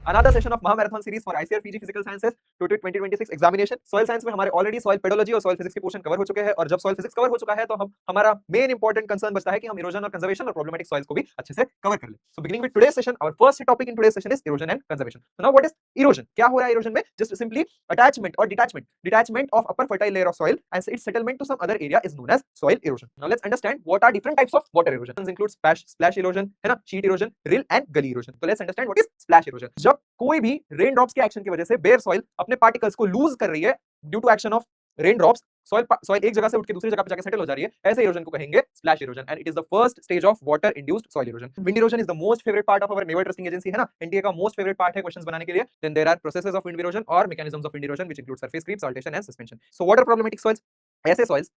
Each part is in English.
Another session of Mahamarathon series for ICAR PG Physical Sciences to 2026 examination. Soil science में हमारे already soil pedology और soil physics के portion cover हो चुके हैं और जब सॉइल फिजिक्स कवर हो चुका है तो हम हमारा मेन इंपॉर्टेंट कंसर्न बचता है कि हम इरोजन और कंजर्वेशन और प्रॉब्लमेटिक सॉइल्स को भी अच्छे से कवर कर ले। So beginning with today's session, our first topic in today's session is erosion and conservation. So now what is erosion? क्या हो रहा है इरोजन में? जस्ट सिंपली अटैचमेंट और detachment of upper fertile layer of soil and its settlement to some other area is known as soil erosion. Now let's understand what are different types of water erosion. Include splash erosion, है ना, sheet erosion, reel and gully erosion. तो let's understand what is splash erosion. जब कोई भी rain drops के action की वजह से बेयर सॉइल अपने पार्टिकल्स को लूज कर रही है due to action of rain drops, soil एक जगह से उठ के दूसरी जगह पे जाके सेटल हो जा रही है, ऐसे इरोजन को कहेंगे splash erosion and it is the first stage of water induced soil erosion. Wind erosion is the most favourite part of our National Testing Agency, है ना, एनटीए का मोस्ट फेवरेट पार्ट है क्वेश्चंस बनाने के लिए। Then there are processes of wind erosion और mechanisms of wind erosion which include surface creep, saltation and suspension. So water problematic soils, ऐसे soils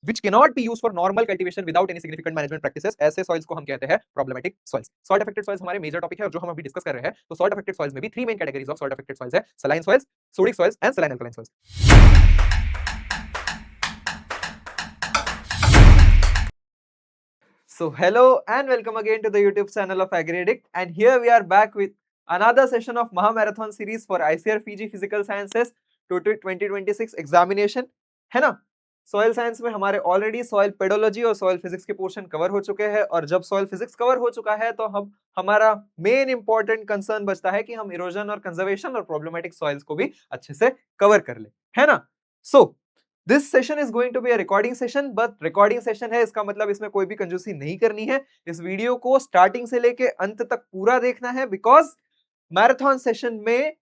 which cannot be used for normal cultivation without any significant management practices, ऐसे soils को हम कहते हैं problematic soils। Salt affected soils हमारे major topic है और जो हम अभी डिस्कस कर रहे हैं। तो सॉल्ट अफेक्टेड सॉइल्स में भी 3 main categories of salt affected soils है, saline soils, sodic soils and saline alkaline soils. So hello and welcome again to the YouTube channel of AgriAddict, and here we are back with another session of Mahamarathon series for ICAR PG Physical Sciences to 2026 examination, है ना। Soil science में हमारे already soil pedology और soil physics के portion cover हो चुके हैं और जब सॉइल फिजिक्स कवर हो चुका है तो हम हमारा मेन इंपॉर्टेंट कंसर्न बचता है कि हम इरोजन और कंजर्वेशन और प्रॉब्लमेटिक सॉइल्स को भी अच्छे से कवर कर ले, है ना। So this session is going to be a recording session, but recording session है, इसका मतलब इसमें कोई भी कंजूसी नहीं करनी है। इस वीडियो को स्टार्टिंग से लेके अंत तक पूरा देखना है बिकॉज मैराथन सेशन में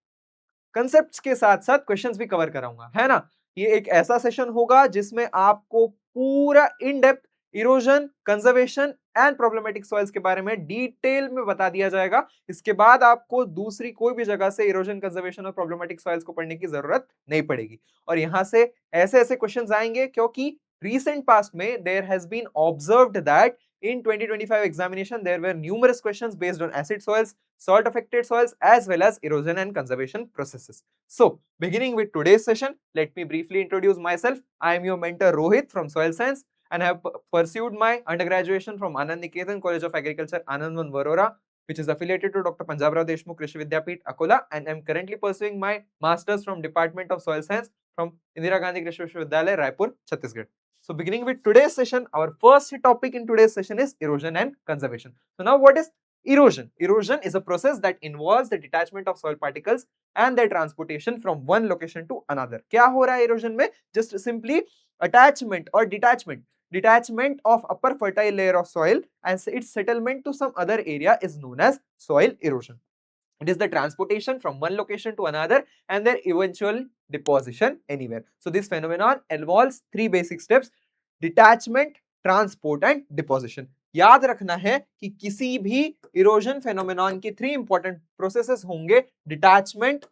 कंसेप्ट्स के साथ साथ क्वेश्चंस भी कवर कराऊंगा, है ना। ये एक ऐसा सेशन होगा जिसमें आपको पूरा in depth erosion, conservation and problematic soils के बारे में डिटेल में बता दिया जाएगा। इसके बाद आपको दूसरी कोई भी जगह से इरोजन, कंजर्वेशन और प्रॉब्लमेटिक सॉइल्स को पढ़ने की जरूरत नहीं पड़ेगी और यहां से ऐसे ऐसे क्वेश्चंस आएंगे क्योंकि recent past में there has been observed that in 2025 examination there were numerous questions based on acid soils, salt affected soils as well as erosion and conservation processes. So beginning with today's session, let me briefly introduce myself. I am your mentor Rohit from Soil Science and have pursued my undergraduation from Anand Niketan College of Agriculture, Anandvan, Varora, which is affiliated to Dr. Panjab Rao Deshmukh Krishi Vidyapeeth, Akola, and I am currently pursuing my masters from Department of Soil Science from Indira Gandhi Krishi Vishwavidyalaya, Raipur, Chhattisgarh. So beginning with today's session, our first topic in today's session is erosion and conservation. So now what is erosion? Erosion is a process that involves the detachment of soil particles and their transportation from one location to another. क्या हो रहा है erosion में? Just simply attachment or detachment of upper fertile layer of soil and its settlement to some other area is known as soil erosion. It is the transportation from one location to another and their eventual deposition anywhere. So this phenomenon involves 3 basic steps: detachment, transport and deposition. याद रखना है कि किसी भी erosion फेनोमेनॉन के 3 important processes होंगे: detachment,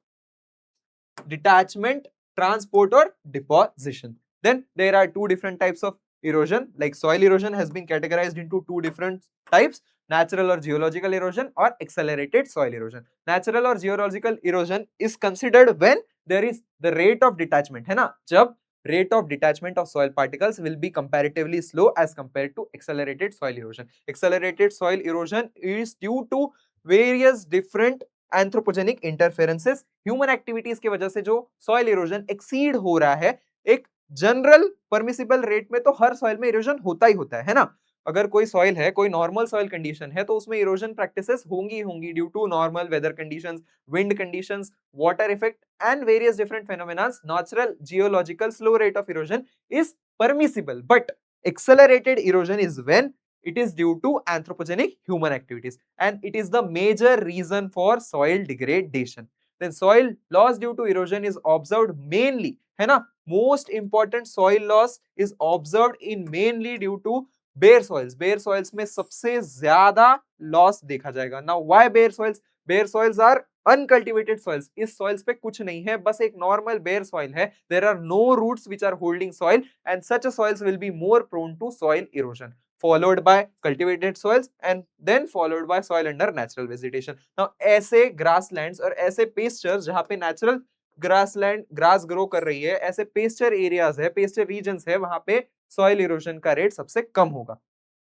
transport or deposition. Then there are 2 different types of erosion, like soil erosion has been categorized into 2 different types: natural or geological erosion or accelerated soil erosion. Natural or geological erosion is considered when there is the rate of detachment, है ना, जब rate of detachment of soil particles will be comparatively slow as compared to accelerated soil erosion. Accelerated soil erosion is due to various different anthropogenic interferences, human activities की वजह से जो soil erosion exceed हो रहा है एक general permissible rate में, तो हर सॉइल में इरोजन होता ही होता है ना। अगर कोई सॉइल है, कोई नॉर्मल सॉइल कंडीशन है, तो उसमें इरोजन प्रैक्टिसेस होंगी due to normal weather conditions, wind conditions, water effect and various different phenomenas. Natural geological slow rate of erosion is permissible, but accelerated erosion is when it is due to anthropogenic human activities and it is the major reason for soil degradation. Then soil loss due to erosion is observed mainly, है ना, most important soil loss is observed in mainly due to bare soils. bare soils में सबसे ज्यादा loss देखा जाएगा. Now why bare soils? bare soils are uncultivated soils. इस soils पे कुछ नहीं है, बस एक normal bare soil है. There are no roots which are holding soil and such a soils will be more prone to soil erosion, followed by cultivated soils and then followed by soil under natural vegetation. Now ऐसे grasslands और ऐसे pastures जहाँ पे natural grassland grass grow कर रही है, ऐसे pasture areas है, pasture regions है, वहाँ पे soil erosion का rate सबसे कम होगा.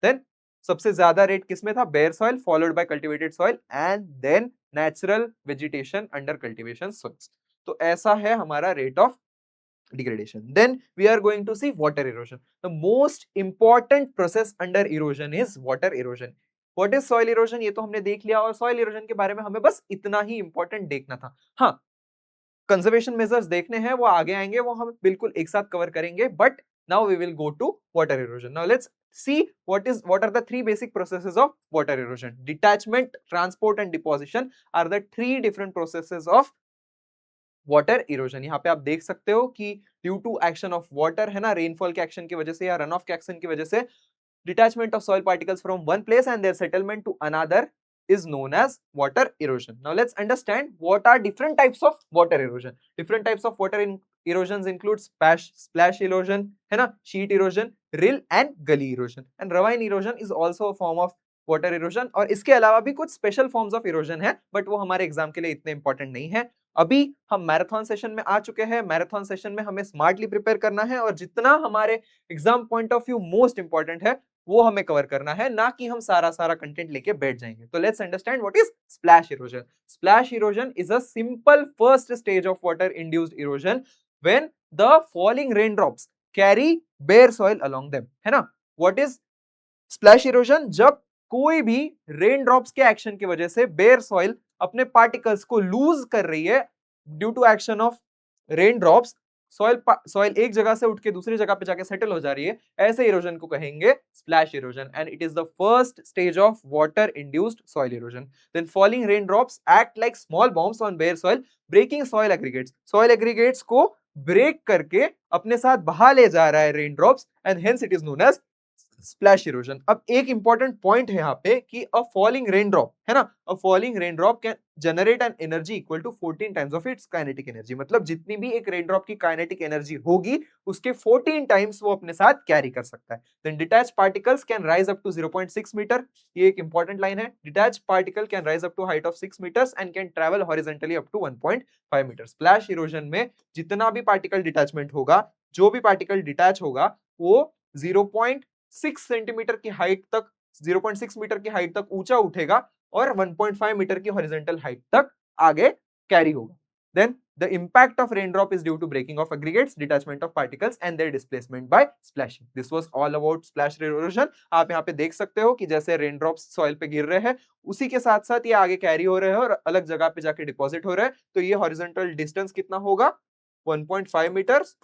Then सबसे ज्यादा रेट किसमें था? Bare soil, followed by cultivated soil and then natural vegetation under cultivation soils. तो ऐसा है हमारा rate of degradation. Then we are going to see water erosion. The most important process under erosion is water erosion. What is soil erosion? ये तो हमने देख लिया, और soil erosion के बारे में हमें बस इतना ही important देखना था। हाँ, कंजर्वेशन मेजर्स देखने हैं, वो आगे आएंगे, वो हम बिल्कुल एक साथ कवर करेंगे, but now we will go to water erosion. Now let's see what are the three basic processes of water erosion. Detachment, transport and deposition are the three different processes of water erosion. यहाँ पे आप देख सकते हो कि due to action of water, है ना, rainfall के एक्शन की वजह से या रन ऑफ के एक्शन की वजह से, detachment of soil particles from one place and their settlement to another is known as water erosion. Now let's understand what are different types of water erosion. Different types of water erosions include splash erosion, है ना, sheet erosion, rill and gully erosion. And ravine erosion is also a form of water erosion. और इसके अलावा भी कुछ special forms of erosion है, but वो हमारे एग्जाम के लिए इतने इंपॉर्टेंट नहीं है। अभी हम मैराथन सेशन में आ चुके हैं। मैराथन सेशन में हमें स्मार्टली प्रिपेयर करना है, और जितना हमारे exam point of view most important है वो हमें कवर करना है, ना कि हम सारा कंटेंट लेके बैठ जाएंगे। तो let's understand what is splash erosion. Splash erosion is a simple first stage of water induced erosion when the falling rain drops carry bare soil along them, है ना। What is splash erosion? जब कोई भी rain drops के action की वजह से bare soil अपने पार्टिकल्स को लूज कर रही है due to action of rain drops, soil एक जगह से उठ के दूसरी जगह पे जाके सेटल हो जा रही है, ऐसे इरोजन को कहेंगे splash erosion, and it is the first stage of water induced soil erosion. Then falling rain drops act like small bombs on bare soil, breaking soil aggregates. Soil aggregates को break करके अपने साथ बहा ले जा रहा है rain drops, and hence it is known as splash erosion. अब एक इंपॉर्टेंट पॉइंट है यहाँ पे कि अ फॉलिंग रेन ड्रॉप, है ना, a falling rain drop can generate an energy equal to 14 times of its kinetic energy. मतलब जितनी भी एक रेन ड्रॉप की काइनेटिक एनर्जी होगी, उसके 14 टाइम्स वो अपने साथ कैरी कर सकता है। Then detach particles can rise up to 0.6 metre. ये एक इंपॉर्टेंट लाइन है। Detach particle can rise up to height of 6 metres and can travel horizontally up to 1.5 metre. Splash erosion में जितना भी पार्टिकल डिटैचमेंट होगा, जो भी पार्टिकल डिटैच होगा, वो 0.6 सेंटीमीटर की हाइट तक, 0.6 मीटर की हाइट तक ऊंचा उठेगा और 1.5 मीटर की हॉरिजॉन्टल हाइट तक आगे कैरी होगा। Then the impact of raindrop is due to breaking of aggregates, detachment of particles and their displacement by splashing. This was all about splash erosion. आप यहाँ पे देख सकते हो कि जैसे रेनड्रॉप्स सॉइल पे गिर रहे हैं, उसी के साथ साथ ये आगे कैरी हो रहे हैं और अलग जगह पे जाके डिपॉजिट हो रहे हैं। तो ये हॉरिजॉन्टल डिस्टेंस कितना होगा? 1.5 मीटर्स,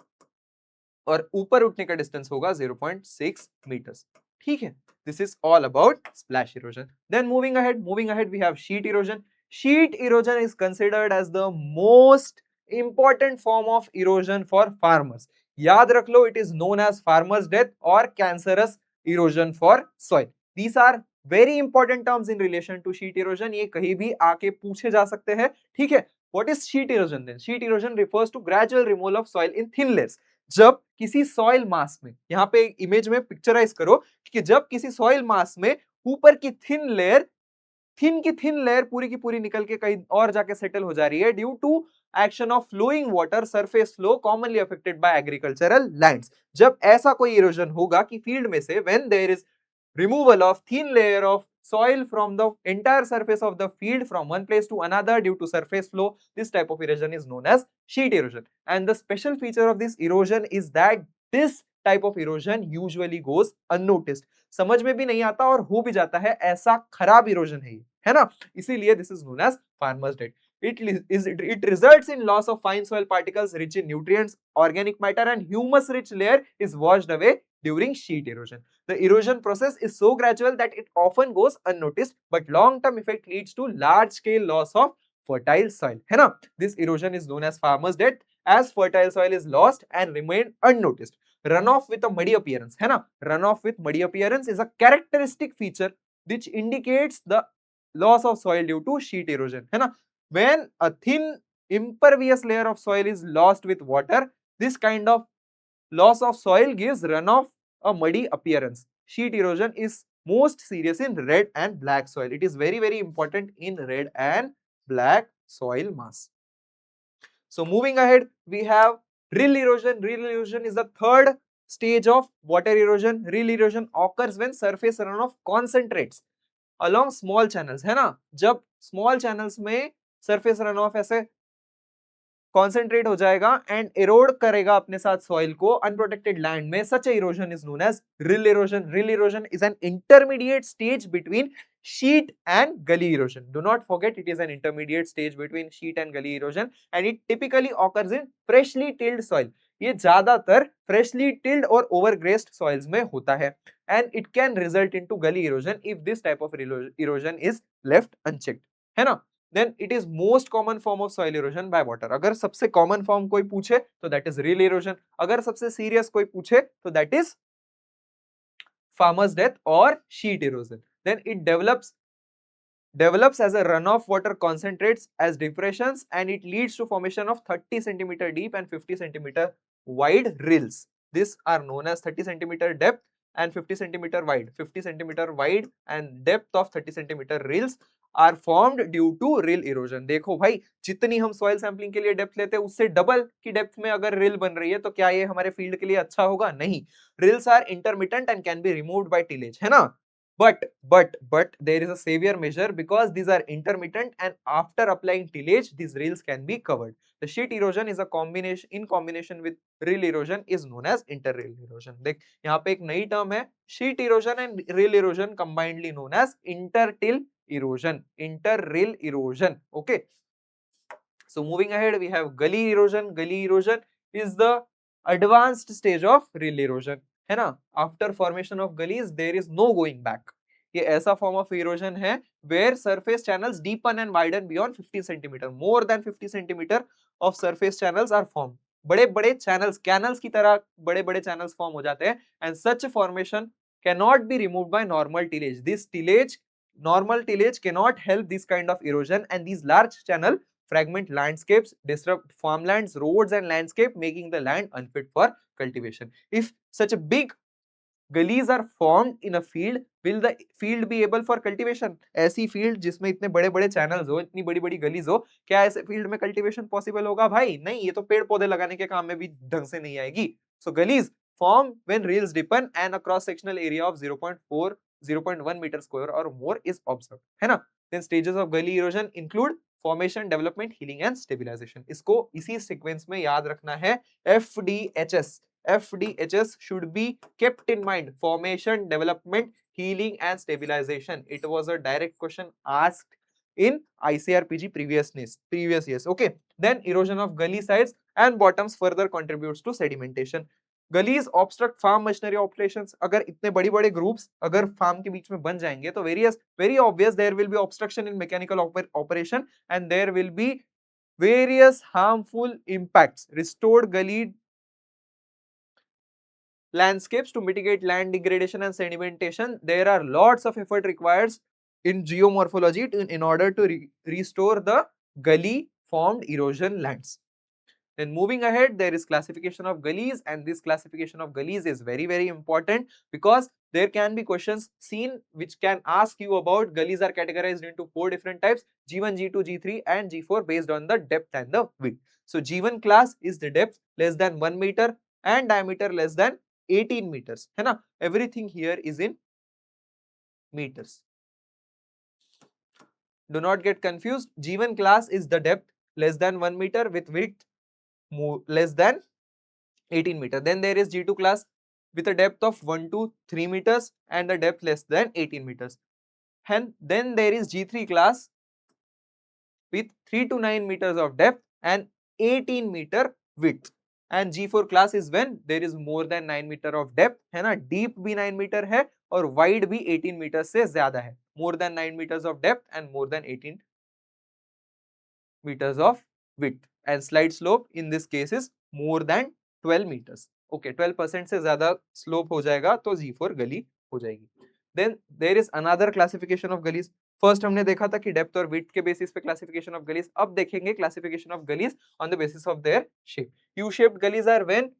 और ऊपर उठने का डिस्टेंस होगा 0.6 मीटर्स। ठीक है, this is all about splash erosion. Then moving ahead we have sheet erosion. Sheet erosion is considered as the most important form of erosion for farmers. याद रख लो, it is known as farmers death और cancerous erosion for soil. These are very important terms in relation to sheet erosion. ये कहीं भी आके पूछे जा सकते हैं। ठीक है, what is sheet erosion? Then sheet erosion refers to gradual removal of soil in thin layers. जब किसी सॉइल मास में, यहाँ पे इमेज में पिक्चराइज करो कि जब किसी सॉइल मास में ऊपर की थिन लेयर, थिन की थिन लेयर पूरी की पूरी निकल के कहीं और जाके सेटल हो जा रही है due to action of flowing water, surface flow commonly affected by agricultural lands. जब ऐसा कोई इरोजन होगा कि फील्ड में से when there is removal of thin layer of soil from the entire surface of the field from one place to another due to surface flow, this type of erosion is known as sheet erosion. And the special feature of this erosion is that this type of erosion usually goes unnoticed. समझ में भी नहीं आता और हो भी जाता है, ऐसा खराब इरोजन है ना, इसीलिए this is known as farmer's debt. It results in loss of fine soil particles rich in nutrients, organic matter and humus rich layer is washed away during sheet erosion. The erosion process is so gradual that it often goes unnoticed, but long-term effect leads to large-scale loss of fertile soil. है ना? This erosion is known as farmer's debt, as fertile soil is lost and remain unnoticed. Runoff with a muddy appearance, है ना? Runoff with muddy appearance is a characteristic feature which indicates the loss of soil due to sheet erosion, है ना? When a thin impervious layer of soil is lost with water, this kind of loss of soil gives runoff a muddy appearance. Sheet erosion is most serious in red and black soil. It is very important in red and black soil mass. So moving ahead, we have rill erosion. Rill erosion is the third stage of water erosion, rill erosion occurs when surface runoff concentrates along small channels, है ना? जब small channels में surface runoff ऐसे concentrate हो जाएगा and Erode करेगा अपने साथ सॉइल को अनप्रोटेक्टेड लैंड में, such erosion is known as rill erosion. Rill erosion is an intermediate stage between sheet and gully erosion. Do not forget, it is an intermediate stage between sheet and gully erosion and it typically occurs in freshly tilled soil. ये ज्यादातर freshly tilled और overgrazed soils में होता है and it can result into gully erosion if this type of erosion is left unchecked, है ना? Then it is most common form of soil erosion by water. अगर सबसे common form कोई पूछे तो that is rill erosion. अगर सबसे serious कोई पूछे तो that is farmer's death or sheet erosion. Then it develops as a runoff water concentrates as depressions and it leads to formation of 30 centimeter deep and 50 centimeter wide rills. These are known as 30 centimeter depth and 50 centimeter wide. 50 centimeter wide and depth of 30 centimeter rills are formed due to rill erosion. देखो भाई, जितनी हम soil sampling के लिए depth लेते हैं उससे double की depth में अगर rill बन रही है तो क्या ये हमारे field के लिए अच्छा होगा? नहीं. Rills are intermittent and can be removed by tillage, है ना? But there is a savior measure because these are intermittent and after applying tillage these rills can be covered. The sheet erosion is a combination in combination with rill erosion is known as inter-rill erosion. देख यहाँ पे एक नई term है, sheet erosion and rill erosion combinedly known as inter-till erosion, inter-rill erosion. Okay. So moving ahead, we have gully erosion. Gully erosion is the advanced stage of rill erosion, है ना? After formation of gullies, there is no going back. ये ऐसा form of erosion है where surface channels deepen and widen beyond 50 centimeter. More than 50 centimeter of surface channels are formed. बड़े-बड़े channels, canals की तरह बड़े-बड़े channels form हो जाते हैं and such formation cannot be removed by normal tillage. This tillage, normal tillage cannot help this kind of erosion and these large channel fragment landscapes, disrupt farmlands, roads and landscape, making the land unfit for cultivation. If such a big gullies are formed in a field, will the field be able for cultivation? ऐसी field जिसमें इतने बड़े-बड़े channels हो, इतनी बड़ी-बड़ी gullies हो, क्या ऐसे field में cultivation possible होगा भाई? नहीं, ये तो पेड़-पौधे लगाने के काम में भी ढंग से नहीं आएगी. So gullies form when rills deepen and a cross-sectional area of 0.4 0.1 meter square or more is observed, है ना? Then stages of gully erosion include formation, development, healing and stabilisation. इसको इसी सीक्वेंस में याद रखना है. FDHS. FDHS should be kept in mind. Formation, development, healing and stabilization. It was a direct question asked in ICRPG previous years. Okay. Then erosion of gully sides and bottoms further contributes to sedimentation. Gullies obstruct farm machinery operations. अगर इतने बड़ी-बड़े groups अगर farm के बीच में बन जाएंगे तो very obvious there will be obstruction in mechanical operation and there will be various harmful impacts. Restored gully landscapes to mitigate land degradation and sedimentation. There are lots of effort required in geomorphology in order to restore the gully formed erosion lands. Then moving ahead, there is classification of gullies and this classification of gullies is very important because there can be questions seen which can ask you about gullies are categorized into 4 different types: G1, G2, G3 and G4 based on the depth and the width. So G1 class is the depth less than 1 meter and diameter less than 18 meters, है ना? Everything here is in meters. Do not get confused. G1 class is the depth less than 1 meter with width less than 18 meter. Then there is G2 class with a depth of 1 to 3 meters and the depth less than 18 meters. And then there is G3 class with 3 to 9 meters of depth and 18 meter width. And G4 class is when there is more than 9 meter of depth, है ना? Deep भी 9 meter है और wide भी 18 meters से ज्यादा है. More than 9 meters of depth and more than 18 meters of width. And slide slope in this case is more than 12 meters. Okay, 12% से ज्यादा slope हो जाएगा तो G4 गली हो जाएगी. Then there is another classification of gullies. First हमने देखा था कि depth और width के basis पे classification of gullies. अब देखेंगे classification of gullies on the basis of their shape. U-shaped gullies are when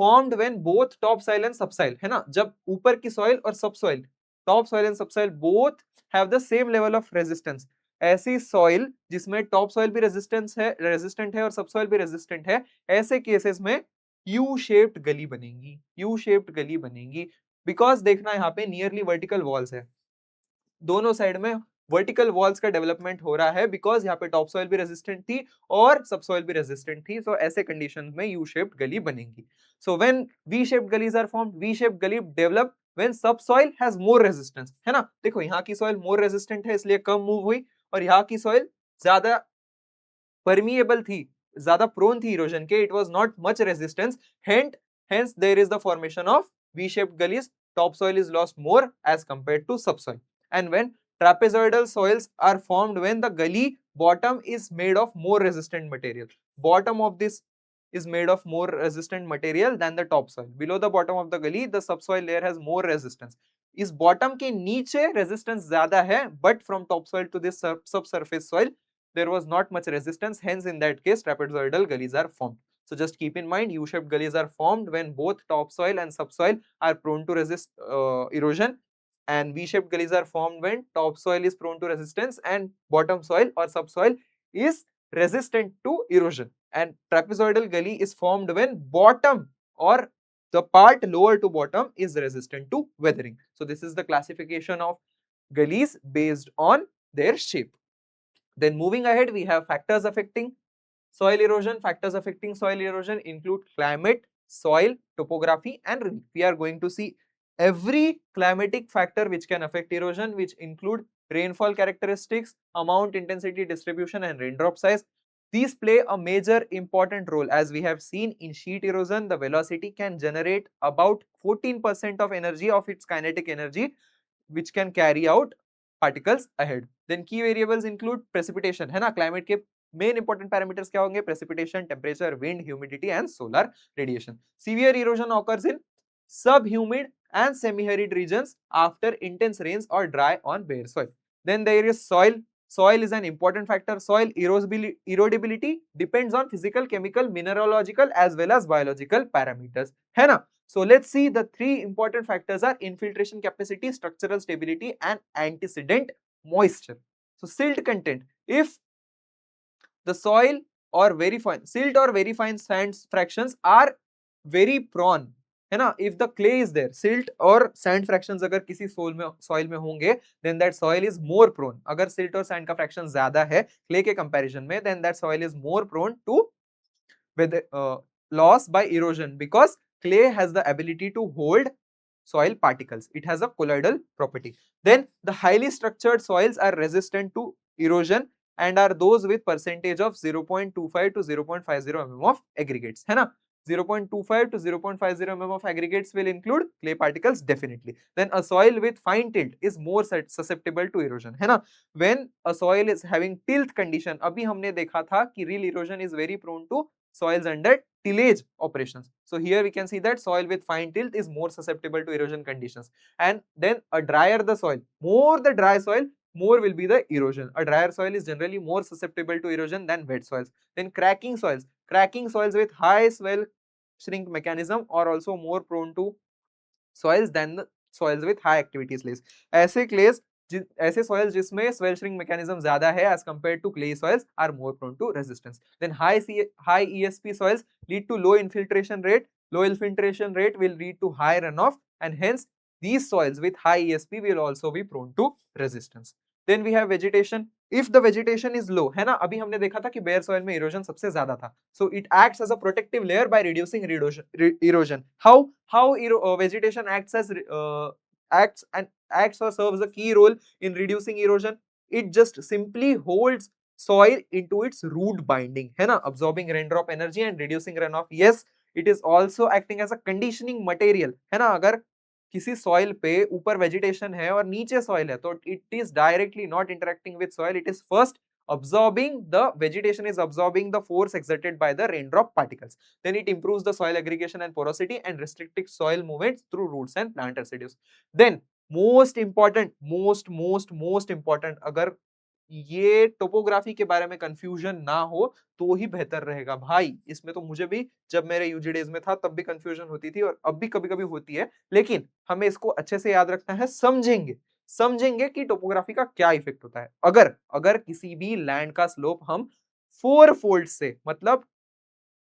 formed when both topsoil and subsoil, है ना? जब ऊपर की soil और subsoil, topsoil and subsoil both have the same level of resistance. ऐसी soil जिसमें top soil भी resistant है और सब सॉइल भी रेजिस्टेंट है, ऐसे केसेस में यू शेप्ड गली बनेगी, यू शेप्ड गली बनेगी, बिकॉज देखना यहाँ पे नियरली वर्टिकल वॉल्स है, दोनों साइड में वर्टिकल वॉल्स का डेवलपमेंट हो रहा है, बिकॉज यहाँ पे टॉप सॉइल भी रेजिस्टेंट थी और सब सॉइल भी रेजिस्टेंट थी, so ऐसे कंडीशन में यू शेप्ड गली बनेगी। So when V shaped gullies are formed, V shaped gully develop when sub soil has more resistance, है ना। देखो यहाँ की सॉइल मोर रेजिस्टेंट है इसलिए कम मूव हुई, और यहाँ की सॉइल ज्यादा परमिएबल थी, ज्यादा प्रोन थी इरोजन के, it was not much resistance, hence there is the formation of V shaped gullies, topsoil is lost more as compared to subsoil. And when trapezoidal soils are formed, when the gully bottom is made of more resistant material, bottom of this is made of more resistant material than the topsoil, below the bottom of the gully the subsoil layer has more resistance, इस bottom के नीचे resistance ज्यादा है, but from topsoil to this subsurface soil there was not much resistance, hence in that case trapezoidal gullies are formed. So just keep in mind, U-shaped gullies are formed when both topsoil and subsoil are prone to resist erosion, and V-shaped gullies are formed when topsoil is prone to resistance and bottom soil or subsoil is resistant to erosion. And trapezoidal gully is formed when bottom or the part lower to bottom is resistant to weathering. So this is the classification of gullies based on their shape. Then moving ahead, we have factors affecting soil erosion. Factors affecting soil erosion include climate, soil, topography, and relief. We are going to see every climatic factor which can affect erosion, which include rainfall characteristics, amount, intensity, distribution, and raindrop size. These play a major important role. As we have seen in sheet erosion, the velocity can generate about 14% of energy of its kinetic energy, which can carry out particles ahead. Then key variables include precipitation, है ना, climate के main important parameters क्या होंगे, precipitation, temperature, wind, humidity and solar radiation. Severe erosion occurs in subhumid and semi-arid regions after intense rains or dry on bare soil. Then there is soil. Soil is an important factor. Soil erodibility depends on physical, chemical, mineralogical as well as biological parameters, है ना. So let's see, the three important factors are infiltration capacity, structural stability and antecedent moisture. So silt content, if the soil or very fine silt or very fine sand fractions are very prone, है ना, if the clay is there, silt और sand fractions अगर किसी soil में होंगे, then that soil is more prone. अगर silt और sand का fraction ज्यादा है clay के comparison में, then that soil is more prone to with loss by erosion, because clay has the ability to hold soil particles, it has a colloidal property. Then the highly structured soils are resistant to erosion and are those with percentage of 0.25 to 0.50 mm of aggregates, है ना. 0.25 to 0.50 mm of aggregates will include clay particles definitely. Then a soil with fine tilt is more susceptible to erosion, है ना. When a soil is having tilt condition, अभी हमने देखा था कि real erosion is very prone to soils under tillage operations. So here we can see that soil with fine tilt is more susceptible to erosion conditions. And then a drier the soil, more the dry soil, more will be the erosion. A drier soil is generally more susceptible to erosion than wet soils. Then cracking soils with high swell shrink mechanism are also more prone to soils than the soils with high activity slays. ऐसे clays, ऐसे soils जिसमें swell shrink mechanism ज्यादा है as compared to clay soils are more prone to resistance. Then high ESP soils lead to low infiltration rate. Low infiltration rate will lead to high runoff, and hence these soils with high ESP will also be prone to resistance. Then we have vegetation. If the vegetation is low, है ना, अभी हमने देखा था कि bare soil में erosion सबसे ज्यादा था. So it acts as a protective layer by reducing erosion. How vegetation acts or serves a key role in reducing erosion? It just simply holds soil into its root binding, है ना, absorbing raindrop energy and reducing runoff. Yes, it is also acting as a conditioning material, है ना. अगर किसी soil पे ऊपर vegetation है और नीचे सॉइल है, तो it is directly not interacting with soil, it is first absorbing, the vegetation is absorbing the force exerted by the raindrop particles. Then it improves the soil aggregation and porosity and restricting soil movements through roots and plant residues. Then most important, अगर ये topography के बारे में confusion ना हो तो ही बेहतर रहेगा भाई. इसमें तो मुझे भी जब मेरे यूजी डेज में था तब भी कंफ्यूजन होती थी और अब भी कभी कभी होती है, लेकिन हमें इसको अच्छे से याद रखना है. समझेंगे कि टोपोग्राफी का क्या इफेक्ट होता है. अगर किसी भी लैंड का स्लोप हम 4 फोल्ड से, मतलब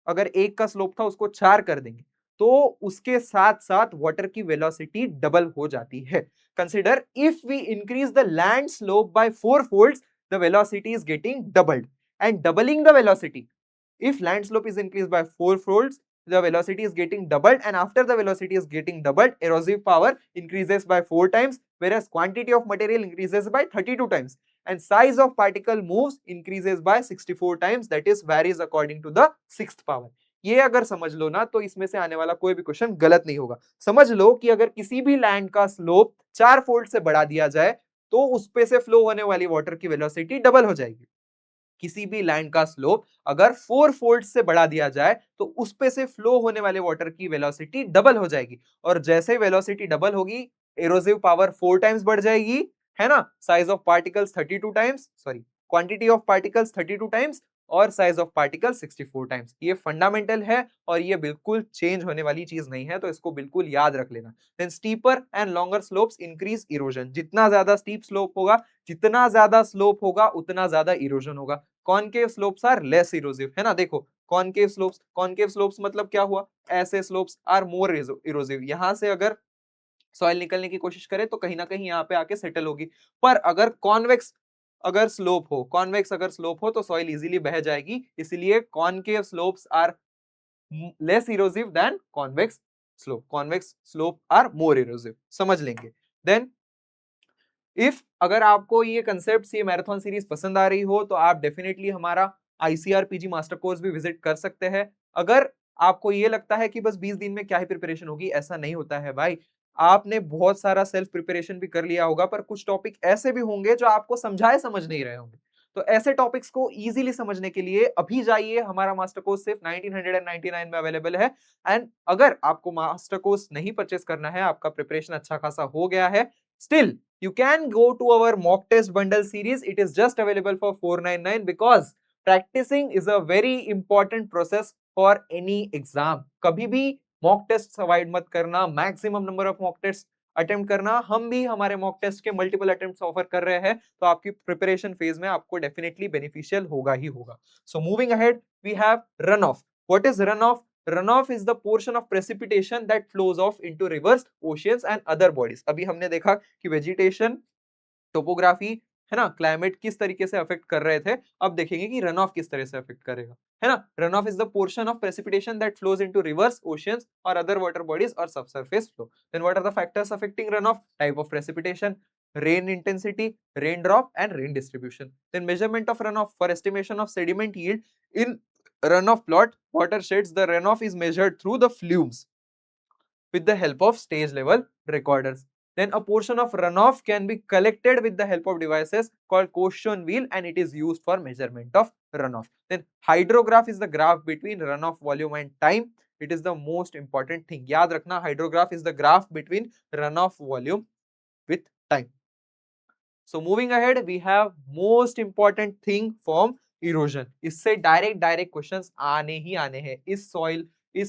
अगर 1 का स्लोप था उसको 4 कर देंगे तो उसके साथ साथ वाटर की वेलोसिटी डबल हो जाती है। Consider if we increase the land slope by 4 folds, the velocity is getting doubled. And doubling the velocity, if land slope is increased by 4 folds, the velocity is getting doubled, and after the velocity is getting doubled, erosive power increases by 4 times, whereas quantity of material increases by 32 times, and size of particle moves increases by 64 times, that is varies according to the sixth power. ये अगर समझ लो ना तो इसमें से आने वाला कोई भी क्वेश्चन गलत नहीं होगा। समझ लो कि अगर किसी भी लैंड का स्लोप 4 फोल्ड से बढ़ा दिया जाए तो उस पे से फ्लो होने वाली वाटर की वेलोसिटी डबल हो जाएगी। किसी भी लैंड का स्लोप अगर 4 फोल्ड से बढ़ा दिया जाए तो उस पे से फ्लो होने वाले वाटर की वेलोसिटी डबल हो जाएगी, और जैसे वेलोसिटी डबल होगी एरोसिव पावर 4 टाइम्स बढ़ जाएगी, है ना, size of particles 32 times, sorry quantity of particles 32 times और साइज ऑफ पार्टिकल 64 टाइम्स। ये फंडामेंटल है और ये बिल्कुल चेंज होने वाली चीज नहीं है, तो इसको बिल्कुल याद रख लेना। Then steeper and longer slopes increase erosion. जितना ज्यादा स्टीप स्लोप होगा, जितना ज्यादा स्लोप होगा उतना ज्यादा इरोजन होगा। Concave slopes are less erosive, है ना। देखो कॉनकेव स्लोप्स मतलब क्या हुआ, ऐसे स्लोप्स आर मोर इरोसिव। यहां से अगर सॉइल निकलने की कोशिश करे तो कहीं ना कहीं यहाँ पे आके सेटल होगी। पर अगर कॉन्वेक्स अगर स्लोप हो तो सॉइल इजीली बह जाएगी, इसलिए concave slopes are less erosive than convex slope are more erosive. समझ लेंगे। देन इफ अगर आपको ये कंसेप्ट, ये मैराथन सीरीज पसंद आ रही हो तो आप डेफिनेटली हमारा ICRPG मास्टर कोर्स भी विजिट कर सकते हैं। अगर आपको ये लगता है कि बस 20 दिन में क्या ही प्रिपरेशन होगी, ऐसा नहीं होता है भाई। आपने बहुत सारा सेल्फ प्रिपरेशन भी कर लिया होगा, पर कुछ टॉपिक ऐसे भी होंगे जो आपको समझाए समझ नहीं रहे होंगे। तो ऐसे टॉपिक्स को इजीली समझने के लिए अभी जाइए, हमारा मास्टर कोर्स सिर्फ 1999 में अवेलेबल है। एंड अगर आपको मास्टर कोर्स नहीं परचेस करना है, आपका प्रिपरेशन अच्छा खासा हो गया है, still you can go to our mock test bundle series. It is just available for 499 because practicing is a very important process for any exam. कभी भी mock test अवॉइड मत करना, maximum number of mock test attempt करना। हम भी हमारे mock test के multiple attempts offer कर रहे हैं, तो आपकी प्रिपरेशन फेज में आपको डेफिनेटली बेनिफिशियल होगा ही होगा। So moving ahead we have run off. What is run off? Runoff is the portion of precipitation that flows off into rivers, oceans and other bodies. अभी हमने देखा कि वेजिटेशन, टोपोग्राफी, है ना, क्लाइमेट किस तरीके से अफेक्ट कर रहे थे। अब देखेंगे कि रन ऑफ किस तरह से अफेक्ट करेगा, है ना। Run off is the portion of precipitation that flows into rivers, oceans और अदर वाटर बॉडीज और subsurface flow. Then what are the factors affecting run off? Type of precipitation, rain intensity, rain drop and rain distribution. Then measurement of runoff. For estimation of sediment yield in runoff plot watersheds, the runoff is measured through the flumes with the help of stage level recorders. Then a portion of runoff can be collected with the help of devices called question wheel, and it is used for measurement of runoff. Then hydrograph is the graph between runoff volume and time. It is the most important thing. याद रखना, hydrograph is the graph between runoff volume with time. So moving ahead, we have most important thing from erosion. इससे direct questions आने ही आने हैं। इस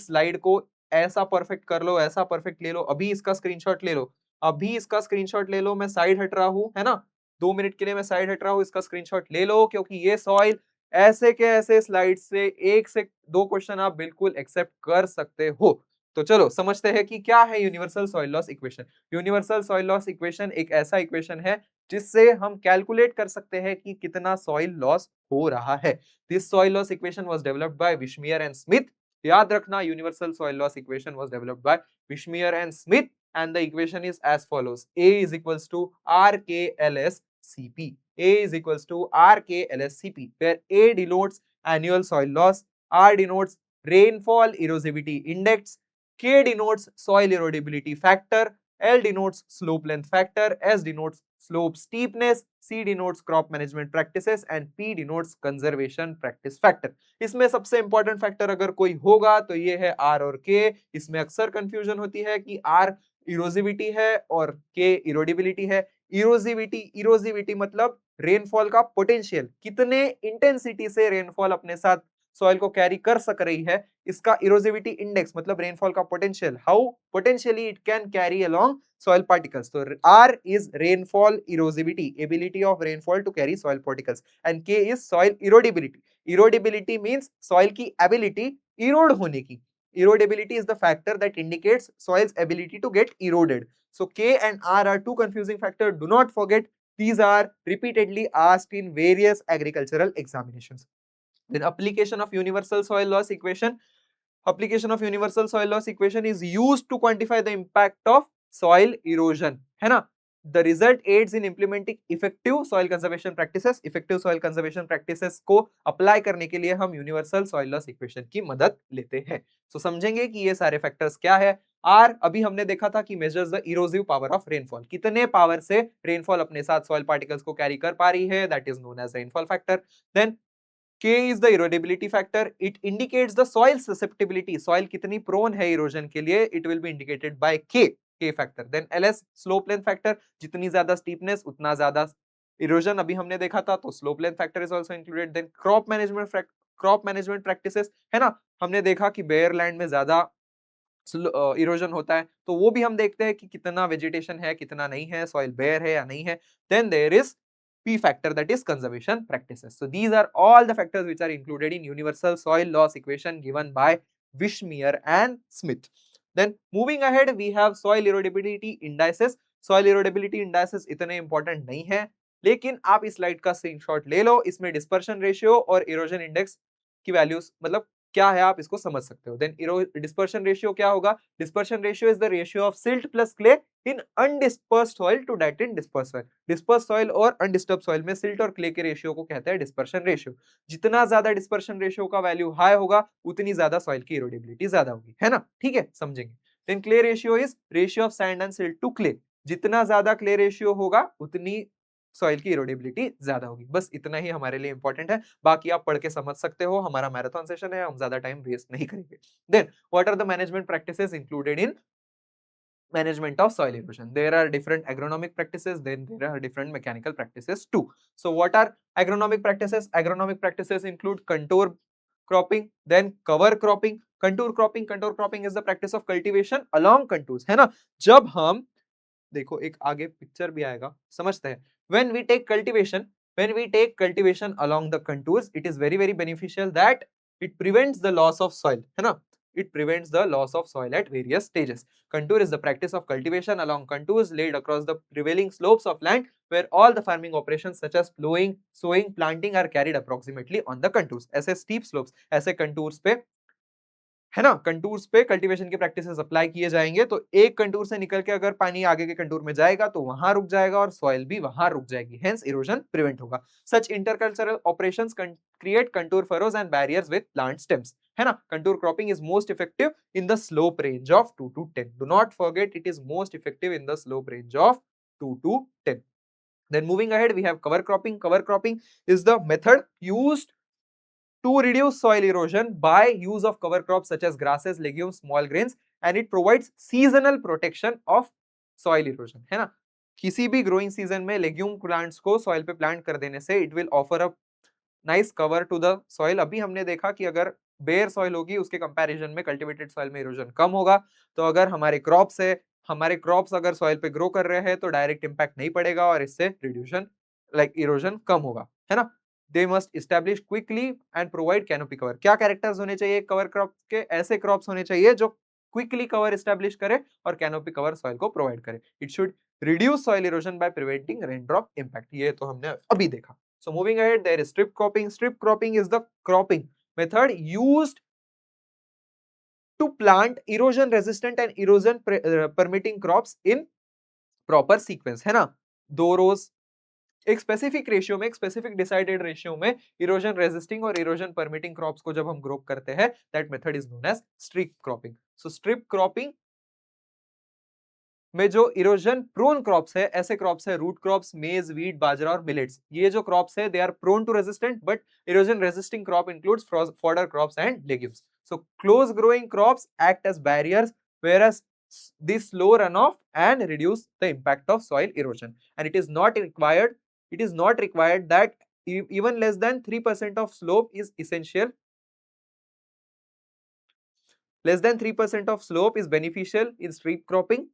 slide को ऐसा perfect कर लो, ऐसा परफेक्ट ले लो। अभी इसका स्क्रीनशॉट ले लो, मैं साइड हट रहा हूँ, है ना, 2 मिनट के लिए मैं साइड हट रहा हूँ, इसका स्क्रीनशॉट ले लो, क्योंकि ये सॉइल ऐसे के ऐसे स्लाइड से 1 से 2 क्वेश्चन आप बिल्कुल एक्सेप्ट कर सकते हो। तो चलो समझते हैं कि क्या है universal soil loss equation. Universal soil loss equation एक ऐसा इक्वेशन है जिससे हम कैलकुलेट कर सकते हैं कि कितना सॉइल लॉस हो रहा है। This soil loss equation was developed by Wischmeier and Smith. याद रखना, universal soil loss equation was developed by Wischmeier and Smith and the equation is as follows: A is equals to RKLSCP. A is equals to RKLSCP, where A denotes annual soil loss, R denotes rainfall erosivity index, K denotes soil erodibility factor, L denotes slope length factor, S denotes slope steepness, C denotes crop management practices and P denotes conservation practice factor. इसमें सबसे important factor अगर कोई होगा तो ये है R और K। इसमें अक्सर कंफ्यूजन होती है कि R इरोजिविटी है और K इरोडिबिलिटी है। इरोजिविटी मतलब रेनफॉल का पोटेंशियल, कितने इंटेंसिटी से रेनफॉल अपने साथ सॉइल को कैरी कर सक रही है। इसका इरोजिविटी इंडेक्स मतलब रेनफॉल का potential, how potentially it can carry along soil particles. So R is rainfall erosivity, ability of rainfall to carry soil particles, and K is soil erodibility. Erodibility means soil की ability Erode होने की। Erodability is the factor that indicates soil's ability to get eroded. So K and R are two confusing factors. Do not forget, these are repeatedly asked in various agricultural examinations. Then application of universal soil loss equation. Application of universal soil loss equation is used to quantify the impact of soil erosion, है ना? The result aids in implementing effective soil conservation practices. Effective soil conservation practices को apply करने के लिए हम universal soil loss equation की मदद लेते हैं. So समझेंगे कि ये सारे factors क्या है. R अभी हमने देखा था कि measures the erosive power of rainfall. कितने power से rainfall अपने साथ soil particles को carry कर पा रही है, that is known as rainfall factor. Then K is the erodability factor. It indicates the soil susceptibility. Soil कितनी prone है erosion के लिए, it will be indicated by K factor. Then LS slope length factor. जितनी ज़्यादा steepness उतना ज़्यादा erosion अभी हमने देखा था, तो slope length factor is also included. Then crop management practices है ना, हमने देखा कि bare land में ज़्यादा इरोजन होता है, तो वो भी हम देखते हैं कि कितना वेजिटेशन है, कितना नहीं है, सॉइल बेयर है या नहीं है. Then there is P factor, that is conservation practices. So these are all the factors which are included in universal soil loss equation given by Wishmeyer and Smith. Then moving ahead, we have soil erodability indices. Soil erodability indices इतने important नहीं है, लेकिन आप इस slide का screenshot ले लो, इसमें dispersion ratio और इरोजन इंडेक्स की वैल्यूज मतलब क्या है आप इसको समझ सकते हो. देन डिस्पर्शन रेशियो क्या होगा? Dispersion ratio is the ratio of silt plus clay in undispersed soil to that in dispersed soil. Dispersed soil और अनडिस्टर्ब सॉइल में सिल्ट और क्ले के रेशियो को कहते हैं डिस्पर्शन रेशियो. जितना ज्यादा डिस्पर्शन रेशियो का वैल्यू हाई होगा, उतनी ज्यादा सॉइल की इरोडेबिलिटी ज्यादा होगी, है ना? ठीक है, समझेंगे. Then clay ratio is ratio of sand and silt to clay. जितना ज्यादा क्ले रेशियो होगा, उतनी सॉइल की इरोडेबिलिटी ज्यादा होगी. बस इतना ही हमारे लिए इंपॉर्टेंट है, बाकी आप पढ़ के समझ सकते हो. हमारा मैराथन सेशन है, हम ज्यादा टाइम वेस्ट नहीं करेंगे. Then what are the management practices included in management of soil erosion? There are different agronomic practices, then there are different mechanical practices too. So what are agronomic practices? Agronomic practices include contour cropping, then cover cropping. Contour cropping is the practice of cultivation along contours, है ना? जब हम देखो एक आगे picture भी आएगा, समझते हैं. When we take cultivation along the contours, it is very beneficial that it prevents the loss of soil, है ना? It prevents the loss of soil at various stages. Contour is the practice of cultivation along contours laid across the prevailing slopes of land where all the farming operations such as plowing, sowing, planting are carried approximately on the contours. ऐसे steep slopes, ऐसे contours पे, है ना, contours पे cultivation के practices apply किए जाएंगे, तो एक कंटूर से निकल के अगर पानी आगे के कंटूर में जाएगा तो वहां रुक जाएगा और सॉइल भी वहां रुक जाएगी, हेंस इरोजन प्रिवेंट होगा. Such intercultural operations create contour furrows and barriers with plant stems, है ना. Contour cropping is most effective in the slope range of 2 to 10. Do not forget, it is most effective in the slope range of 2 to 10. Then moving ahead, we have cover cropping. Cover cropping is the method used to reduce soil erosion by use of cover crops such as grasses, legumes, small grains, and it provides seasonal protection of soil erosion, है ना. किसी भी growing season में legume plants को soil पे plant कर देने से it will offer a nice cover to the soil. अभी हमने देखा कि अगर बेयर सॉइल होगी उसके कंपैरिजन में कल्टीवेटेड सॉइल में इरोजन कम होगा, तो अगर हमारे क्रॉप्स अगर सॉइल पे ग्रो कर रहे हैं तो डायरेक्ट इंपैक्ट नहीं पड़ेगा और इससे रिड्यूशन लाइक इरोजन कम होगा, है ना. They must establish quickly and provide canopy cover. क्या कैरेक्टर्स होने चाहिए कवर क्रॉप के? ऐसे क्रॉप्स होने चाहिए जो क्विकली कवर इस्टेब्लिश करे और कैनोपी कवर सॉइल को प्रोवाइड करे. It should reduce soil erosion by preventing rain drop impact. ये तो हमने अभी देखा. So moving ahead, there is strip cropping. Strip cropping is the cropping method used to plant erosion resistant and erosion permitting crops in proper sequence, है ना. 2 rows एक specific ratio में, एक स्पेसिफिक डिसाइडेड रेशियो में erosion resisting और erosion permitting crops को जब हम ग्रो करते हैं, that method is known as strip cropping. So strip cropping में जो इरोजन प्रोन क्रॉप्स है, ऐसे क्रॉप्स है रूट क्रॉप्स, मेज, वीट, बाजरा और मिलेट्स. ये जो क्रॉप्स है they are prone to resistant, but erosion resisting crop includes fodder crops and legumes. So close growing crops act as barriers whereas this slow runoff and reduce the impact of soil erosion. And it is not required that even less than 3% of slope is essential. Less than 3% of slope is beneficial in strip cropping.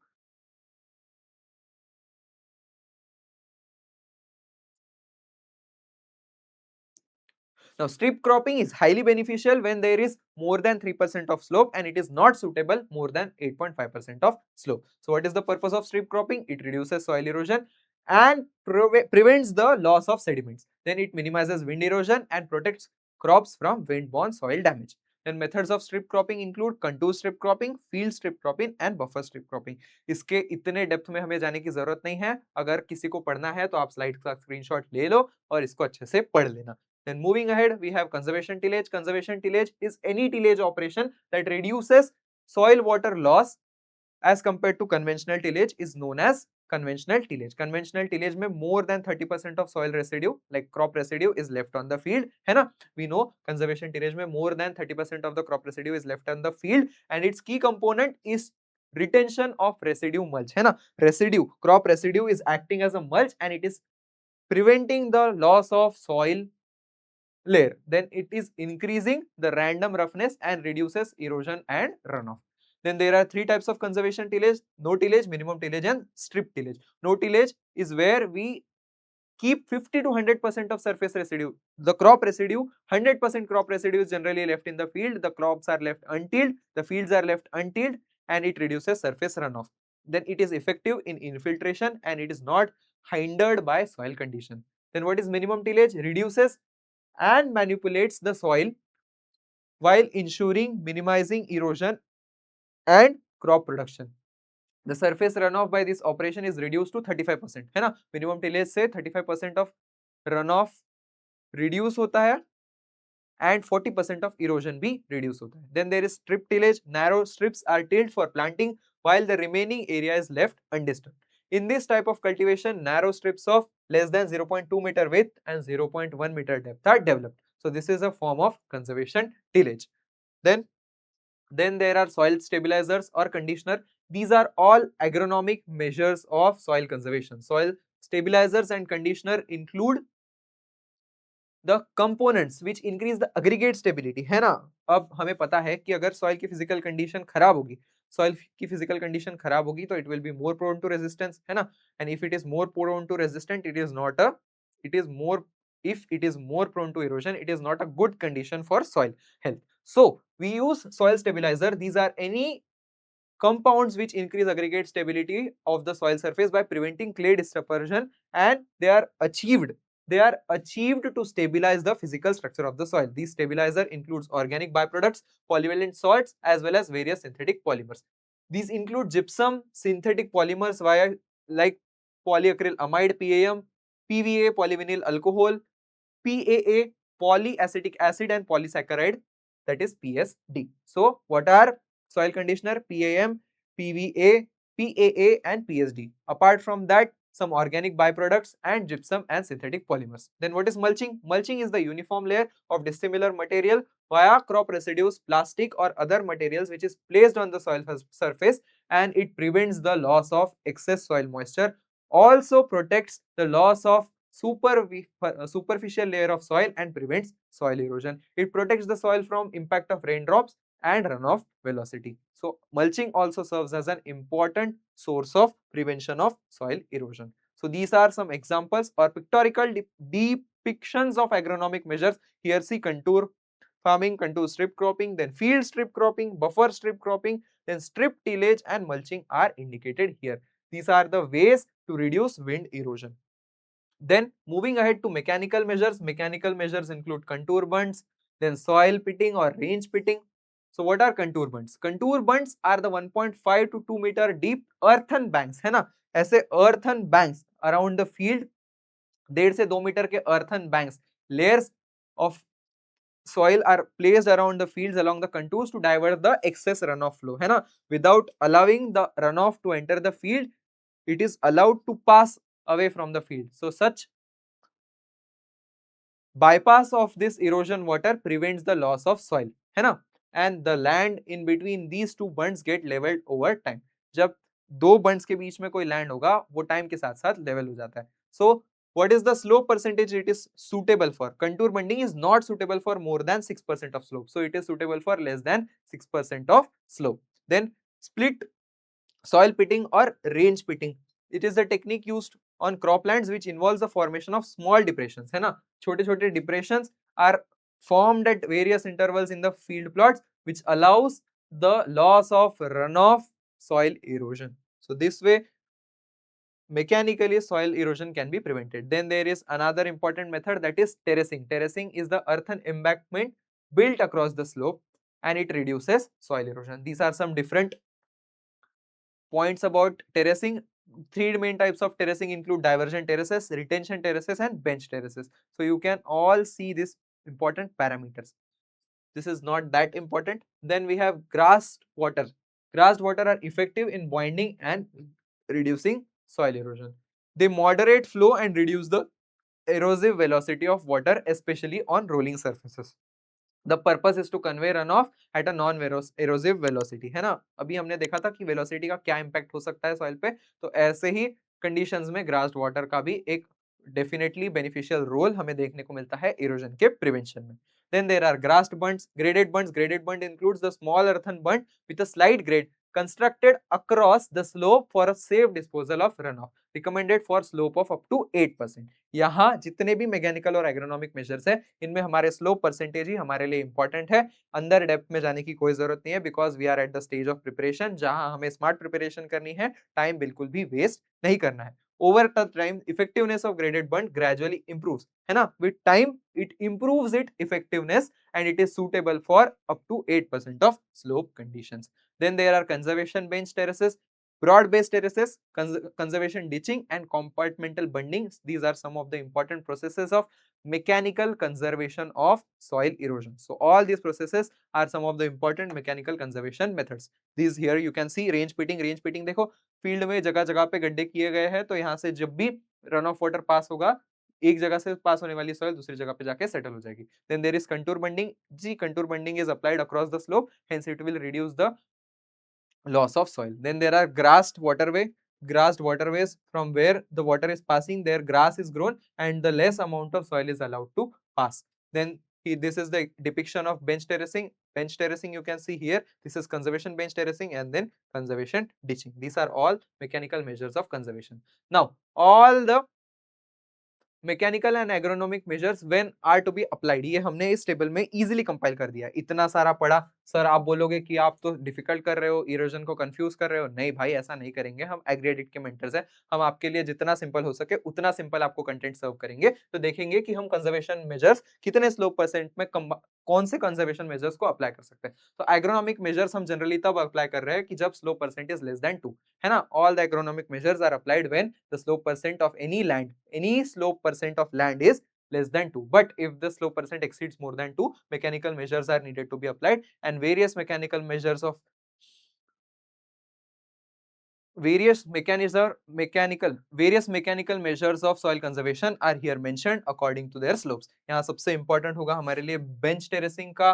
Now, strip cropping is highly beneficial when there is more than 3% of slope and it is not suitable more than 8.5% of slope. So, what is the purpose of strip cropping? It reduces soil erosion and prevents the loss of sediments. Then it minimizes wind erosion and protects crops from wind-borne soil damage. Then methods of strip cropping include contour strip cropping, field strip cropping and buffer strip cropping. इसके इतने depth में हमें जाने की जरूरत नहीं है. अगर किसी को पढ़ना है तो आप स्लाइड का स्क्रीनशॉट ले लो और इसको अच्छे से पढ़ लेना. Then moving ahead, we have conservation tillage. Conservation tillage is any tillage operation that reduces soil water loss as compared to conventional tillage is known as conventional tillage. Conventional tillage में more than 30% of soil residue like crop residue is left on the field, है ना? We know conservation tillage में more than 30% of the crop residue is left on the field and its key component is retention of residue mulch, है ना? Residue, crop residue is acting as a mulch and it is preventing the loss of soil layer. Then it is increasing the random roughness and reduces erosion and runoff. Then there are three types of conservation tillage: no tillage, minimum tillage and strip tillage. No tillage is where we keep 50 to 100% of surface residue. The crop residue, 100% crop residue is generally left in the field. The crops are left untilled, the fields are left untilled and it reduces surface runoff. Then it is effective in infiltration and it is not hindered by soil condition. Then what is minimum tillage? Reduces and manipulates the soil while ensuring minimizing erosion and crop production. The surface runoff by this operation is reduced to 35%, है ना? Minimum tillage से 35% of runoff reduce होता है and 40% of erosion भी reduce होता है. Then there is strip tillage. Narrow strips are tilled for planting while the remaining area is left undisturbed. In this type of cultivation, narrow strips of less than 0.2 meter width and 0.1 meter depth are developed. So this is a form of conservation tillage. Then there are soil stabilizers or conditioner. These are all agronomic measures of soil conservation. Soil stabilizers and conditioner include the components which increase the aggregate stability, है ना? अब हमें पता है कि अगर soil की physical condition खराब होगी, soil की physical condition खराब होगी तो it will be more prone to resistance, है ना? And if it is more prone to resistant, it is more prone to erosion, it is not a good condition for soil health. So we use soil stabilizer. These are any compounds which increase aggregate stability of the soil surface by preventing clay dispersion, and they are achieved to stabilize the physical structure of the soil. These stabilizer includes organic byproducts, polyvalent salts as well as various synthetic polymers. These include gypsum, synthetic polymers via like polyacrylamide PAM, PVA polyvinyl alcohol, PAA polyacetic acid and polysaccharide, that is PSD. So what are soil conditioner? PAM, PVA, PAA and PSD. Apart from that, some organic byproducts and gypsum and synthetic polymers. Then what is mulching? Mulching is the uniform layer of dissimilar material via crop residues, plastic or other materials which is placed on the soil surface, and it prevents the loss of excess soil moisture. Also protects the loss of superficial layer of soil and prevents soil erosion. It protects the soil from impact of raindrops and runoff velocity. So mulching also serves as an important source of prevention of soil erosion. So these are some examples or pictorial depictions of agronomic measures. Here see contour farming, contour strip cropping, then field strip cropping, buffer strip cropping, then strip tillage and mulching are indicated here. These are the ways to reduce wind erosion. Then moving ahead to mechanical measures include contour bunds, then soil pitting or range pitting. So what are contour bunds? Contour bunds are the 1.5 to 2 meter deep earthen banks, है ना? ऐसे earthen banks around the field, 1.5 से 2 metre के earthen banks, layers of soil are placed around the fields along the contours to divert the excess runoff flow, है ना? Without allowing the runoff to enter the field, it is allowed to pass away from the field. So such bypass of this erosion water prevents the loss of soil, है ना? And the land in between these two bunds get leveled over time. जब दो bunds के बीच में कोई land होगा, वो time के साथ साथ level हो जाता है. So what is the slope percentage it is suitable for? Contour bunding is not suitable for more than 6% of slope. So it is suitable for less than 6% of slope. Then split soil pitting or range pitting. It is the technique used on croplands which involves the formation of small depressions, है ना? छोटे छोटे depressions are formed at various intervals in the field plots, which allows the loss of runoff soil erosion. So this way, mechanically soil erosion can be prevented. Then there is another important method, that is terracing. Terracing is the earthen embankment built across the slope and it reduces soil erosion. These are some different points about terracing. Three main types of terracing include diversion terraces, retention terraces and bench terraces. So you can all see these important parameters. This is not that important. Then we have grassed water. Grassed water are effective in binding and reducing soil erosion. They moderate flow and reduce the erosive velocity of water, especially on rolling surfaces. The purpose is to convey runoff at a non erosive velocity, है ना. अभी हमने देखा था कि velocity का क्या impact हो सकता है soil पे, तो ऐसे ही conditions में grassed water का भी एक definitely beneficial role हमें देखने को मिलता है erosion के prevention में. Then there are grassed bunds, graded bunds. Graded bund includes the small earthen bund with a slight grade constructed across the slope for a safe disposal of runoff. Recommended for slope of up to 8%. यहाँ जितने भी mechanical और agronomic measures है, इनमें हमारे slope percentage ही हमारे लिए important है. अंदर डेप्थ में जाने की कोई जरूरत नहीं है, because we are at the stage of preparation जहां हमें स्मार्ट प्रिपरेशन करनी है. टाइम बिल्कुल भी वेस्ट नहीं करना है. Over the time, effectiveness of graded bund gradually improves, है ना. With time, it improves its effectiveness and it is suitable for up to 8% of slope conditions. Then there are conservation bench terraces, broad-based terraces, conservation ditching and compartmental bunding. These are some of the important processes of mechanical conservation of soil erosion. So all these processes are some of the important mechanical conservation methods. These here you can see range pitting. Range pitting देखो field में जगह जगह पे गड्ढे किए गए हैं, तो यहाँ से जब भी रन ऑफ वाटर पास होगा, एक जगह से पास होने वाली सॉइल दूसरी जगह पे जाके सेटल हो जाएगी. Then there is contour bunding. जी, contour bunding is applied across the slope, hence it will reduce the loss of soil. Then there are grassed waterways from where the water is passing, there grass is grown and the less amount of soil is allowed to pass. Then this is the depiction of bench terracing. Bench terracing you can see here. This is conservation bench terracing and then conservation ditching. These are all mechanical measures of conservation. Now, all the mechanical and agronomic measures when are to be applied, ये हमने इस table में easily compile कर दिया. इतना सारा पढ़ा, sir आप बोलोगे कि आप तो डिफिकल्ट कर रहे हो, इरोजन को कंफ्यूज कर रहे हो. नहीं भाई, ऐसा नहीं करेंगे. हम एग्रीडेट के मेंटर्स हैं, हम आपके लिए जितना सिंपल हो सके उतना सिंपल आपको कंटेंट सर्व करेंगे. तो देखेंगे कि हम कंजर्वेशन मेजर्स कितने स्लोप परसेंट में कौन से कंजर्वेशन मेजर्स को अप्लाई कर सकते हैं. तो एग्रोनॉमिक मेजर्स हम जनरली तब अप्लाई कर रहे हैं कि जब slope percent is less than 2, है ना. All the agronomic measures are applied when the slope percent of any slope percent of land is less than 2. But if the slope percent exceeds more than 2, mechanical measures are needed to be applied, and various mechanical measures of soil conservation are here mentioned according to their slopes. यहाँ सबसे important होगा हमारे लिए bench terracing का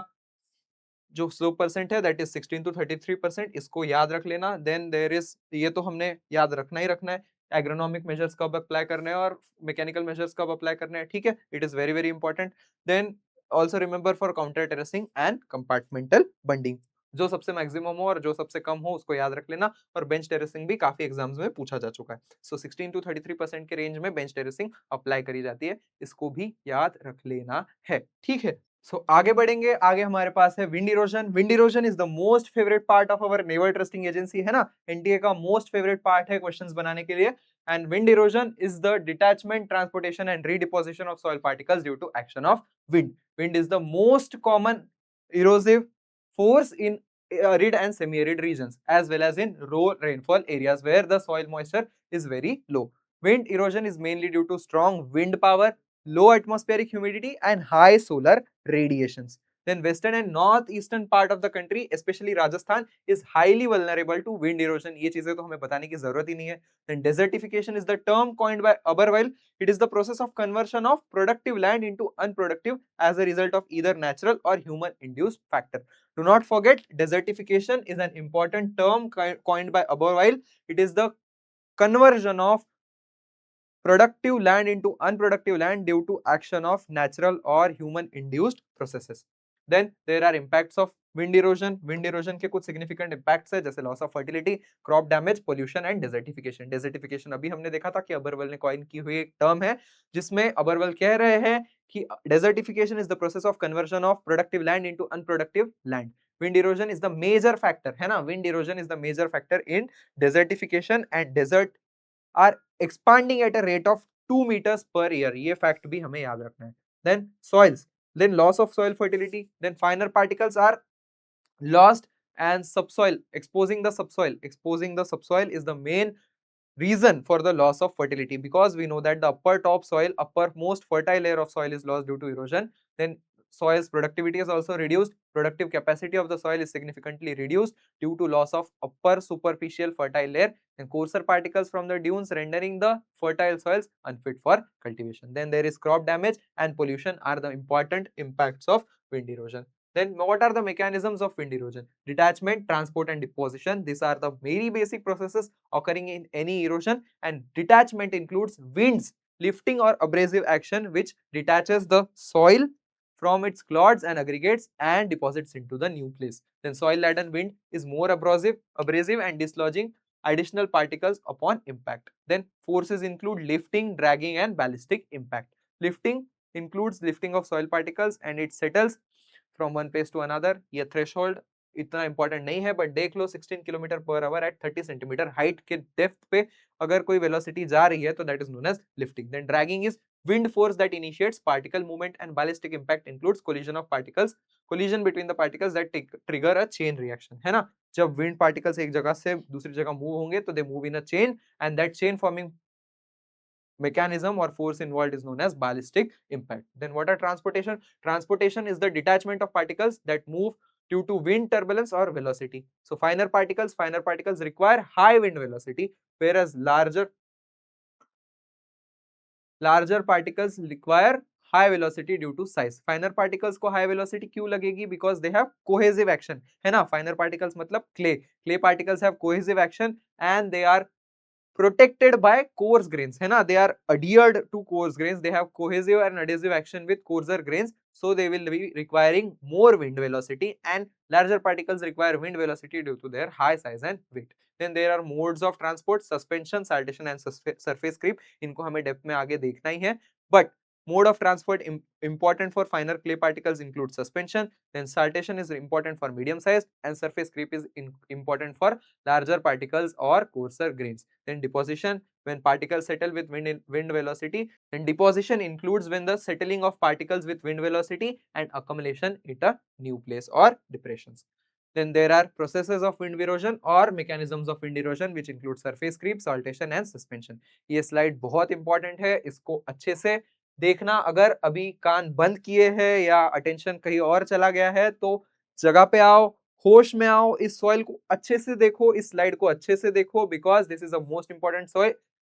जो slope percent है, that is 16 to 33%. इसको याद रख लेना. देन देयर इज, ये तो हमने याद रखना ही रखना है. एग्रोनॉमिक मेजर्स कब अप्लाई करने हैं और मैकेनिकल मेजर्स कब अप्लाई करने हैं, ठीक है. It is very very important. Then also remember for contour terracing and compartmental bunding. जो सबसे मैक्सिमम हो और जो सबसे कम हो उसको याद रख लेना. और बेंच टेरेसिंग भी काफी एग्जाम्स में पूछा जा चुका है. सो 16 to 33% के रेंज में बेंच टेरेसिंग अप्लाई करी जाती है, इसको भी याद रख लेना है, ठीक है. आगे बढ़ेंगे. आगे हमारे पास है wind erosion. Wind erosion is the most favourite part of our National Testing Agency, है ना. एनटीए का मोस्ट फेवरेट पार्ट है क्वेश्चंस बनाने के लिए. And wind erosion is the detachment, transportation and redeposition of soil particles due to action of wind. Wind is the most common erosive force in arid and semi-arid regions as well as in low rainfall areas where the soil moisture is very low. Wind erosion is mainly due to strong wind power, low atmospheric humidity and high solar radiations. Then western and northeastern part of the country, especially Rajasthan, is highly vulnerable to wind erosion. ये चीजें तो हमें बताने की जरूरत ही नहीं है. Then desertification is the term coined by Aberwile. It is the process of conversion of productive land into unproductive as a result of either natural or human induced factor. Do not forget, desertification is an important term coined by Aberwile. It is the conversion of productive land into unproductive land due to action of natural or human induced processes. Then there are impacts of wind erosion. Wind erosion के कुछ significant impacts है, जैसे loss of fertility, crop damage, pollution and desertification. Desertification अभी हमने देखा था कि अबरवल ने coin की हुई एक term है, जिसमें अबरवल कह रहे हैं कि desertification is the process of conversion of productive land into unproductive land. Wind erosion is the major factor, है ना? Wind erosion is the major factor in desertification, and desert are expanding at a rate of 2 meters per year. ये fact भी हमें याद रखना है. Then soils, then loss of soil fertility, then finer particles are lost, and subsoil, exposing the subsoil. Exposing the subsoil is the main reason for the loss of fertility, because we know that the upper top soil, uppermost fertile layer of soil is lost due to erosion. Then soil's productivity is also reduced. Productive capacity of the soil is significantly reduced due to loss of upper superficial fertile layer, and coarser particles from the dunes rendering the fertile soils unfit for cultivation. Then there is crop damage and pollution are the important impacts of wind erosion. Then what are the mechanisms of wind erosion? Detachment, transport and deposition. These are the very basic processes occurring in any erosion, and detachment includes winds lifting or abrasive action which detaches the soil from its clods and aggregates and deposits into the new place. Then soil laden wind is more abrasive and dislodging additional particles upon impact. Then forces include lifting, dragging and ballistic impact. Lifting includes lifting of soil particles and it settles from one place to another. ये threshold इतना important नहीं है, but देख लो 16 kilometre per our at 30 centimetre height के depth पे अगर कोई velocity जा रही है तो that is known as lifting. Then dragging is wind force that initiates particle movement, and ballistic impact includes collision of particles, collision between the particles that trigger a chain reaction, है ना? जब wind particles एक जगह से दूसरी जगह move होंगे तो they move in a chain, and that chain forming mechanism or force involved is known as ballistic impact. Then what are transportation? Transportation is the detachment of particles that move due to wind turbulence or velocity. So finer particles require high wind velocity, whereas larger particles require high velocity due to size. Finer particles को high velocity क्यों लगेगी? Because they have cohesive action, है ना? Finer particles मतलब clay particles have cohesive action and they are protected by coarse grains, है ना? They are adhered to coarse grains. They have cohesive and adhesive action with coarser grains, so they will be requiring more wind velocity, and larger particles require wind velocity due to their high size and weight. Then there are modes of transport: suspension, saltation and surface creep. इनको हमें depth में आगे देखना ही है, but mode of transport important for finer clay particles include suspension. Then saltation is important for medium size, and surface creep is important for larger particles or coarser grains. Then deposition, when particles settle with wind velocity. Then deposition includes when the settling of particles with wind velocity and accumulation at a new place or depressions. Then there are processes of wind erosion or mechanisms of wind erosion which include surface creep, saltation and suspension. ये slide बहुत important है, इसको अच्छे से देखना. अगर अभी कान बंद किए हैं या अटेंशन कहीं और चला गया है तो जगह पे आओ, होश में आओ, इस सॉइल को अच्छे से देखो, इस स्लाइड को अच्छे से देखो, because this is a most important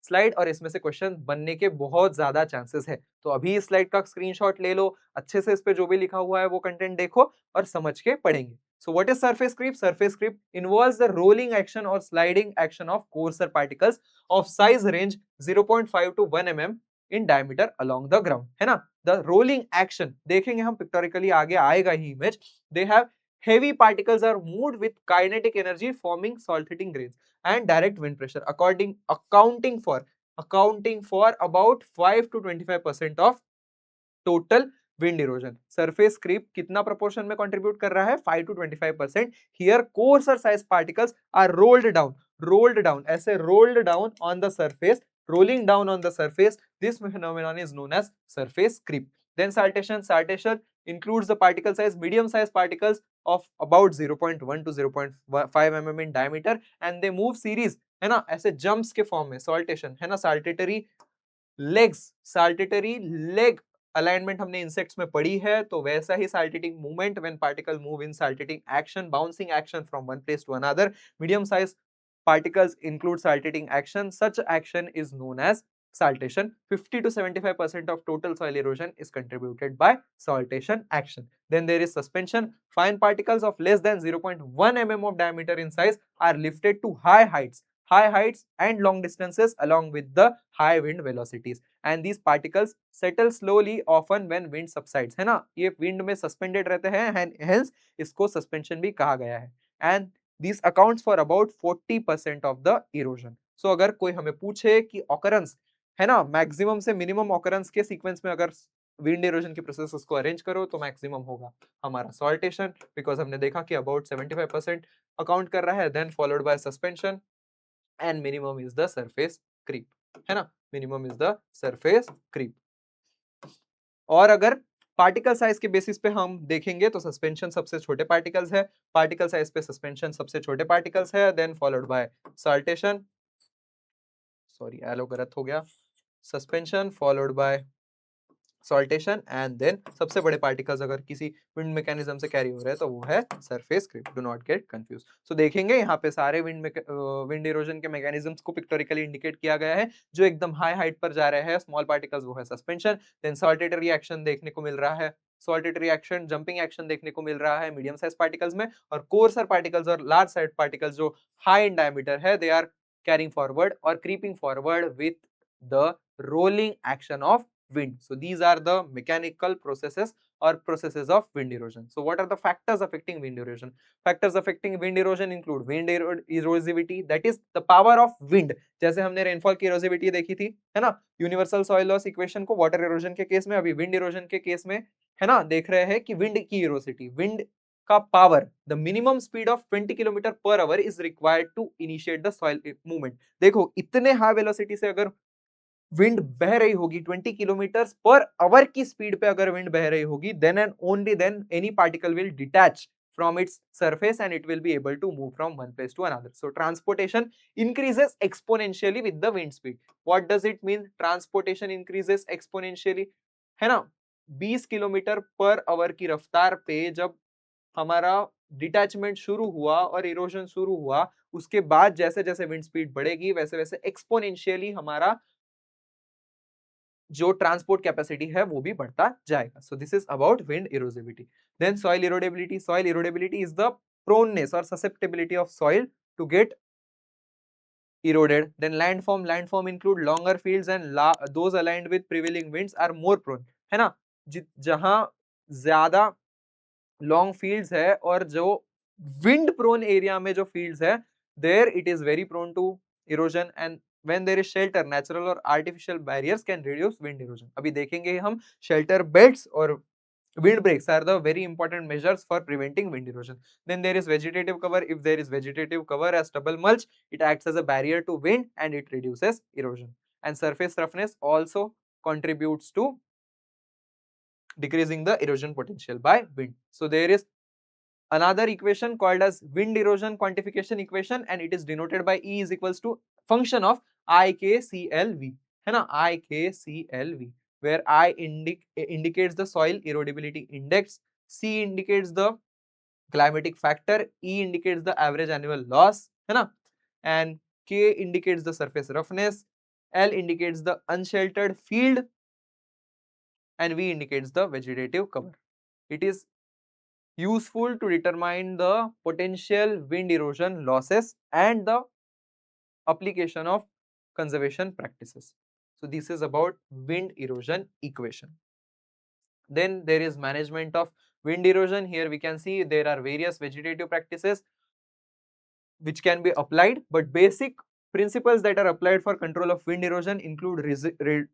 slide और इसमें से क्वेश्चन बनने के बहुत ज्यादा चांसेस है. तो अभी इस स्लाइड का स्क्रीनशॉट ले लो, अच्छे से इस पे जो भी लिखा हुआ है वो कंटेंट देखो और समझ के पढ़ेंगे. So what is surface creep? Surface creep involves the rolling action or sliding action of coarser particles of size range 0.5 to 1 mm in diameter along the ground, है ना? The rolling action देखेंगे हम पिक्टोरिकली, आगे आएगा ही image. They have heavy particles are moved with kinetic energy forming saltating grains and direct wind pressure, accounting for about 5 to 25% of total wind erosion. Surface creep कितना proportion में contribute कर रहा है? 5 to 25%. Here coarser size particles are rolled down, ऐसे rolled down on the surface, rolling down on the surface. This phenomenon is known as surface creep. Then saltation includes the particle size, medium size particles of about 0.1 to 0.5 mm in diameter, and they move series, है ना? ऐसे jumps के form में saltation, है ना? saltatory leg alignment हमने insects में पढ़ी है, तो वैसा ही saltating movement when particle move in saltating action, bouncing action from one place to another. Medium size particles include saltating action. Such action is known as saltation. 50 to 75% of total soil erosion is contributed by saltation action. Then there is suspension. Fine particles of less than 0.1 mm of diameter in size are lifted to high heights. high heights and long distances along with the high wind velocities, and these particles settle slowly often when wind subsides, है ना, ये wind में suspended रहते हैं and hence इसको suspension भी कहा गया है, and this accounts for about 40% of the erosion. So अगर कोई हमें पूछे कि occurrence है ना, मैक्सिमम से मिनिमम ऑकरेंस के सीक्वेंस में अगर विंड इरोजन की प्रोसेस को अरेंज करो तो मैक्सिमम होगा हमारा सॉल्टेशन, बिकॉज हमने देखा कि अबाउट 75% अकाउंट कर रहा है, then followed by suspension, and minimum is the surface creep, है ना, minimum is the surface creep. और अगर पार्टिकल साइज के बेसिस पे हम देखेंगे तो सस्पेंशन सबसे छोटे पार्टिकल्स है, पार्टिकल साइज पे सस्पेंशन सबसे छोटे पार्टिकल्स है, then followed by saltation, sorry एलो गलत हो गया, suspension followed by saltation, and then सबसे बड़े पार्टिकल्स अगर किसी विंड मैकेनिज्म से कैरी हो रहे हैं तो वो है surface creep. Do not get confuse. So देखेंगे यहाँ पे सारे विंड इरोजन के मैकेनिज्म्स को पिक्टोरिकली इंडिकेट किया गया है. जो एकदम हाई हाइट पर जा रहे हैं स्मॉल पार्टिकल्स वो है सस्पेंशन, देन सॉल्टेटरी एक्शन देखने को मिल रहा है, सॉल्टेटरी एक्शन जंपिंग एक्शन देखने को मिल रहा है मीडियम साइज पार्टिकल्स में, और कोर्सर पार्टिकल्स और लार्ज साइज पार्टिकल्स जो हाई इन डायमीटर है दे आर कैरिंग फॉरवर्ड और creeping forward with the rolling action of wind. So these are the mechanical processes or processes of wind erosion. So what are the factors affecting wind erosion? Factors affecting wind erosion include wind erosivity, that is the power of wind. जैसे हमने rainfall की erosivity देखी थी, है ना, universal soil loss equation को water erosion के case में, अभी विंड इरोजन के केस में, है ना, देख रहे हैं कि विंड की erosivity, विंड का power, the minimum speed of 20 kilometre per hour is required to initiate the soil movement. देखो इतने हाई वेलोसिटी से अगर विंड बह रही होगी 20 किलोमीटर पर आवर की स्पीड पे अगर विंड बह रही होगी, then and only then any particle will detach from its surface and it will be able to move from one place to another. So transportation increases exponentially with the wind speed. What does it mean? Transportation increases exponentially, है ना, 20 kilometre per our की रफ्तार पे जब हमारा detachment शुरू हुआ और इरोजन शुरू हुआ, उसके बाद जैसे जैसे विंड स्पीड बढ़ेगी वैसे वैसे एक्सपोनेंशियली हमारा जो ट्रांसपोर्ट कैपेसिटी है वो भी बढ़ता जाएगा. So this is about wind erosivity. Then soil erodibility. Soil erodibility is the proneness or susceptibility of soil to get eroded. Then landform. Landform include longer fields and those aligned with prevailing winds are more prone, है ना, जहां ज्यादा long fields है और जो wind prone area में जो fields है there it is very prone to erosion, and when there is shelter natural or artificial barriers can reduce wind erosion. अभी देखेंगे हम shelter belts और wind breaks are the very important measures for preventing wind erosion. Then there is vegetative cover. If there is vegetative cover as stubble mulch, it acts as a barrier to wind and it reduces erosion. And surface roughness also contributes to decreasing the erosion potential by wind. So there is another equation called as wind erosion quantification equation, and it is denoted by E is equals to function of IKCLV, है ना, IKCLV, where I indicates the soil erodibility index, C indicates the climatic factor, E indicates the average annual loss, है ना, and K indicates the surface roughness, L indicates the unsheltered field, and V indicates the vegetative cover. It is useful to determine the potential wind erosion losses and the application of conservation practices. So this is about wind erosion equation. Then there is management of wind erosion. Here we can see there are various vegetative practices which can be applied, but basic principles that are applied for control of wind erosion include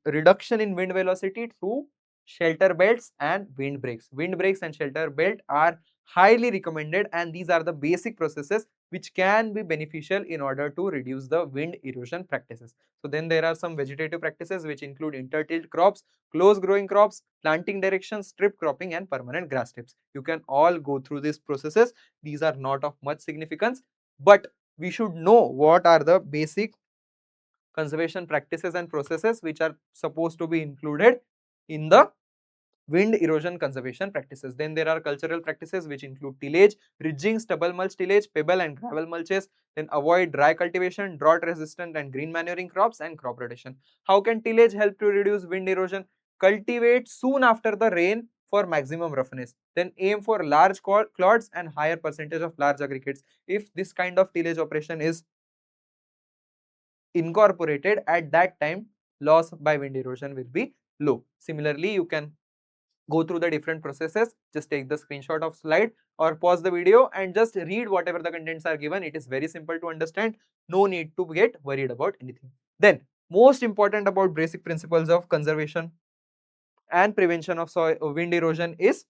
reduction in wind velocity through shelter belts and wind breaks. Wind breaks and shelter belt are highly recommended, and these are the basic processes which can be beneficial in order to reduce the wind erosion practices. So then there are some vegetative practices which include intertilled crops, close growing crops, planting directions, strip cropping and permanent grass strips. You can all go through these processes. These are not of much significance, but we should know what are the basic conservation practices and processes which are supposed to be included in the wind erosion conservation practices. Then there are cultural practices which include tillage, ridging, stubble mulch tillage, pebble and gravel mulches, then avoid dry cultivation, drought resistant and green manuring crops, and crop rotation. How can tillage help to reduce wind erosion? Cultivate soon after the rain for maximum roughness. Then aim for large clods and higher percentage of large aggregates. If this kind of tillage operation is incorporated at that time, loss by wind erosion will be low. Similarly, you can go through the different processes. Just take the screenshot of slide or pause the video and just read whatever the contents are given. It is very simple to understand. No need to get worried about anything. Then, most important about basic principles of conservation and prevention of wind erosion is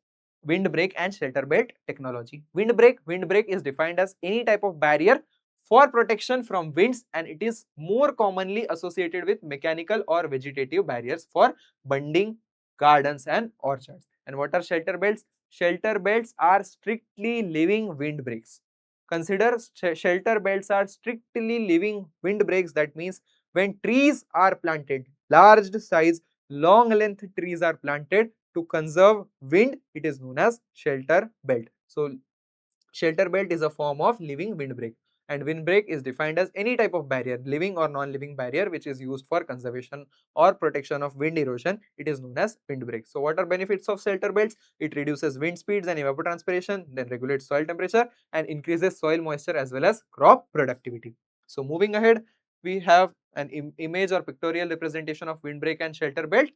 windbreak and shelter belt technology. Windbreak is defined as any type of barrier for protection from winds, and it is more commonly associated with mechanical or vegetative barriers for bunding, gardens and orchards. And what are shelter belts? Shelter belts are strictly living windbreaks. Consider shelter belts are strictly living windbreaks. That means when trees are planted, large size, long length trees are planted to conserve wind, it is known as shelter belt. So shelter belt is a form of living windbreak, and windbreak is defined as any type of barrier, living or non-living barrier, which is used for conservation or protection of wind erosion. It is known as windbreak. So what are benefits of shelter belts? It reduces wind speeds and evapotranspiration, then regulates soil temperature and increases soil moisture as well as crop productivity. So moving ahead, we have an image or pictorial representation of windbreak and shelter belt,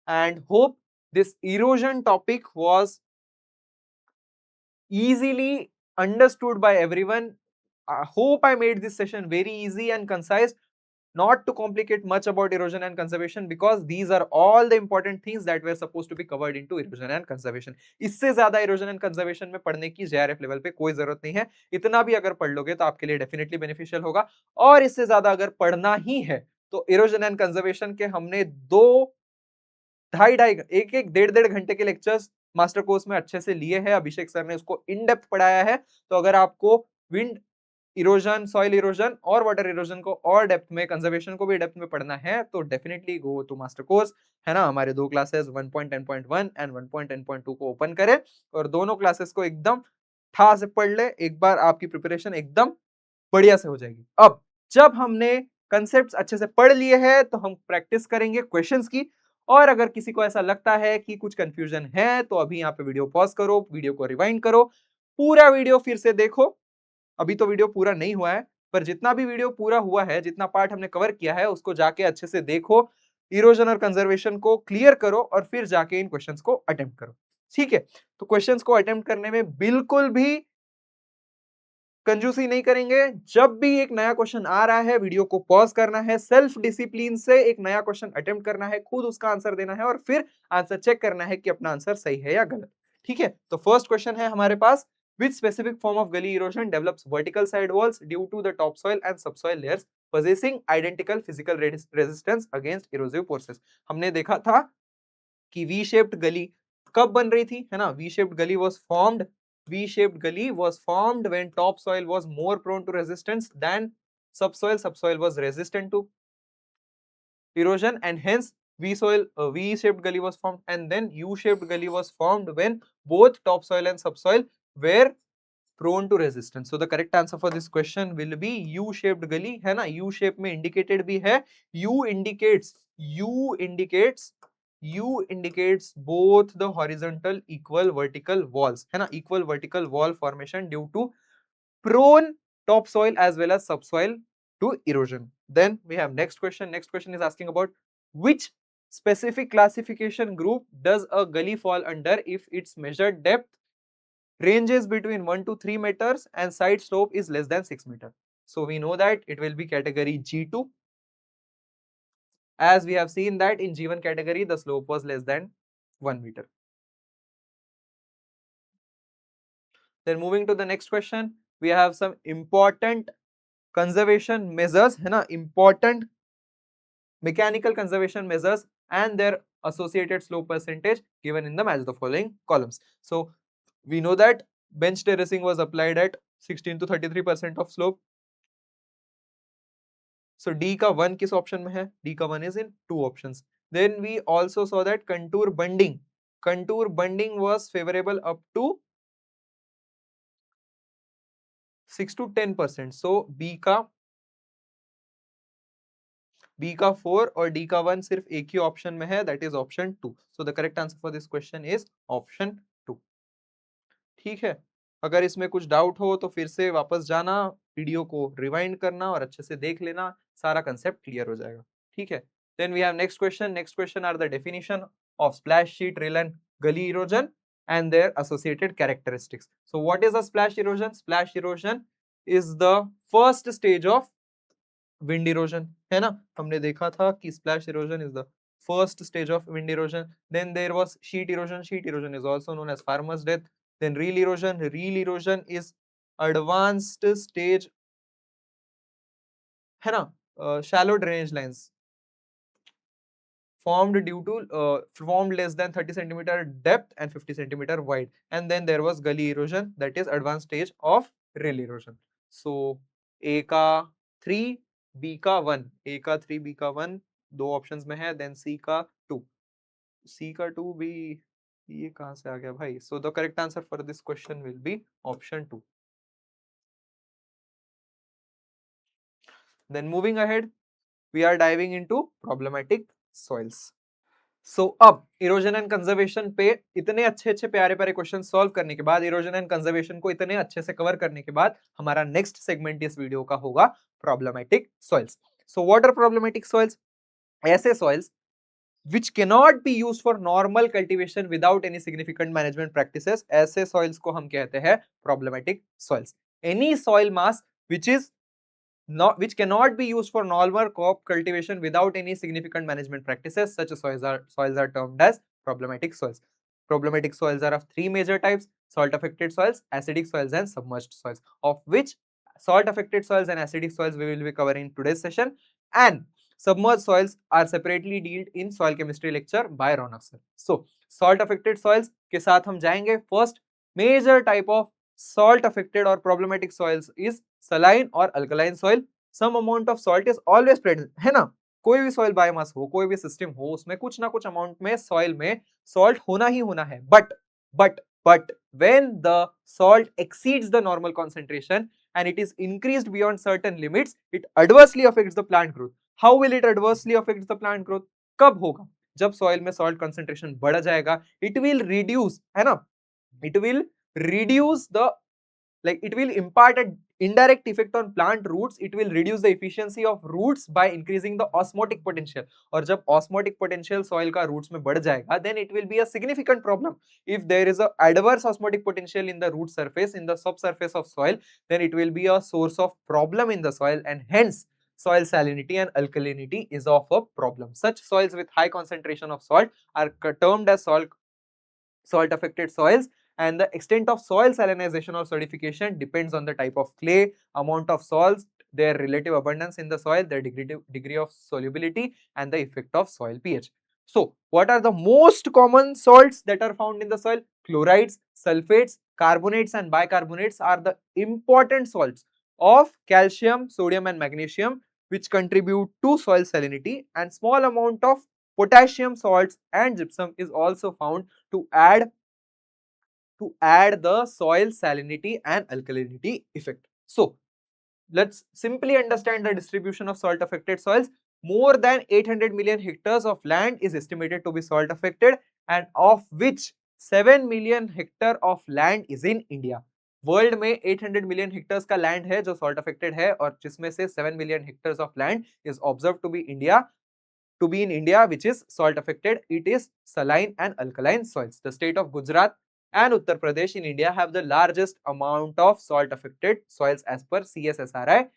and hope this erosion topic was easily understood by everyone. I hope I made this session very easy and concise, not to complicate much about erosion and conservation, because these are all the important things that were supposed to be covered into erosion and conservation. इससे ज्यादा erosion and conservation में पढ़ने की JRF level पे कोई जरूरत नहीं है. इतना भी अगर पढ़ लोगे तो आपके लिए डेफिनेटली बेनिफिशियल होगा, और इससे ज्यादा अगर पढ़ना ही है तो erosion and conservation के हमने दो ढाई ढाई एक एक डेढ़ डेढ़ घंटे के लेक्चर्स मास्टर कोर्स में अच्छे से लिए हैं. अभिषेक सर ने उसको इन डेप्थ पढ़ाया है. तो अगर आपको विंड इरोजन, सॉइल इरोजन और वाटर इरोजन को और डेप्थ में, कंजर्वेशन को भी डेप्थ में पढ़ना है, तो definitely go to master course, है ना. हमारे दो क्लासेस 1.10.1 एंड 1.10.2 को ओपन करें और दोनों क्लासेस को एकदम ठा से पढ़ ले. एक बार आपकी प्रिपरेशन एकदम बढ़िया से हो जाएगी. अब जब हमने कंसेप्ट अच्छे से पढ़ लिए हैं तो हम प्रैक्टिस करेंगे क्वेश्चंस की. और अगर किसी को ऐसा लगता है कि कुछ कंफ्यूजन है तो अभी यहाँ पे वीडियो पॉज करो, वीडियो को रिवाइंड करो, पूरा वीडियो फिर से देखो. अभी तो वीडियो पूरा नहीं हुआ है, पर जितना भी वीडियो पूरा हुआ है, जितना पार्ट हमने कवर किया है, उसको जाके अच्छे से देखो, इरोजन और कंजर्वेशन को क्लियर करो और फिर जाके इन क्वेश्चंस को अटेम्प्ट करो. ठीक है, तो क्वेश्चंस को अटेम्प्ट करने में बिल्कुल भी कंजूसी नहीं करेंगे. जब भी एक नया क्वेश्चन आ रहा है, वीडियो को पॉज करना है, सेल्फ डिसिप्लिन से एक नया क्वेश्चन अटेम्प्ट करना है, खुद उसका आंसर देना है और फिर आंसर चेक करना है कि अपना आंसर सही है या गलत. ठीक है, तो फर्स्ट क्वेश्चन है हमारे पास, which specific form of gully erosion develops vertical side walls due to the topsoil and subsoil layers possessing identical physical resistance against erosive forces. हमने देखा था कि वी शेप्ड गली कब बन रही थी, है ना. वी शेप्ड गली was formed when topsoil was more prone to resistance than subsoil. Subsoil was resistant to erosion, and hence V-shaped gully was formed. And then U-shaped gully was formed when both topsoil and subsoil were prone to resistance. So the correct answer for this question will be U-shaped gully, है ना. U shape में indicated भी है. U indicates both the horizontal equal vertical walls, है ना. Equal vertical wall formation due to prone topsoil as well as subsoil to erosion. Then we have next question. Next question is asking about which specific classification group does a gully fall under if its measured depth ranges between 1 to 3 meters and side slope is less than 6 meters. So we know that it will be category G2. As we have seen that in G1 category, the slope was less than 1 meter. Then moving to the next question, we have some important conservation measures, है ना, important mechanical conservation measures and their associated slope percentage given in the match the following columns. So we know that bench terracing was applied at 16 to 33% of slope. So D का 1 किस option में है? D का 1 is in 2 options. Then we also saw that contour bunding was favorable up to 6 to 10%. So B का 4 और D का 1 सिर्फ एक ही ऑप्शन में है, that is option 2. So the correct answer for this question is option 2. ठीक है, अगर इसमें कुछ डाउट हो तो फिर से वापस जाना, वीडियो को रिवाइंड करना और अच्छे से देख लेना, सारा कंसेप्ट क्लियर हो जाएगा, ठीक है। Then we have next question are the definition of splash sheet, rill and gully erosion and their associated characteristics. So what is a splash erosion? Splash erosion is the first stage of wind erosion, है ना। हमने देखा था कि splash erosion is the first stage of wind erosion. Then there was sheet erosion. Sheet erosion is also known as farmer's death. Then reel erosion. Reel erosion is advanced stage, है ना, shallow drainage lines formed due to formed less than 30 centimeter depth and 50 centimeter wide. And then there was gully erosion, that is advanced stage of rill erosion. So A का 3, B का 1, A का 3, B का 1 दो options में है, then C का 2, C का 2 भी ये कहां से आ गया भाई। सो the correct answer for this question will B option 2. Then moving ahead, we are diving into problematic soils. सो अब इरोजन एंड कंजर्वेशन पे इतने अच्छे अच्छे प्यारे प्यारे क्वेश्चन सॉल्व करने के बाद, इरोजन एंड कंजर्वेशन को इतने अच्छे से कवर करने के बाद, हमारा नेक्स्ट सेगमेंट इस वीडियो का होगा problematic soils. So what are problematic soils? ऐसे soils which cannot be used for normal cultivation without any significant management practices. ऐसे सॉइल्स को हम कहते हैं problematic soils. Any soil mass which cannot be used for normal crop cultivation without any significant management practices. Such soils are termed as problematic soils. Problematic soils are of three major types: salt affected soils, acidic soils, and submerged soils, of which salt affected soils and acidic soils we will be covering in today's session, and submerged soils are separately dealt in soil chemistry lecture by Ronak sir. So salt affected soils के साथ हम जाएंगे. First major type of salt affected or problematic soils is saline or alkaline soil. Some amount of salt is always present, है ना. कोई भी soil biomass हो, कोई भी सिस्टम हो, उसमें कुछ ना कुछ अमाउंट में सॉइल में सॉल्ट होना ही होना है. But when the salt exceeds the normal concentration and it is increased beyond certain limits, it adversely affects the plant growth. How will it adversely affect the plant growth? कब होगा? जब soil में salt concentration बढ़ जाएगा. It will reduce, है ना, it will reduce the, like, it will impart an indirect effect on plant roots. It will reduce the efficiency of roots by increasing the osmotic potential. और जब osmotic potential soil का roots में बढ़ जाएगा, then it will be a significant problem. If there is a adverse osmotic potential in the root surface, in the subsurface of soil, then it will be a source of problem in the soil, and hence soil salinity and alkalinity is of a problem. Such soils with high concentration of salt are termed as salt affected soils, and the extent of soil salinization or solidification depends on the type of clay, amount of salts, their relative abundance in the soil, their degree of solubility, and the effect of soil pH. So what are the most common salts that are found in the soil? Chlorides, sulfates, carbonates, and bicarbonates are the important salts of calcium, sodium, and magnesium, which contribute to soil salinity, and small amount of potassium salts and gypsum is also found to add the soil salinity and alkalinity effect. So let's simply understand the distribution of salt affected soils. More than 800 million hectares of land is estimated to be salt affected, and of which 7 million hectare of land is in India. World में 800 million hectares का land है जो salt affected है, और जिसमें से 7 million hectares of land is observe to be in India, which is salt affected. It is saline and alkaline soils. The state of Gujarat and Uttar Pradesh in India have the largest amount of salt affected soils as per CSSRI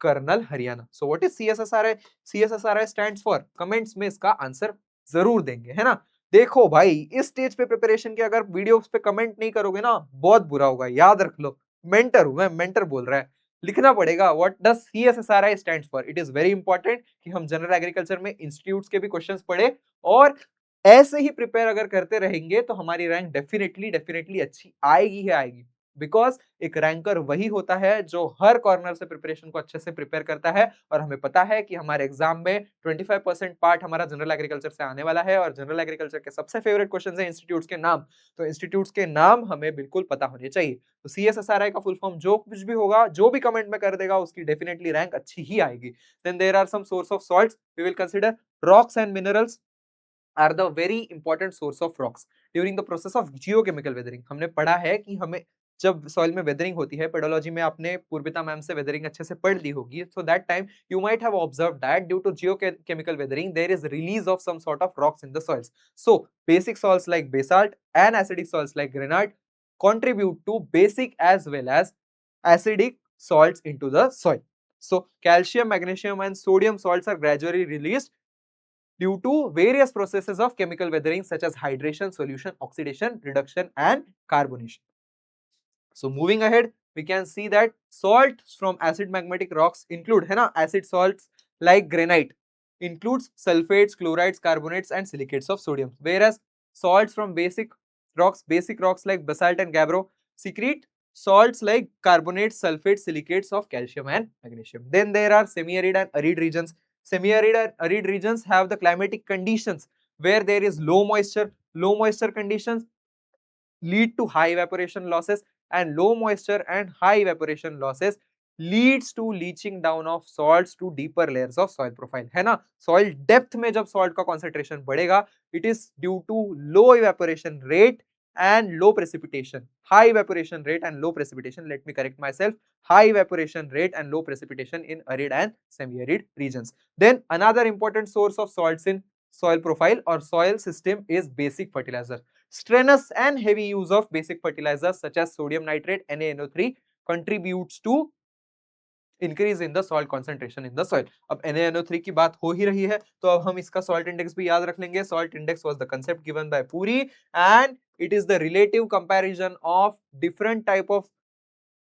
Karnal Haryana. So what is CSSRI? CSSRI stands for, comments में इसका answer जरूर देंगे, है ना. देखो भाई, इस stage पे प्रिपरेशन के अगर वीडियोस पे कमेंट नहीं करोगे ना, बहुत बुरा होगा. याद रख लो, मेंटर हूं मैं, मेंटर बोल रहा है, लिखना पड़ेगा. What does CSSRI stand for? It is very important कि हम जनरल एग्रीकल्चर में इंस्टीट्यूट्स के भी क्वेश्चंस पढ़े, और ऐसे ही प्रिपेयर अगर करते रहेंगे तो हमारी रैंक डेफिनेटली अच्छी आएगी ही आएगी. बिकॉज एक रैंकर वही होता है जो हर कॉर्नर से प्रिपरेशन को अच्छे से प्रिपेयर करता है, और हमें पता है कि हमारे एग्जाम में 25% पार्ट हमारा जनरल एग्रीकल्चर से आने वाला है, और जनरल एग्रीकल्चर के सबसे फेवरेट क्वेश्चन है इंस्टीट्यूट्स के नाम. तो इंस्टीट्यूट्स के नाम हमें बिल्कुल पता होने चाहिए. तो CSSRI का फुल फॉर्म जो कुछ भी होगा, जो भी कमेंट में कर देगा, उसकी डेफिनेटली रैंक अच्छी ही आएगी. Then there are some source of salts we will consider. Rocks and minerals are the very important source of rocks during the process of geochemical weathering. हमने पढ़ा है कि हमें जब सॉइल में वेदरिंग होती है, पेडोलॉजी में आपने पूर्विता मैम से वेदरिंग अच्छे से पढ़ ली होगी, so that time you might have observed that due to geochemical weathering there is release of some sort of rocks in the soils. So basic soils like basalt and acidic soils like granite contribute to basic as well as acidic salts into the soil. So calcium, magnesium and sodium salts are gradually released due to various processes of chemical weathering such as hydration, solution, oxidation, reduction and carbonation. So moving ahead, we can see that salts from acid magmatic rocks include acid salts like granite, includes sulfates, chlorides, carbonates and silicates of sodium, whereas salts from basic rocks like basalt and gabbro secrete salts like carbonates, sulfates, silicates of calcium and magnesium. Then there are semi-arid and arid regions. Semi-arid and arid regions have the climatic conditions where there is low moisture. Low moisture conditions lead to high evaporation losses, and low moisture and high evaporation losses leads to leaching down of salts to deeper layers of soil profile, है ना. soil depth में जब salt का concentration बढ़ेगा, it is due to low evaporation rate and low precipitation. High evaporation rate and low precipitation, let me correct myself, high evaporation rate and low precipitation in arid and semi-arid regions. Then another important source of salts in soil profile or soil system is basic fertilizer. Strenuous and heavy use of basic fertilizers such as sodium nitrate NaNO3 contributes to increase in the salt concentration in the soil. अब NaNO3 की बात हो ही रही है तो अब हम इसका salt index भी याद रख लेंगे. Salt index was the concept given by Puri and it is the relative comparison of different type of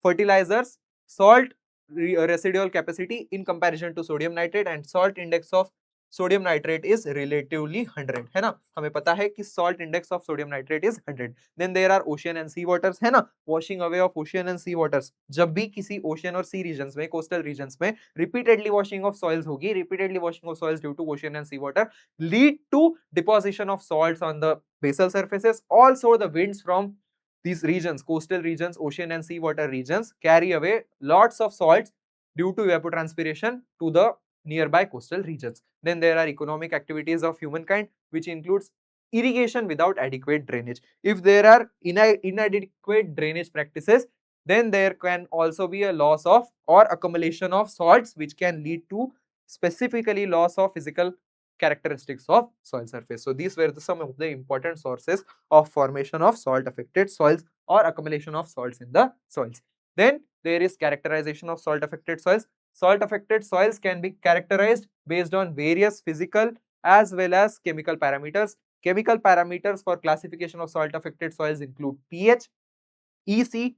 fertilizers, salt residual capacity in comparison to sodium nitrate, and salt index of sodium nitrate is relatively 100, है ना. हमें पता है कि salt index of sodium nitrate is 100. Then there are ocean and sea waters, है ना. washing away of ocean and sea waters, जब भी किसी ocean और sea regions में, coastal regions में repeatedly washing of soils होगी, repeatedly washing of soils due to ocean and sea water lead to deposition of salts on the basal surfaces. Also the winds from these regions, coastal regions, ocean and sea water regions, carry away lots of salts due to evapotranspiration to the nearby coastal regions. Then there are economic activities of humankind, which includes irrigation without adequate drainage. If there are inadequate drainage practices, then there can also be a loss of or accumulation of salts, which can lead to specifically loss of physical characteristics of soil surface. So these were some of the important sources of formation of salt affected soils or accumulation of salts in the soils. Then there is characterization of salt affected soils. Salt affected soils can be characterized based on various physical as well as chemical parameters. Chemical parameters for classification of salt affected soils include pH, EC,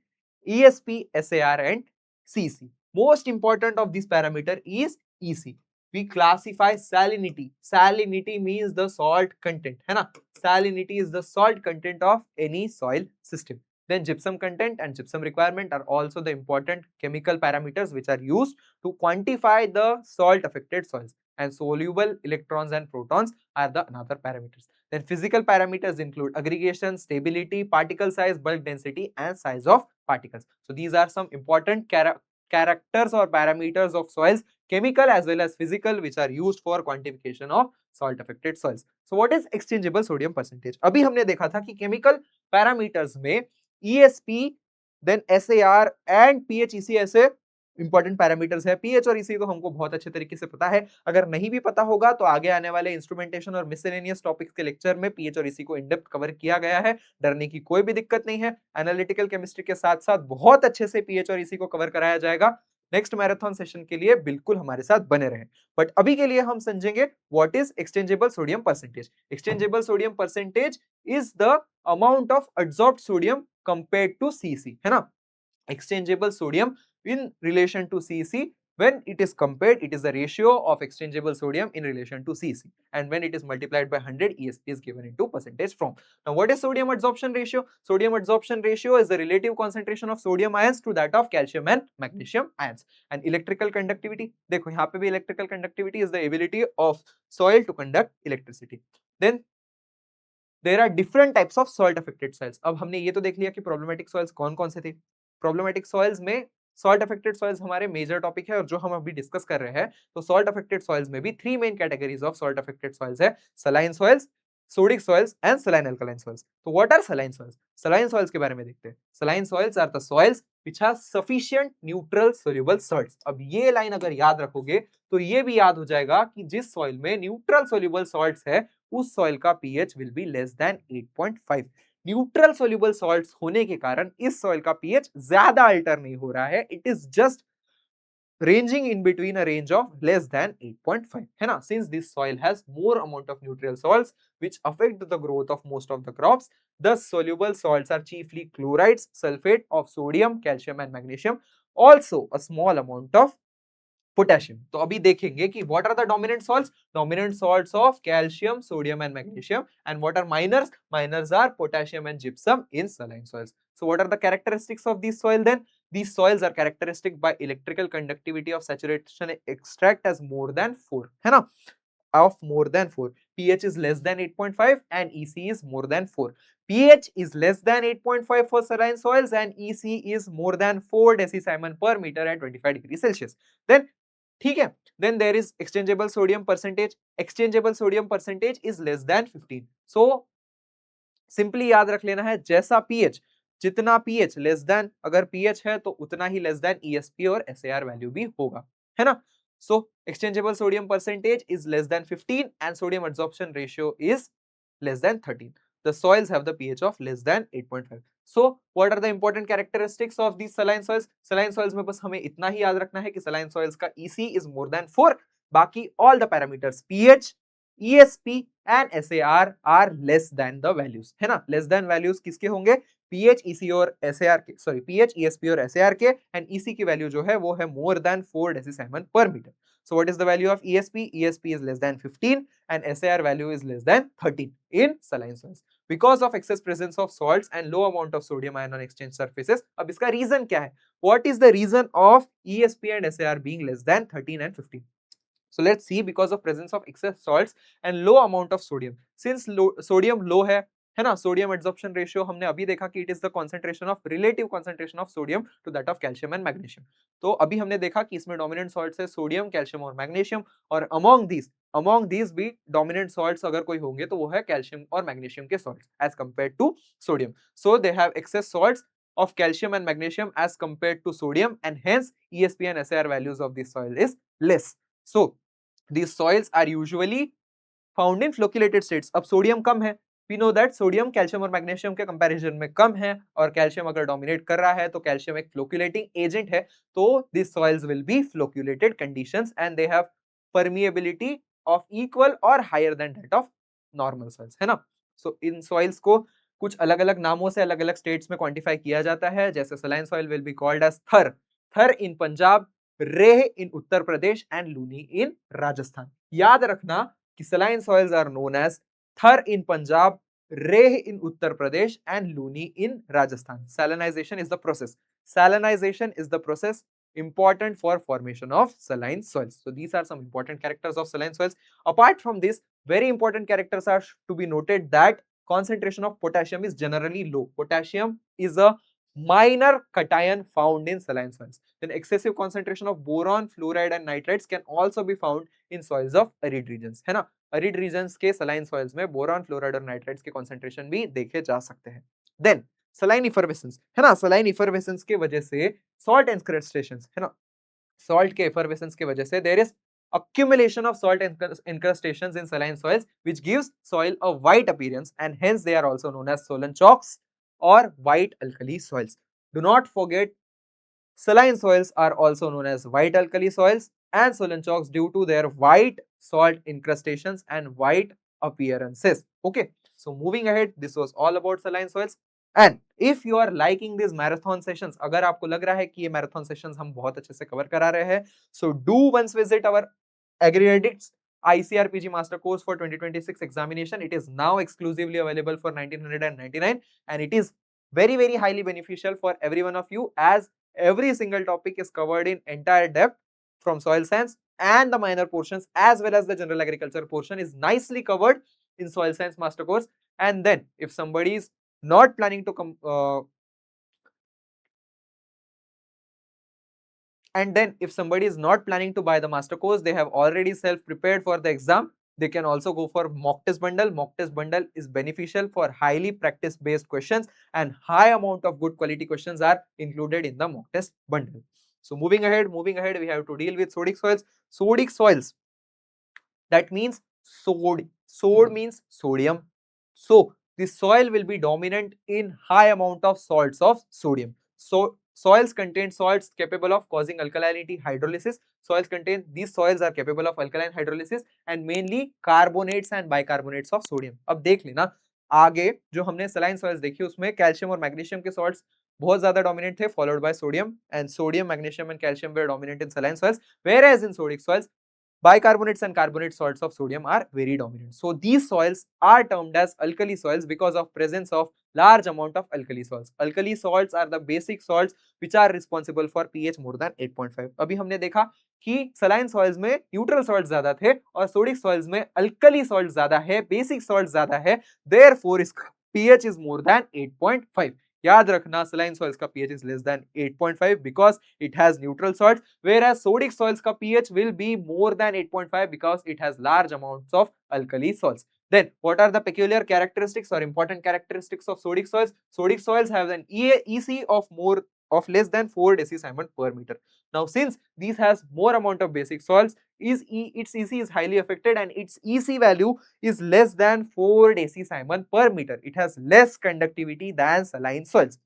ESP, SAR and CC. Most important of this parameter is EC. We classify salinity. Salinity means the salt content, है ना. Salinity is the salt content of any soil system. Then gypsum content and gypsum requirement are also the important chemical parameters which are used to quantify the salt affected soils. And soluble electrons and protons are the another parameters. Then physical parameters include aggregation, stability, particle size, bulk density and size of particles. So these are some important characters or parameters of soils, chemical as well as physical, which are used for quantification of salt affected soils. So what is exchangeable sodium percentage? अभी हमने देखा था कि chemical parameters में ESP, then SAR and PHEC ऐसे important parameters है. PH और इसी तो हमको बहुत अच्छे तरीके से पता है. अगर नहीं भी पता होगा तो आगे आने वाले इंस्ट्रूमेंटेशन और मिसलेनियस टॉपिक्स के लेक्चर में पीएच और इसी को इन डेप्थ कवर किया गया है. डरने की कोई भी दिक्कत नहीं है. एनालिटिकल केमिस्ट्री के साथ साथ बहुत अच्छे से पीएच और इसी को कवर कराया जाएगा. नेक्स्ट मैराथन सेशन के लिए बिल्कुल हमारे साथ बने रहें. बट अभी के लिए हम समझेंगे what is exchangeable sodium percentage. Exchangeable sodium percentage is the amount of absorbed sodium compared to CC, है ना. Exchangeable sodium in relation to CC, when it is compared, it is the ratio of exchangeable sodium in relation to CC, and when it is multiplied by 100, ESP is given into percentage form. Now what is sodium adsorption ratio? Sodium adsorption ratio is the relative concentration of sodium ions to that of calcium and magnesium ions. And electrical conductivity, देखो यहाँ पे भी electrical conductivity is the ability of soil to conduct electricity. Then there are different types of salt affected soils. अब हमने ये तो देख लिया कि problematic soils कौन कौन से थे. problematic soils में सॉल्ट अफेक्टेड सॉइल्स हमारे मेजर टॉपिक है और जो हम अभी डिस्कस कर रहे हैं. तो सॉल्ट अफेक्टेड सॉइल्स में भी three main categories of salt affected soils है. Saline soils, sodic soils and saline alkaline soils. So what are saline soils? Saline soils के बारे में देखते हैं. Saline soils are the soils which have sufficient neutral soluble salts. अब ये line अगर याद रखोगे तो ये भी याद हो जाएगा कि जिस सॉइल में न्यूट्रल सोल्यूबल सॉल्ट्स है उस सॉइल का pH will be less than 8.5. Neutral soluble salts होने के कारण इस सॉइल का पीएच ज्यादा अल्टर नहीं हो रहा है. It is just ranging in between a range of less than 8.5 है ना. Since this soil has more amount of neutral salts which affect the growth of most of the crops, the soluble salts are chiefly chlorides, sulfate of sodium, calcium and magnesium, also a small amount of potassium. तो अभी देखेंगे कि what are the dominant salts? Dominant salts of calcium, sodium and magnesium. And what are minors? Minors are potassium and gypsum in saline soils. So what are the characteristics of these soil then? These soils are characteristic by electrical conductivity of saturation extract as more than 4 है ना, of more than 4. pH is less than 8.5 and EC is more than 4. pH is less than 8.5 for saline soils and EC is more than 4 decisimon per meter at 25 degrees Celsius. Then ठीक है, then there is exchangeable sodium percentage. Exchangeable sodium percentage is less than 15. So simply याद रख लेना है जैसा pH, जितना pH less than, अगर pH है तो उतना ही लेस देन ईएसपी और एसएआर वैल्यू भी होगा, है ना. So exchangeable sodium percentage is less than 15 and sodium absorption ratio is less than 13. The soils have the pH of less than 8.5. So what are the important characteristics of these saline soils? Saline soils में बस हमें इतना ही याद रखना है कि saline soils का EC is more than 4. बाकी all the parameters pH, ESP and SAR are less than the values, है ना. less than values किसके होंगे? pH, EC और SAR के, sorry pH, ESP और SAR के, and EC की वैल्यू जो है वो है more than 4 डेसिसिमन per meter. So what is the value of ESP? ESP is less than 15 and SAR value is less than 13 in saline soils. Because of excess presence of salts and low amount of sodium ion on exchange surfaces. अब इसका reason क्या है? What is the reason of ESP and SAR being less than 13 and 15? So let's see. Because of presence of excess salts and low amount of sodium. Since sodium low है ना, sodium absorption ratio हमने अभी देखा कि it is the concentration of relative concentration of sodium to that of calcium and magnesium. तो अभी हमने देखा कि इसमें डोमिनेंट सॉल्ट्स है सोडियम, कैल्शियम और मैग्नीशियम, और अमॉन्ग दीज भी डोमिनेंट सॉल्ट्स अगर कोई होंगे तो वो है कैल्शियम और मैग्नीशियम के salts as compared to sodium. So they have excess salts of calcium and magnesium as compared to sodium, and hence ESP and SAR values of this soil is less. So these soils are usually found in flocculated states. अब sodium कम है, we know that sodium calcium और magnesium के comparison में कम है, और calcium अगर dominate कर रहा है तो कैल्शियम एक फ्लोक्यूलेटिंग एजेंट है, तो these soils will be flocculated conditions and they have permeability of equal or higher than that of normal soils, है ना. So इन soils को कुछ अलग अलग नामों से अलग अलग स्टेट्स में क्वांटिफाई किया जाता है. जैसे saline soil will be called as Thur, Thur in Punjab, Reh in Uttar Pradesh and Luni in Rajasthan. याद रखना कि saline soils are known as Thur in Punjab, Reh in Uttar Pradesh and Luni in Rajasthan. Salinization is the process. Salinization is the process important for formation of saline soils. So these are some important characters of saline soils. Apart from this, very important characters are to be noted that concentration of potassium is generally low. Potassium is a minor cation found in saline soils. Then excessive concentration of boron, fluoride and nitrites can also be found in soils of arid regions, है ना. arid regions के saline soils में boron, fluoride और nitrites के concentration भी देखे जा सकते हैं. Then saline effervescence, है ना. saline effervescence के वजह से salt incrustations, है ना, salt के effervescence के वजह से there is accumulation of salt incrustations in saline soils which gives soil a white appearance, and hence they are also known as Solon chalks or white alkali soils. Do not forget, saline soils are also known as white alkali soils and Solon chalks due to their white salt incrustations and white appearances. Okay, so moving ahead, this was all about saline soils. And if you are liking these marathon sessions, अगर आपको लग रहा है कि ये marathon sessions हम बहुत अच्छे से cover करा रहे हैं, so do once visit our AgriAddicts ICRPG Master Course for 2026 examination. It is now exclusively available for 1999 and it is very highly beneficial for every one of you, as every single topic is covered in entire depth from soil science, and the minor portions as well as the general agriculture portion is nicely covered in soil science master course. And then if somebody is not planning to buy the master course, they have already self prepared for the exam, They can also go for mock test bundle. Mock test bundle is beneficial for highly practice based questions, and high amount of good quality questions are included in the mock test bundle. So moving ahead, we have to deal with sodic soils. Sodic soils, that means sod. Sod means sodium. So the soil will be dominant in high amount of salts of sodium. So soils contain salts capable of causing alkalinity hydrolysis. These soils are capable of alkaline hydrolysis and mainly carbonates and bicarbonates of sodium. अब देख लेना आगे जो हमने saline soils देखी उसमें calcium और magnesium के salts बहुत ज्यादा dominant थे, followed by sodium, and sodium, magnesium and calcium were dominant in saline soils, whereas in sodic soils bicarbonates and carbonate salts of sodium are very dominant. So these soils are termed as alkali soils because of presence of large amount of alkali salts. Alkali salts are the basic salts which are responsible for pH more than 8.5. अभी हमने देखा कि saline soils में neutral salts ज्यादा थे और sodic soils में alkali salts ज्यादा है, basic salts ज्यादा है, therefore इसका pH is more than 8.5. याद रखना saline soils का pH is less than 8.5 because it has neutral salts, whereas sodic soils का pH will be more than 8.5 because it has large amounts of alkali salts. Then what are the peculiar characteristics or important characteristics of sodic soils? Sodic soils have an EC of less than 4 decisimon per meter. Now since these has more amount of basic salts, its EC is highly affected and its EC value is less than 4 decisimon per meter. It has less conductivity than saline soils.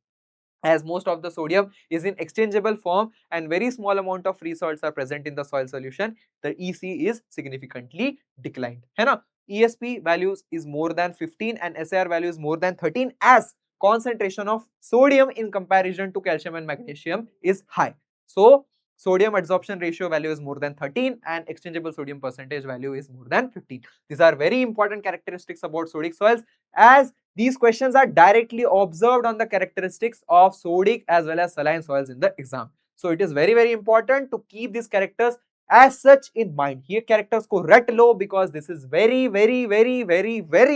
As most of the sodium is in exchangeable form and very small amount of free salts are present in the soil solution, the EC is significantly declined. है ना? ESP values is more than 15 and SAR value is more than 13 as concentration of sodium in comparison to calcium and magnesium is high. So sodium adsorption ratio value is more than 13 and exchangeable sodium percentage value is more than 15. These are very important characteristics about sodic soils, as these questions are directly observed on the characteristics of sodic as well as saline soils in the exam. So it is very important to keep these characters as such in mind. ये characters को रट लो because this is very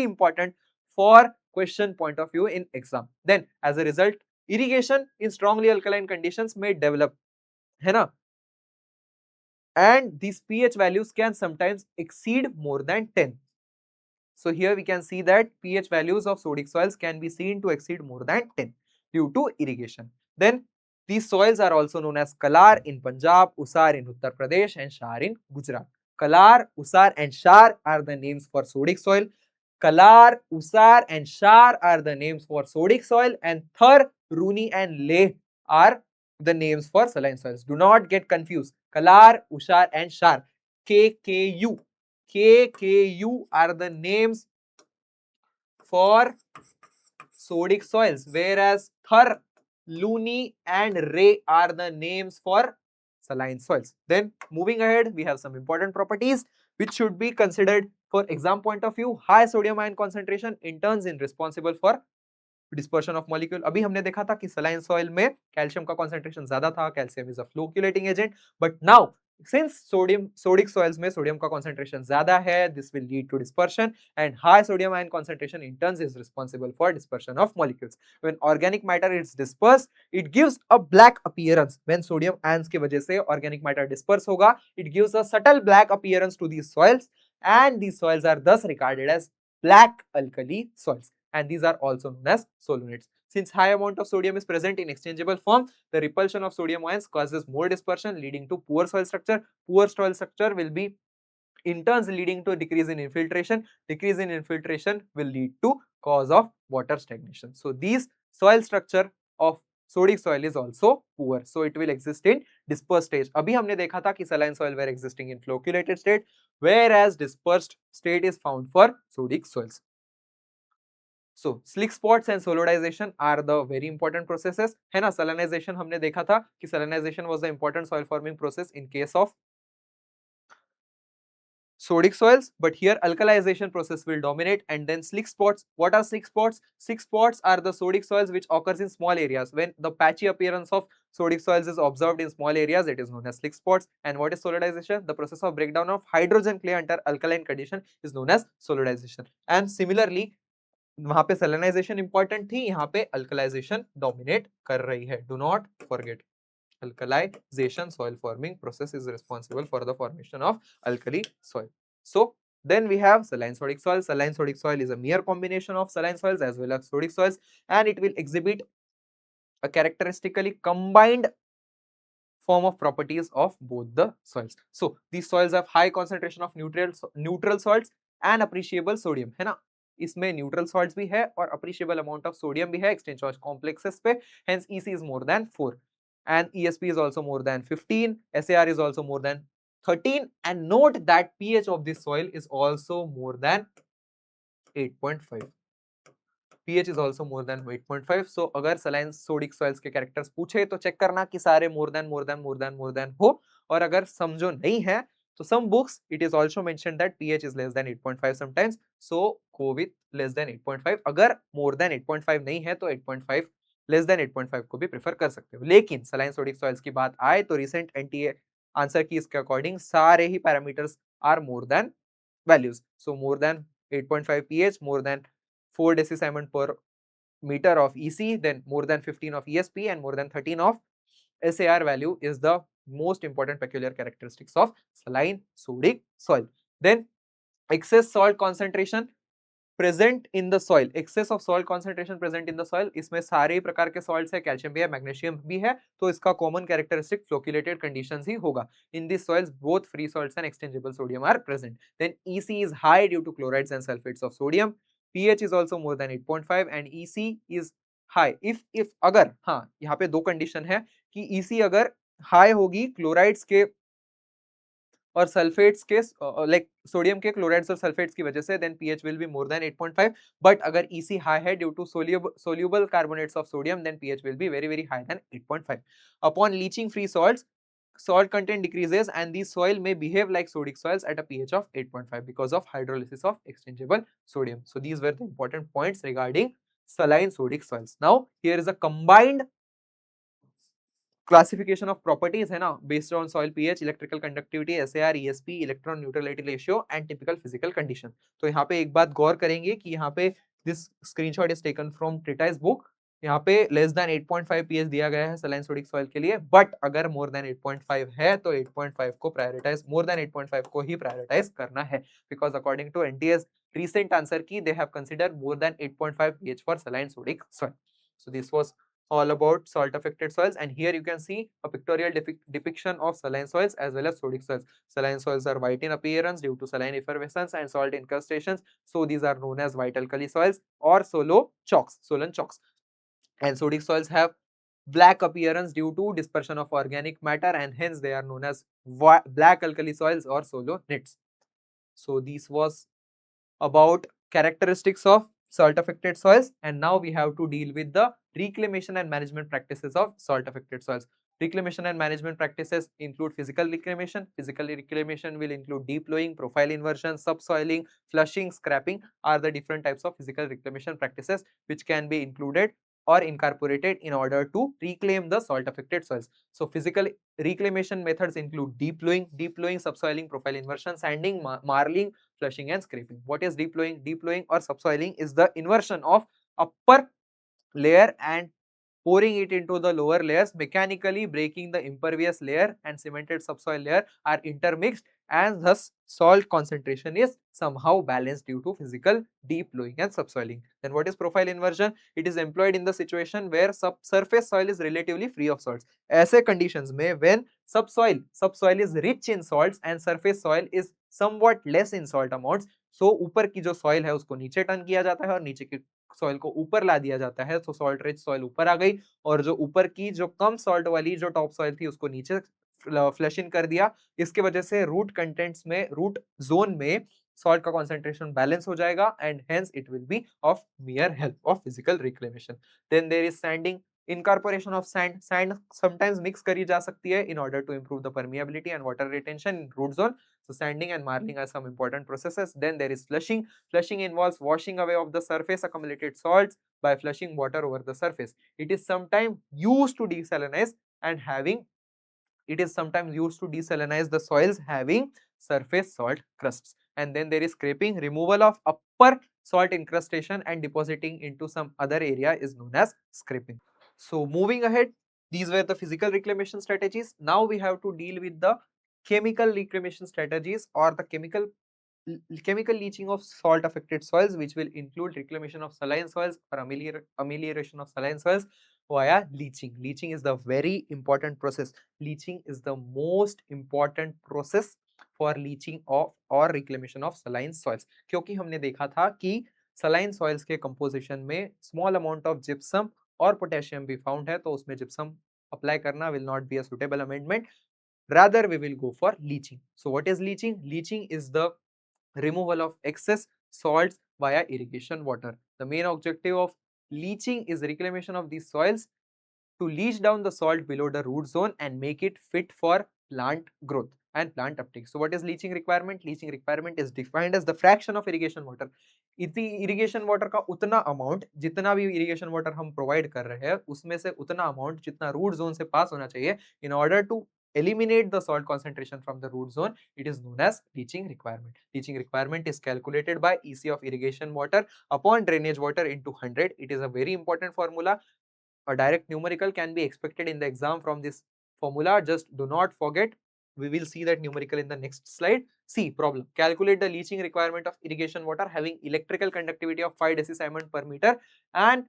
important for question point of view in exam. Then as a result, irrigation in strongly alkaline conditions may develop, है ना? And these pH values can sometimes exceed more than 10. So here we can see that pH values of sodic soils can be seen to exceed more than 10 due to irrigation. Then these soils are also known as Kalar in Punjab, Usar in Uttar Pradesh and Shar in Gujarat. Kalar, Usar and Shar are the names for sodic soil. Kalar, Usar and Shar are the names for sodic soil, and Thar, Runi and Leh are the names for saline soils. Do not get confused. Kalar, Usar and Shar. KKU. KKU are the names for sodic soils, whereas Thar, Luni and Ray are the names for saline soils. Then moving ahead, we have some important properties which should be considered for exam point of view. High sodium ion concentration in turns is responsible for dispersion of molecule. अभी हमने देखा था कि saline soil में calcium का concentration ज़्यादा था, calcium is a flocculating agent, but now since sodic soils में sodium का concentration ज़्यादा है, this will lead to dispersion, and high sodium ion concentration in turns is responsible for dispersion of molecules. When organic matter is dispersed, it gives a black appearance. When sodium ions की वजह से organic matter disperse होगा, it gives a subtle black appearance to these soils, and these soils are thus regarded as black alkali soils, and these are also known as solanates. Since high amount of sodium is present in exchangeable form, the repulsion of sodium ions causes more dispersion, leading to poor soil structure. Poor soil structure will be in turns leading to a decrease in infiltration. Decrease in infiltration will lead to cause of water stagnation. So these soil structure of sodic soil is also poor, so it will exist in dispersed stage. अभी हमने देखा था कि saline soil were existing in flocculated state, whereas dispersed state is found for sodic soils. So slick spots and solidization are the very important processes, है ना? Salinization हमने देखा था कि salinization was the important soil forming process in case of sodic soils, but here alkalization process will dominate. And then slick spots. What are slick spots? Slick spots are the sodic soils which occurs in small areas. When the patchy appearance of sodic soils is observed in small areas, it is known as slick spots. And what is solidization? The process of breakdown of hydrogen clay under alkaline condition is known as solidization. And similarly, वहां पे salinization important थी, यहाँ पे alkalization dominate कर रही है. Do not forget, alkalization soil forming process is responsible for the formation of alkali soil. So Then we have saline sodic soil. Saline sodic soil is a mere combination of saline soils as well as sodic soils, and it will exhibit a characteristically combined form of properties of both the soils. So these soils have high concentration of neutral salts and appreciable sodium, है ना? इसमें neutral salts भी है और appreciable amount of sodium भी है exchange charge complexes पे, hence EC is more than 4 and ESP is also more than 15, SAR is also more than 13, and note that pH of this soil is also more than 8.5. pH is also more than 8.5. So अगर saline sodic soils के characters पूछे तो check करना कि सारे more than हो, और अगर समझो नहीं है तो some books it is also mentioned that pH is less than 8.5 sometimes, so go with less than 8.5. अगर more than 8.5 नहीं है तो 8.5 less than 8.5 को भी prefer कर सकते हो. लेकिन saline sodic soils की बात आए तो recent NTA आंसर की इसके अकॉर्डिंग सारे ही parameters are more than values. So more than 8.5 pH, more than 4 decisiemens per meter of EC, then more than 15 of ESP and more than 13 of SAR value is the most important peculiar characteristics of saline sodic soil. Then excess salt concentration present in the soil, excess of salt concentration present in the soil, इसमें सारे ही प्रकार के salts है, calcium भी है, magnesium भी है, तो इसका कॉमन कैरेक्टरिस्टिक फ्लोक्यूलेटेड कंडीशंस ही होगा. In this soils both free salts and exchangeable sodium are present. Then EC is high due to chlorides and sulphates of sodium. pH is also more than 8.5 and EC is high if अगर, हाँ यहाँ पे दो condition है कि EC अगर high होगी chlorides के और सल्फेट्स के लाइक सोडियम के क्लोराइड्स और सल्फेट्स की वजह से, then pH will be more than 8.5. But अगर EC हाई है due to soluble carbonates of sodium, then pH will be very high than 8.5. Upon leaching free salts, salt content decreases and the soil may behave like sodic soils at a pH of 8.5 because of hydrolysis of exchangeable sodium. So these were the important points regarding saline sodic soils. Now here is a combined classification of properties है ना, based on soil pH, electrical conductivity, SAR, ESP, electron neutrality ratio and typical physical condition. तो यहाँ पे एक बात गौर करेंगे कि यहाँ पे this screenshot is taken from Trita's book. यहाँ पे less than 8.5 pH दिया गया है saline sodic soil के लिए, but अगर more than 8.5 है तो 8.5 को prioritize, more than 8.5 को ही prioritize करना है, because according to NTS recent answer key they have considered more than 8.5 pH for saline sodic soil. So this was all about salt affected soils, and here you can see a pictorial depiction of saline soils as well as sodic soils. Saline soils are white in appearance due to saline effervescence and salt incrustations, so these are known as white alkali soils or Solon chalks. And sodic soils have black appearance due to dispersion of organic matter, and hence they are known as black alkali soils or solonids. So this was about characteristics of salt affected soils, and now we have to deal with the reclamation and management practices of salt affected soils. Reclamation and management practices include physical reclamation. Physical reclamation will include deep plowing, profile inversion, subsoiling, flushing, scrapping are the different types of physical reclamation practices which can be included or incorporated in order to reclaim the salt affected soils. So physical reclamation methods include deep plowing, subsoiling, profile inversion, sanding, marling, flushing and scraping. What is deep plowing? Deep plowing or subsoiling is the inversion of upper layer and pouring it into the lower layers, mechanically breaking the impervious layer and cemented subsoil layer are intermixed, and thus salt concentration is somehow balanced due to physical deep plowing and subsoiling. Then what is profile inversion? It is employed in the situation where subsurface soil is relatively free of salts. ऐसे conditions में when subsoil is rich in salts and surface soil is somewhat less in salt amounts, so ऊपर की जो soil है उसको नीचे turn किया जाता है और नीचे की सॉइल को ऊपर ला दिया जाता है, तो सॉल्ट रिच सॉइल ऊपर आ गई और जो ऊपर की जो कम सॉल्ट वाली जो टॉप सॉइल थी उसको नीचे फ्लश इन कर दिया. इसके वजह से रूट कंटेंट्स में, रूट जोन में सॉल्ट का कॉन्सेंट्रेशन बैलेंस हो जाएगा and hence it will be of mere help of physical reclamation. Then there is sanding, incorporation of sand sometimes mix करी जा सकती है in order to improve the permeability and water retention in root zone. So sanding and marling are some important processes. Then there is flushing. Flushing involves washing away of the surface accumulated salts by flushing water over the surface. It is sometimes used to desalinize and having, it is sometimes used to desalinize the soils having surface salt crusts. And then there is scraping. Removal of upper salt incrustation and depositing into some other area is known as scraping. So moving ahead, these were the physical reclamation strategies. Now we have to deal with the chemical reclamation strategies or the chemical chemical leaching of salt affected soils, which will include reclamation of saline soils or amelioration of saline soils via leaching. Leaching is the very important process. Leaching is the most important process for leaching of or reclamation of saline soils, क्योंकि हमने देखा था कि saline soils के composition में small amount of gypsum और potassium भी found है, तो उसमें gypsum apply करना will not be a suitable amendment. Rather, we will go for leaching. So what is leaching? Leaching is the removal of excess salts via irrigation water. The main objective of leaching is reclamation of these soils to leach down the salt below the root zone and make it fit for plant growth and plant uptake. So what is leaching requirement? Leaching requirement is defined as the fraction of irrigation water. इतनी irrigation water का उतना amount, जितना भी irrigation water हम provide कर रहे हैं उसमें से उतना amount जितना root zone से pass होना चाहिए, in order to eliminate the salt concentration from the root zone, it is known as leaching requirement. Leaching requirement is calculated by EC of irrigation water upon drainage water into 100. It is a very important formula. A direct numerical can be expected in the exam from this formula. Just do not forget. We will see that numerical in the next slide. See problem. Calculate the leaching requirement of irrigation water having electrical conductivity of 5 decisiemens per meter and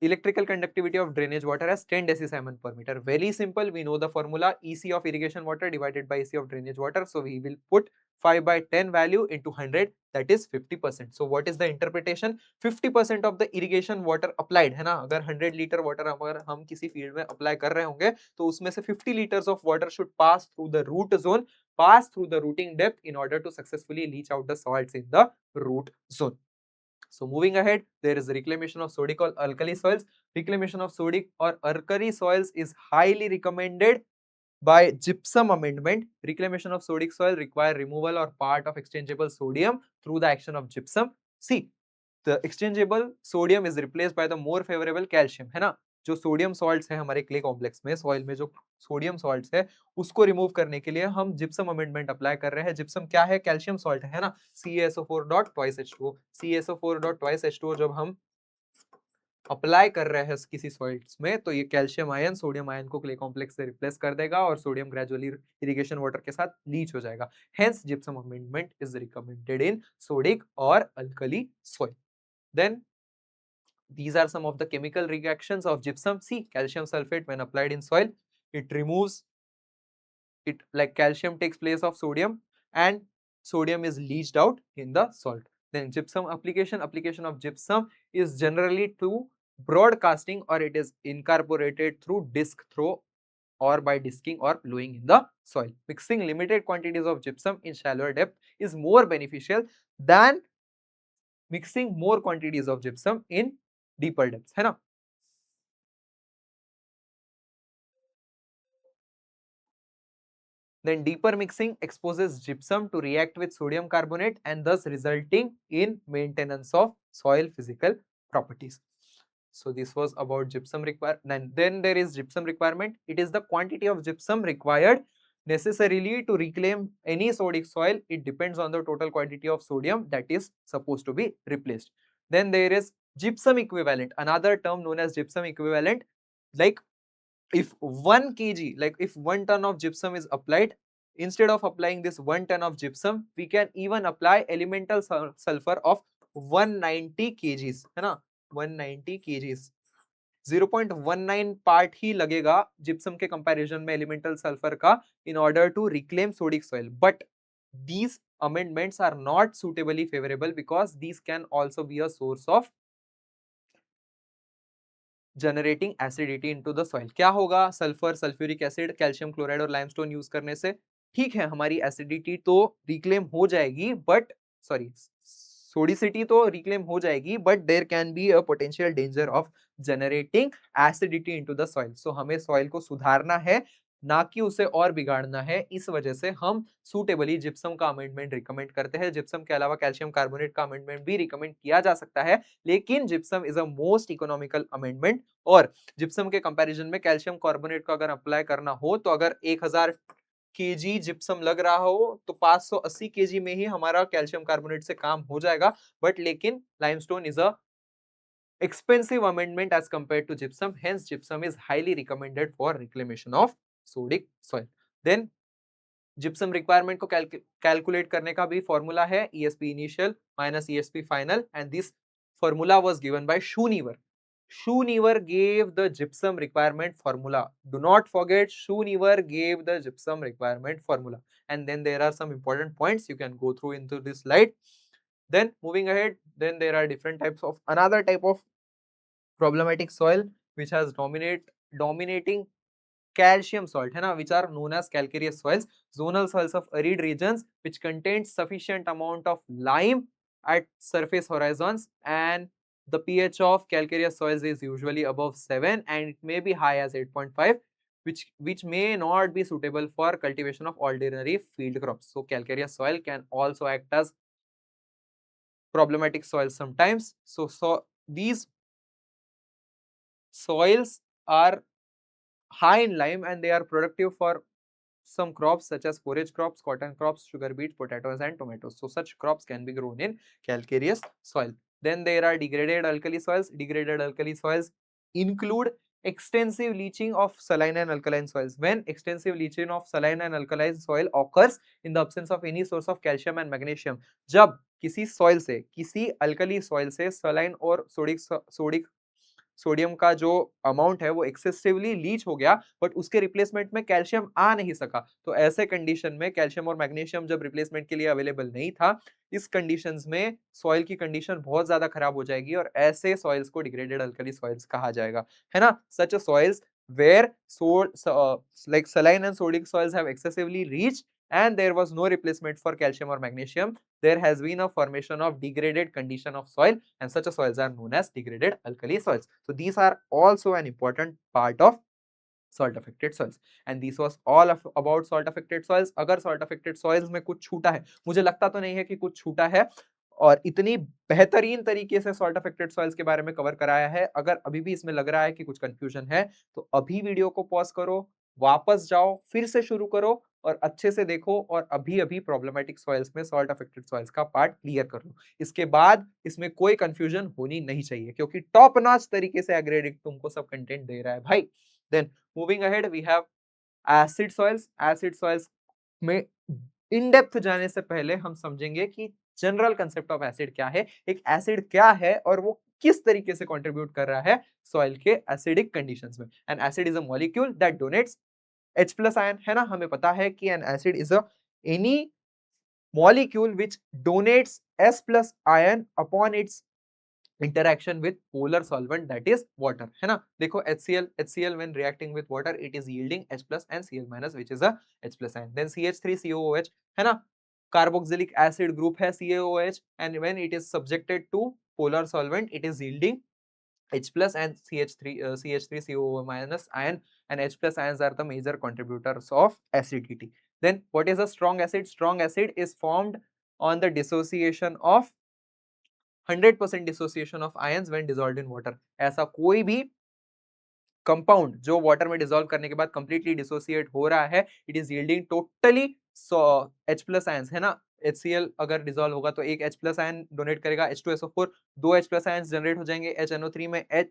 electrical conductivity of drainage water as 10 decisiemens per meter. Very simple. We know the formula EC of irrigation water divided by EC of drainage water. So we will put 5 by 10 value into 100, that is 50%. So what is the interpretation? 50% of the irrigation water applied है ना, अगर 100 liter water अगर हम किसी field में apply कर रहे होंगे तो उसमें से 50 liters of water should pass through the root zone, pass through the rooting depth in order to successfully leach out the salts in the root zone. So moving ahead, there is reclamation of sodic or alkali soils. Reclamation of sodic or alkali soils is highly recommended by gypsum amendment. Reclamation of sodic soil require removal or part of exchangeable sodium through the action of gypsum. See, the exchangeable sodium is replaced by the more favorable calcium, है ना? जो sodium salts है हमारे clay complex में, soil में जो sodium salts है उसको रिमूव करने के लिए हम जिप्सम अमेंडमेंट अप्लाई कर रहे हैं. जिप्सम क्या है? कैल्शियम सॉल्ट है ना, CaSO4 dot twice H2O. CaSO4 dot twice H2O जब हम अप्लाई कर रहे हैं किसी सॉइल्स में तो ये कैल्शियम आयन सोडियम आयन को क्ले कॉम्प्लेक्स से रिप्लेस कर देगा और सोडियम ग्रेजुअली इरिगेशन वाटर के साथ लीच हो जाएगा. Hence gypsum amendment is recommended in sodic or alkali soil. Then these are some of the chemical reactions of gypsum. See, calcium sulfate when applied in soil, it removes it, like calcium takes place of sodium and sodium is leached out in the salt. Then gypsum application of gypsum is generally through broadcasting or it is incorporated through disc throw or by disking or blowing in the soil. Mixing limited quantities of gypsum in shallower depth is more beneficial than mixing more quantities of gypsum in deeper depths, है ना? Then deeper mixing exposes gypsum to react with sodium carbonate and thus resulting in maintenance of soil physical properties. So this was about gypsum requirement. Then there is gypsum requirement. It is the quantity of gypsum required necessarily to reclaim any sodic soil. It depends on the total quantity of sodium that is supposed to be replaced. Then there is gypsum equivalent, another term known as gypsum equivalent. Like if 1 kg, like if 1 ton of gypsum is applied, instead of applying this 1 ton of gypsum, we can even apply elemental sulfur of 190 kgs, है ना, 190 kgs. 0.19 part ही लगेगा gypsum के comparison में elemental sulphur का in order to reclaim sodic soil. But these amendments are not suitably favorable because these can also be a source of generating acidity into the soil. क्या होगा? Sulphur, sulphuric acid, calcium chloride और limestone use करने से ठीक है हमारी acidity तो reclaim हो जाएगी, बट सॉरी सोडिसिटी तो रिक्लेम हो जाएगी, but there can be a potential danger of generating acidity into the soil. So हमें सॉइल को सुधारना है, ना कि उसे और बिगाड़ना है. इस वजह से हम सुटेबली जिप्सम का अमेंडमेंट रिकमेंड करते हैं. जिप्सम के अलावा कैल्शियम कार्बोनेट का अमेंडमेंट भी रिकमेंड किया जा सकता है, लेकिन gypsum is a most economical amendment. और जिप्सम के कंपैरिजन में कैल्शियम कार्बोनेट का अगर अप्लाई करना हो तो अगर 1000 केजी जिप्सम लग रहा हो तो 580 केजी में ही हमारा कैल्शियम कार्बोनेट से काम हो जाएगा. बट लेकिन limestone is a expensive amendment as compared to gypsum. Hence gypsum is highly recommended for reclamation of sodic soil. Then gypsum requirement को कैलकुलेट करने का भी फॉर्मूला है ESP initial minus ESP final, and this formula was given by Schoonever. Schoonever gave the gypsum requirement formula. Do not forget, Schoonever gave the gypsum requirement formula. And then there are some important points you can go through into this slide. Then moving ahead, then there are different types of another type of problematic soil which has dominating calcium salt, है ना, which are known as calcareous soils, zonal soils of arid regions which contains sufficient amount of lime at surface horizons, and the pH of calcareous soils is usually above 7 and it may be high as 8.5, which may not be suitable for cultivation of ordinary field crops. So calcareous soil can also act as problematic soils sometimes. So these soils are high in lime and they are productive for some crops such as forage crops, cotton crops, sugar beet, potatoes and tomatoes. So such crops can be grown in calcareous soil. Then there are degraded alkali soils. Degraded alkali soils include extensive leaching of saline and alkaline soils. When extensive leaching of saline and alkaline soil occurs in the absence of any source of calcium and magnesium, जब किसी soil से, किसी alkali soil से saline और sodic sodium का जो amount है वो एक्सेसिवली लीच हो गया, बट उसके रिप्लेसमेंट में कैल्शियम आ नहीं सका, तो ऐसे कंडीशन में कैल्शियम और मैग्नीशियम जब रिप्लेसमेंट के लिए अवेलेबल नहीं था, इस कंडीशंस में सॉइल की कंडीशन बहुत ज्यादा खराब हो जाएगी और ऐसे सॉइल्स को डिग्रेडेड अल्कली सॉइल्स कहा जाएगा, है ना. सच soils where like saline and sodic soils have excessively reached and there was no replacement for calcium or magnesium, there has been a formation of degraded condition of soil and such soils are known as degraded alkali soils. So these are also an important part of salt affected soils, and this was all about salt affected soils. अगर salt affected soils में कुछ छूटा है, मुझे लगता तो नहीं है कि कुछ छूटा है, और इतनी बेहतरीन तरीके से सॉल्ट अफेक्टेड सॉइल्स के बारे में कवर कराया है. अगर अभी भी इसमें लग रहा है कि कुछ कंफ्यूजन है तो अभी वीडियो को पॉज करो, वापस जाओ, फिर से शुरू करो और अच्छे से देखो और अभी अभी प्रॉब्लमेटिक सॉइल्स में सॉल्ट अफेक्टेड सॉइल्स का पार्ट क्लियर कर लो. इसके बाद इसमें कोई कंफ्यूजन होनी नहीं चाहिए क्योंकि टॉप नॉच तरीके से एग्रेडिक तुमको सब कंटेंट दे रहा है भाई. Then moving ahead we have acid soils. Acid soils में इन डेप्थ जाने से पहले हम समझेंगे कि जनरल कंसेप्ट ऑफ एसिड क्या है, एक एसिड क्या है और वो किस तरीके से कंट्रीब्यूट कर रहा है सॉइल के एसिडिक कंडीशंस में. An acid is a molecule that donates H plus ion, है ना. हमें पता है कि an acid is any molecule which donates S plus ion upon its interaction with polar solvent that is water, है ना. देखो HCl when reacting with water it is yielding H plus and Cl minus which is a H plus ion. Then CH3COOH, है ना, carboxylic acid group है CaOH, and when it is subjected to polar solvent it is yielding H plus and CH3COO minus ion, and H plus ions are the major contributors of acidity. Then what is a strong acid? Strong acid is formed on the dissociation of 100% dissociation of ions when dissolved in water. ऐसा कोई भी compound जो water में dissolve करने के बाद completely dissociate हो रहा है, it is yielding totally H plus ions, है ना. HCl अगर डिसॉल्व होगा तो एक H प्लस आयन डोनेट करेगा, H2SO4, दो H प्लस आयंस जनरेट हो जाएंगे, HNO3 में H,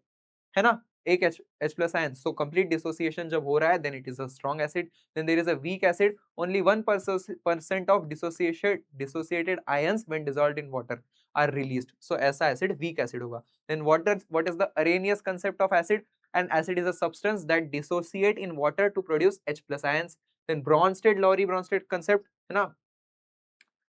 है ना, एक H plus ion. So complete dissociation जब हो रहा है then it is a strong acid. Then there is a weak acid, only 1% of dissociated ions when dissolved in water are released, so ऐसा acid weak acid होगा. Then what is the Arrhenius concept of acid? An acid is a substance that dissociate in water to produce H plus ions. Then Bronsted concept, है ना,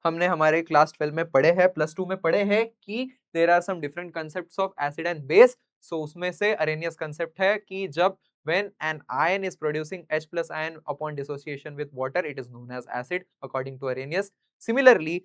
हमने हमारे class 12 में पढ़े हैं, plus 2 में पढ़े हैं कि there are some different concepts of acid and base. So उसमें से अरेनियस कंसेप्ट है कि जब when an ion is producing H plus ion upon dissociation with water it is known as acid according to Arrhenius. Similarly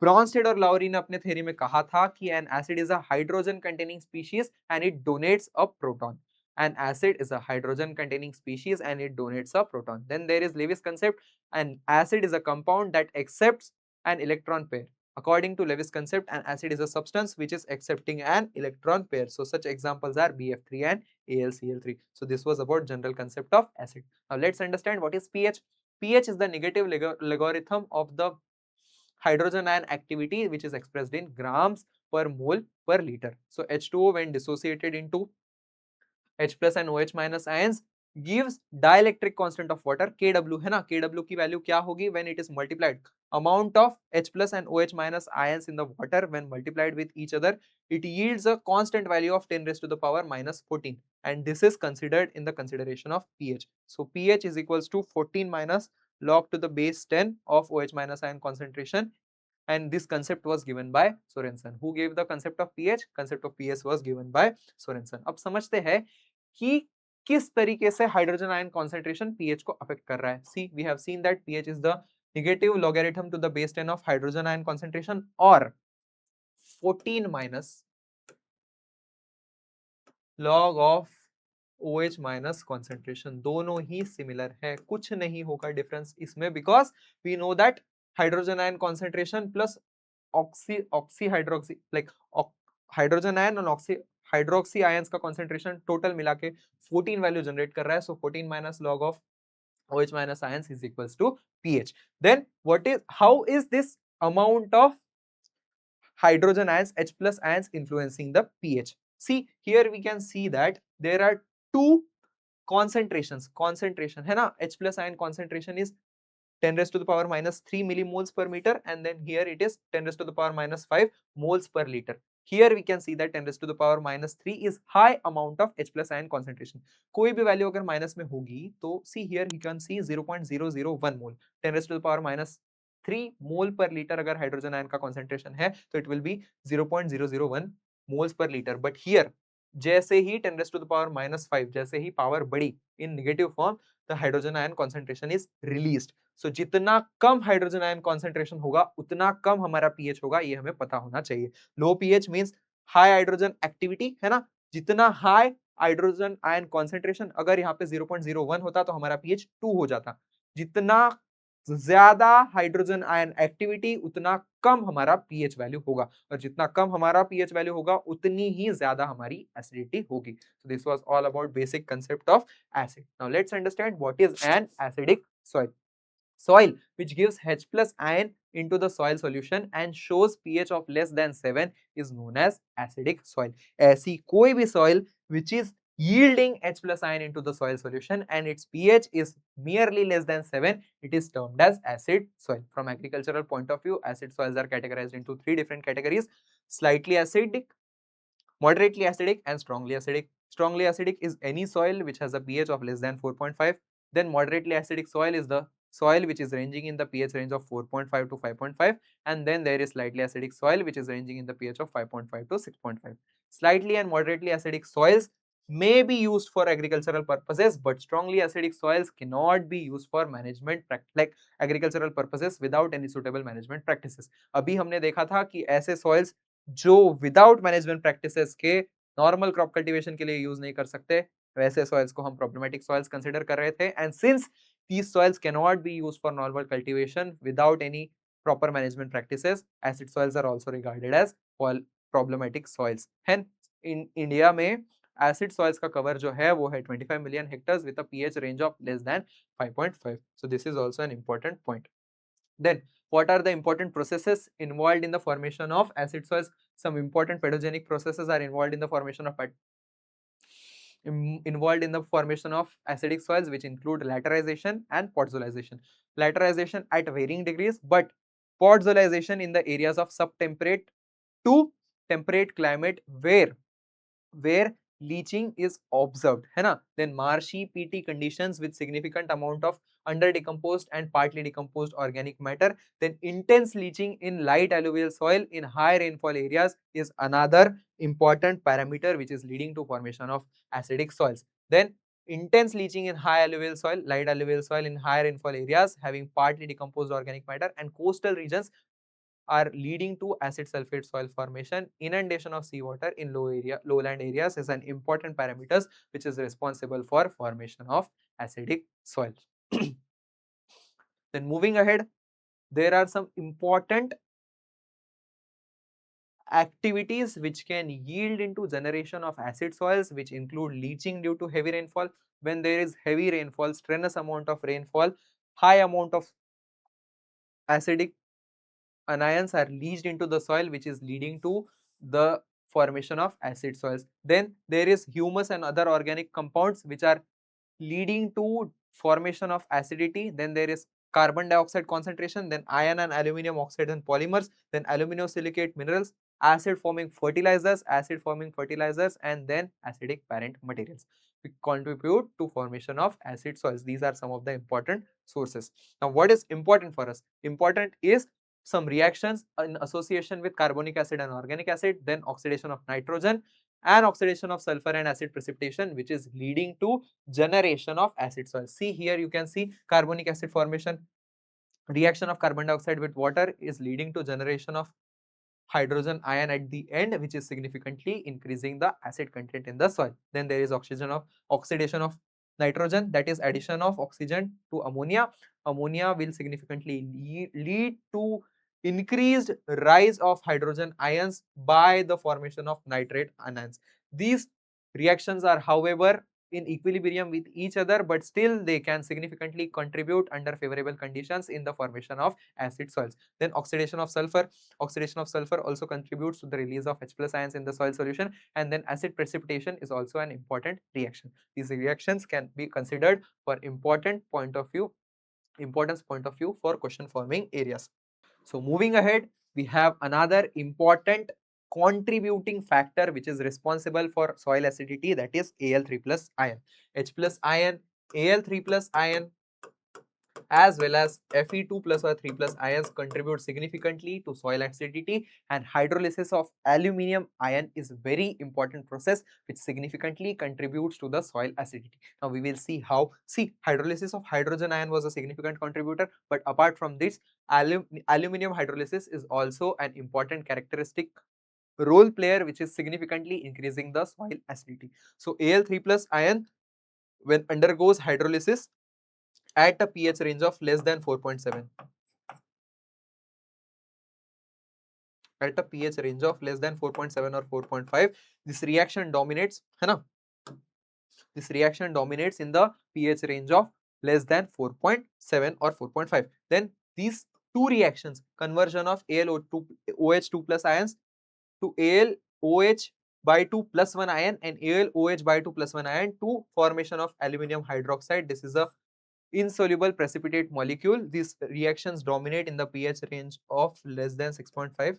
Brønsted और Lowry ने अपने theory में कहा था कि an acid is a hydrogen containing species and it donates a proton. An acid is a hydrogen containing species and it donates a proton. Then there is Lewis concept. An acid is a compound that accepts an electron pair. According to Lewis concept, an acid is a substance which is accepting an electron pair. So such examples are BF3 and AlCl3. So this was about general concept of acid. Now let's understand what is pH. pH is the negative logarithm of the hydrogen ion activity which is expressed in grams per mole per liter. So H2O when dissociated into H plus and OH minus ions gives dielectric constant of water Kw है ना, Kw की value क्या होगी when it is multiplied amount of H plus and OH minus ions in the water when multiplied with each other, it yields a constant value of 10 raised to the power minus 14, and this is considered in the consideration of pH. So pH is equals to 14 minus log to the base 10 of OH minus ion concentration, and this concept was given by Sorensen. Who gave the concept of pH? Concept of pH was given by Sorensen. अब समझते हैं कि किस तरीके से hydrogen ion concentration pH को affect कर रहा है. See, we have seen that pH is the negative logarithm to the base 10 of hydrogen ion concentration, और 14 minus log of OH minus concentration दोनों ही सिमिलर है, कुछ नहीं होगा डिफरेंस इसमें, because we know that hydrogen ion concentration plus oxy hydroxy like hydrogen ion और oxy hydroxy ions का कॉन्सेंट्रेशन टोटल मिला के 14 वैल्यू जनरेट कर रहा है. So 14 minus log of OH minus ions is equals to pH. Then how is this amount of hydrogen ions, H plus ions influencing the pH? See, here we can see that there are two concentrations. Concentration है ना, H plus ion concentration is 10 raised to the power minus 3 millimoles per meter, and then here it is 10 raised to the power minus 5 moles per liter. Here we can see that 10 raised to the power minus 3 is high amount of H plus ion concentration. कोई भी value अगर minus में होगी तो see here you can see 0.001 mole. 10 raised to the power minus 3 मोल पर litre अगर hydrogen ion का concentration है तो it will B 0.001 moles per litre. But here जैसे ही 10 raised to the power minus 5 जैसे ही पावर बढ़ी in negative form, the hydrogen ion concentration is released. So जितना कम hydrogen ion concentration होगा उतना कम हमारा पीएच होगा, ये हमें पता होना चाहिए. Low pH means high hydrogen activity है ना, जितना हाई हाइड्रोजन आयन कॉन्सेंट्रेशन, अगर यहाँ पे 0.01 होता तो हमारा पीएच 2 हो जाता. जितना ज्यादा हाइड्रोजन आयन एक्टिविटी उतना कम हमारा पीएच वैल्यू होगा, और जितना कम हमारा पीएच वैल्यू होगा उतनी ही ज्यादा हमारी एसिडिटी होगी. So this was all about basic concept of acid. Now let's understand what is an acidic soil. Soil which gives H plus ion into the soil solution and shows pH of less than 7 is known as acidic soil. ऐसी कोई भी soil which is yielding H plus ion into the soil solution and its pH is merely less than 7, it is termed as acid soil. From agricultural point of view, acid soils are categorized into 3 different categories: slightly acidic, moderately acidic, and strongly acidic. Strongly acidic is any soil which has a pH of less than 4.5. Then moderately acidic soil is the soil which is ranging in the pH range of 4.5 to 5.5, and then there is slightly acidic soil which is ranging in the pH of 5.5 to 6.5. Slightly and moderately acidic soils may be used for agricultural purposes, but strongly acidic soils cannot be used for management like agricultural purposes without any suitable management practices. अभी हमने देखा था कि ऐसे soils जो without management practices के normal crop cultivation के लिए यूज नहीं कर सकते, वैसे सॉइल्स को हम प्रॉब्लमैटिक सॉइल्स कंसीडर कर रहे थे. And since these soils cannot be used for normal cultivation without any proper management practices, acid soils are also regarded as problematic soils. Hence in India में acid soils का cover जो है वो है 25 million hectares with a pH range of less than 5.5. So this is also an important point. Then what are the important processes involved in the formation of acid soils? Some important pedogenic processes are involved in the formation of acidic soils, which include laterization and podzolization. Laterization at varying degrees, but podzolization in the areas of subtemperate to temperate climate where leaching is observed, है ना. Then marshy peaty conditions with significant amount of under decomposed and partly decomposed organic matter. Then intense leaching in light alluvial soil in high rainfall areas is another important parameter which is leading to formation of acidic soils. Then intense leaching in high alluvial soil, light alluvial soil in high rainfall areas having partly decomposed organic matter, and coastal regions are leading to acid sulfate soil formation. Inundation of seawater in lowland areas is an important parameter which is responsible for formation of acidic soil. Then moving ahead, there are some important activities which can yield into generation of acid soils, which include leaching due to heavy rainfall. When there is heavy rainfall, strenuous amount of rainfall, high amount of acidic anions are leached into the soil, which is leading to the formation of acid soils. Then there is humus and other organic compounds which are leading to formation of acidity. Then there is carbon dioxide concentration, then iron and aluminum oxide and polymers, then aluminosilicate minerals, acid forming fertilizers, and then acidic parent materials contribute to formation of acid soils. These are some of the important sources. Now, what is important for us? Important is some reactions in association with carbonic acid and organic acid, then oxidation of nitrogen and oxidation of sulfur and acid precipitation, which is leading to generation of acid soils. See here, you can see carbonic acid formation. Reaction of carbon dioxide with water is leading to generation of hydrogen ion at the end, which is significantly increasing the acid content in the soil. Then there is oxidation of nitrogen, that is addition of oxygen to ammonia. Ammonia will significantly lead to increased rise of hydrogen ions by the formation of nitrate anions. These reactions are, however, in equilibrium with each other, but still they can significantly contribute under favorable conditions in the formation of acid soils. Then oxidation of sulfur. Oxidation of sulfur also contributes to the release of H plus ions in the soil solution, and then acid precipitation is also an important reaction. These reactions can be considered for importance point of view for question forming areas. So moving ahead, we have another important contributing factor which is responsible for soil acidity, that is Al3 plus ion. H plus ion, Al3 plus ion as well as Fe2 plus or 3 plus ions contribute significantly to soil acidity, and hydrolysis of aluminium ion is very important process which significantly contributes to the soil acidity. Now we will see how. See, hydrolysis of hydrogen ion was a significant contributor, but apart from this, aluminium hydrolysis is also an important characteristic role player which is significantly increasing the soil acidity. So Al3 plus ion, when undergoes hydrolysis at a pH range of less than 4.7, at a pH range of less than 4.7 or 4.5, this reaction dominates, है ना? This reaction dominates in the pH range of less than 4.7 or 4.5. Then these two reactions, conversion of AlO2 OH2 plus ions to AlOH by 2 plus 1 ion and AlOH by 2 plus 1 ion to formation of aluminum hydroxide. This is a insoluble precipitate molecule. These reactions dominate in the pH range of less than 6.5,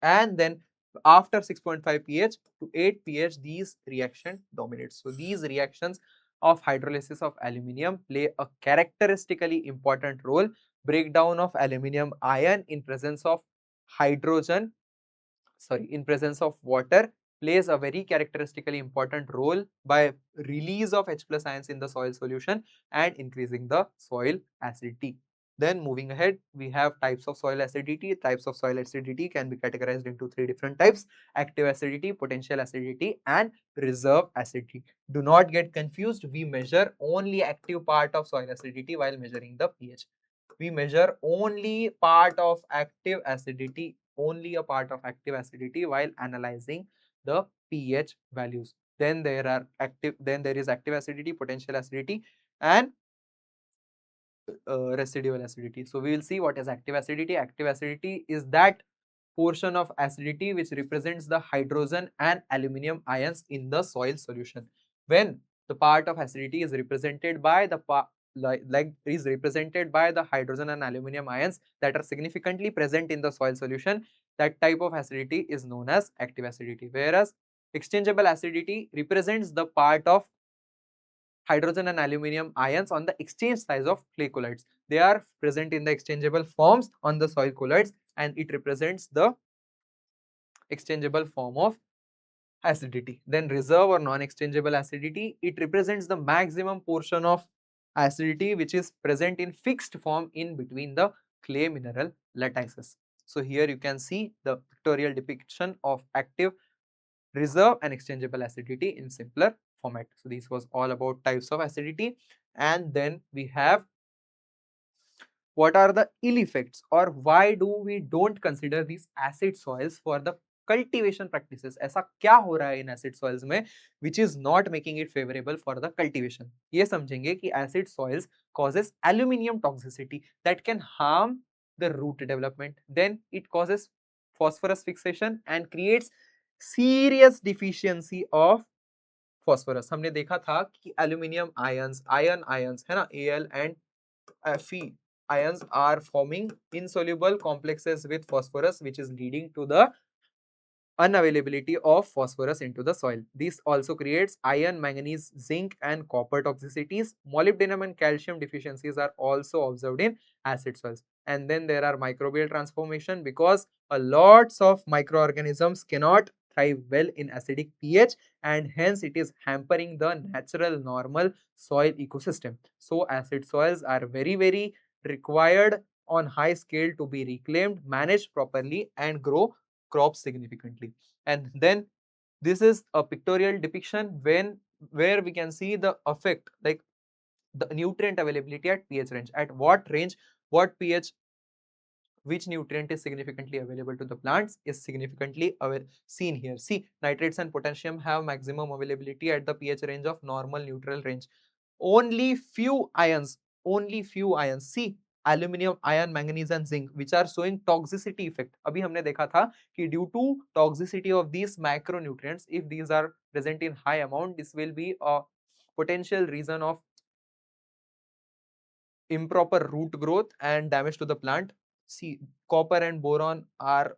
and then after 6.5 pH to 8 pH, these reaction dominates. So these reactions of hydrolysis of aluminium play a characteristically important role. Breakdown of aluminium ion in presence of hydrogen, in presence of water, plays a very characteristically important role by release of H plus ions in the soil solution and increasing the soil acidity. Then moving ahead, we have types of soil acidity. Types of soil acidity can be categorized into three different types: active acidity, potential acidity, and reserve acidity. Do not get confused. We measure only active part of soil acidity while measuring the pH. We measure only part of active acidity, only a part of active acidity while analyzing the pH values. Then there is active acidity, potential acidity, and residual acidity. So we will see what is active acidity. Active acidity is that portion of acidity which represents the hydrogen and aluminum ions in the soil solution. When the part of acidity is represented by the represented by the hydrogen and aluminum ions that are significantly present in the soil solution, that type of acidity is known as active acidity. Whereas exchangeable acidity represents the part of hydrogen and aluminum ions on the exchange size of clay colloids. They are present in the exchangeable forms on the soil colloids, and it represents the exchangeable form of acidity. Then reserve or non-exchangeable acidity, it represents the maximum portion of acidity which is present in fixed form in between the clay mineral lattices. So here you can see the pictorial depiction of active, reserve and exchangeable acidity in simpler format. So this was all about types of acidity, and then we have what are the ill effects, or why do we don't consider these acid soils for the cultivation practices. ऐसा क्या हो रहा है इन acid soils में which is not making it favorable for the cultivation. ये समझेंगे कि acid soils causes aluminium toxicity that can harm the root development. Then it causes phosphorus fixation and creates serious deficiency of phosphorus, हमने देखा था कि aluminium ions, iron ions है ना, Al and Fe ions are forming insoluble complexes with phosphorus, which is leading to the unavailability of phosphorus into the soil. This also creates iron, manganese, zinc and copper toxicities. Molybdenum and calcium deficiencies are also observed in acid soils. And then there are microbial transformation, because a lots of microorganisms cannot thrive well in acidic pH, and hence it is hampering the natural normal soil ecosystem. So acid soils are very required on high scale to be reclaimed, managed properly and grow crops significantly. And then this is a pictorial depiction where we can see the effect, like the nutrient availability at pH range, at what range, what pH, which nutrient is significantly available to the plants is significantly seen here. See, nitrates and potassium have maximum availability at the pH range of normal neutral range. Only few ions, see, aluminium, iron, manganese and zinc, which are showing toxicity effect. अभी हमने देखा था कि due to toxicity of these macronutrients, if these are present in high amount, this will be a potential reason of improper root growth and damage to the plant. See, copper and boron are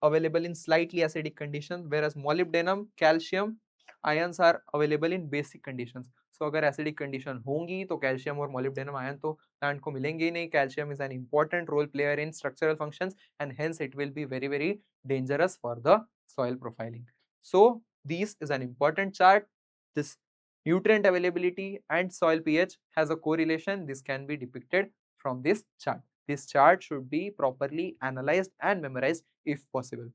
available in slightly acidic conditions, whereas molybdenum, calcium ions are available in basic conditions. So अगर acidic condition होंगी तो calcium और molybdenum ion तो plant को मिलेंगे ही नहीं. Calcium is an important role player in structural functions and hence it will be very dangerous for the soil profiling. So this is an important chart. This nutrient availability and soil pH has a correlation. This can be depicted from this chart. This chart should be properly analyzed and memorized if possible,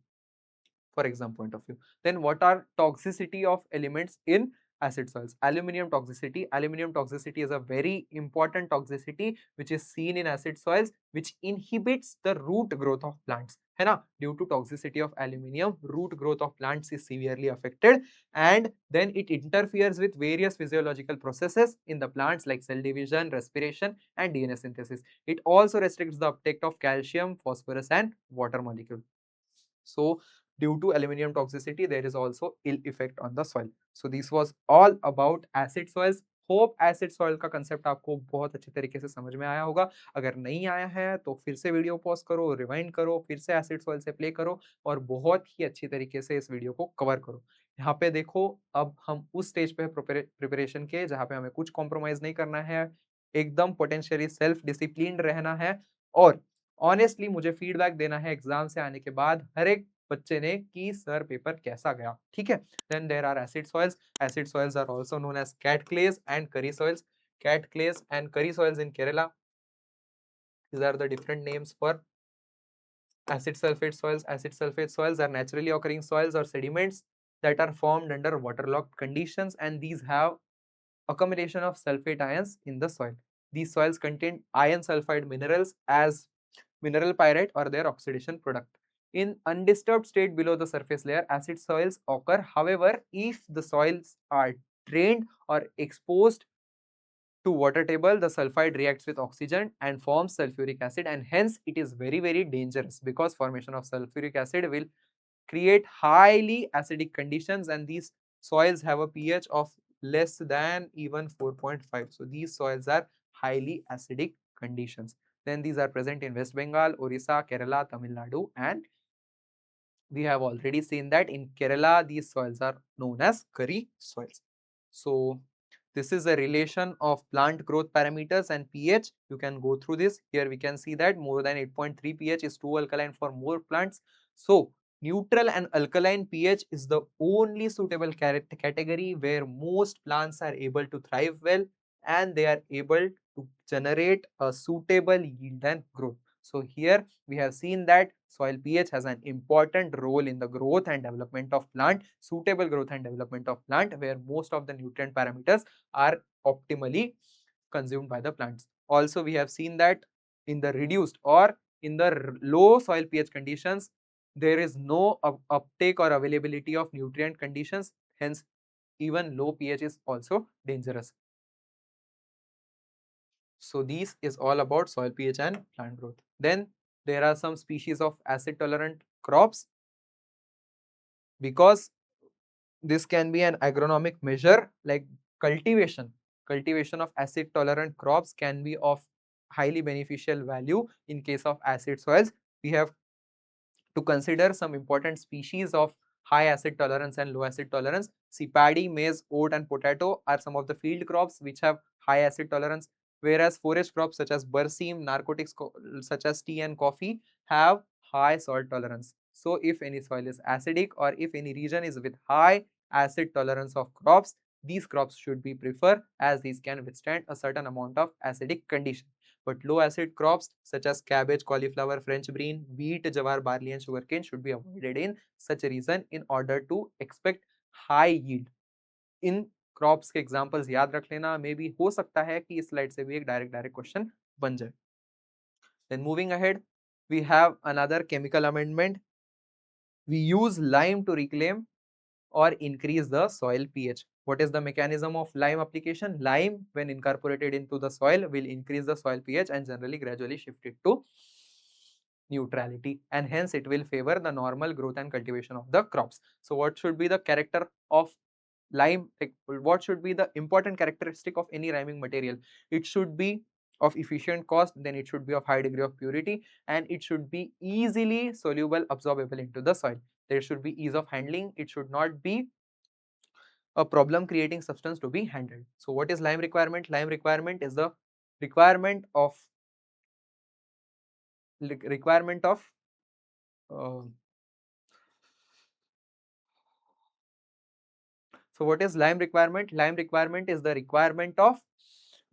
for exam point of view. Then what are toxicity of elements in acid soils? Aluminium toxicity. Aluminium toxicity is a very important toxicity which is seen in acid soils, which inhibits the root growth of plants. है ना? Due to toxicity of aluminium, root growth of plants is severely affected, and then it interferes with various physiological processes in the plants like cell division, respiration and DNA synthesis. It also restricts the uptake of calcium, phosphorus and water molecule. So due to aluminium toxicity, there is also ill effect on the soil. So this was all about acid soils. Hope acid soil का concept आपको बहुत अच्छे तरीके से समझ में आया होगा. अगर नहीं आया है तो फिर से वीडियो पॉज करो, रिवाइंड करो, फिर से एसिड सॉइल से प्ले करो और बहुत ही अच्छी तरीके से इस वीडियो को कवर करो. यहाँ पे देखो, अब हम उस स्टेज पे प्रिपरेशन के जहाँ पे हमें कुछ कॉम्प्रोमाइज नहीं करना है, एकदम पोटेंशियली सेल्फ डिसिप्लिन रहना है और ऑनेस्टली मुझे फीडबैक देना है एग्जाम से आने के बाद हर एक बच्चे ने कि सर पेपर कैसा गया. ठीक है. Then there are acid soils. Acid soils are also known as cat clays and kari soils. Cat clays and kari soils in Kerala. These are the different names for acid sulfate soils. Acid sulfate soils are naturally occurring soils or sediments that are formed under waterlogged conditions, and these have accumulation of sulfate ions in the soil. These soils contain iron sulfide minerals as mineral pyrite or their oxidation product. In undisturbed state below the surface layer, acid soils occur. However, if the soils are drained or exposed to water table, the sulfide reacts with oxygen and forms sulfuric acid, and hence it is very dangerous, because formation of sulfuric acid will create highly acidic conditions, and these soils have a pH of less than even 4.5. So these soils are highly acidic conditions. Then these are present in West Bengal, Orissa, Kerala, Tamil Nadu, and we have already seen that in Kerala these soils are known as curry soils. So this is a relation of plant growth parameters and pH. You can go through this. Here we can see that more than 8.3 pH is too alkaline for more plants. So neutral and alkaline pH is the only suitable category where most plants are able to thrive well and they are able to generate a suitable yield and growth. So here we have seen that soil pH has an important role in the growth and development of plant, suitable growth and development of plant, where most of the nutrient parameters are optimally consumed by the plants. Also, we have seen that in the reduced or in the low soil pH conditions, there is no uptake or availability of nutrient conditions. Hence, even low pH is also dangerous. So this is all about soil pH and plant growth. Then there are some species of acid tolerant crops, because This can be an agronomic measure like cultivation of acid tolerant crops can be of highly beneficial value in case of acid soils. We have to consider some important species of high acid tolerance and low acid tolerance. See, paddy, maize, oat and potato are some of the field crops which have high acid tolerance, whereas forage crops such as berseem, narcotics such as tea and coffee have high salt tolerance. So if any soil is acidic or if any region is with high acid tolerance of crops, these crops should be preferred as these can withstand a certain amount of acidic condition. But low acid crops such as cabbage, cauliflower, French bean, wheat, jawar, barley and sugarcane should be avoided in such a region in order to expect high yield. In crops के examples याद रख लेना, may be हो सकता है कि इस slide से भी एक डायरेक्ट क्वेश्चन बन जाए. Then moving ahead, we have another chemical amendment. We use lime to reclaim or increase the soil pH. What is the mechanism of lime application? Lime, when incorporated into the soil, will increase the soil pH and generally gradually shift it to neutrality, and hence it will favor the normal growth and cultivation of the crops. So what should be the character of lime? Like, what should be the important characteristic of any liming material? It should be of efficient cost, then it should be of high degree of purity, and it should be easily soluble, absorbable into the soil. There should be ease of handling. It should not be a problem creating substance to be handled. So what is lime requirement? Lime requirement is the requirement of uh, so what is lime requirement? Lime requirement is the requirement of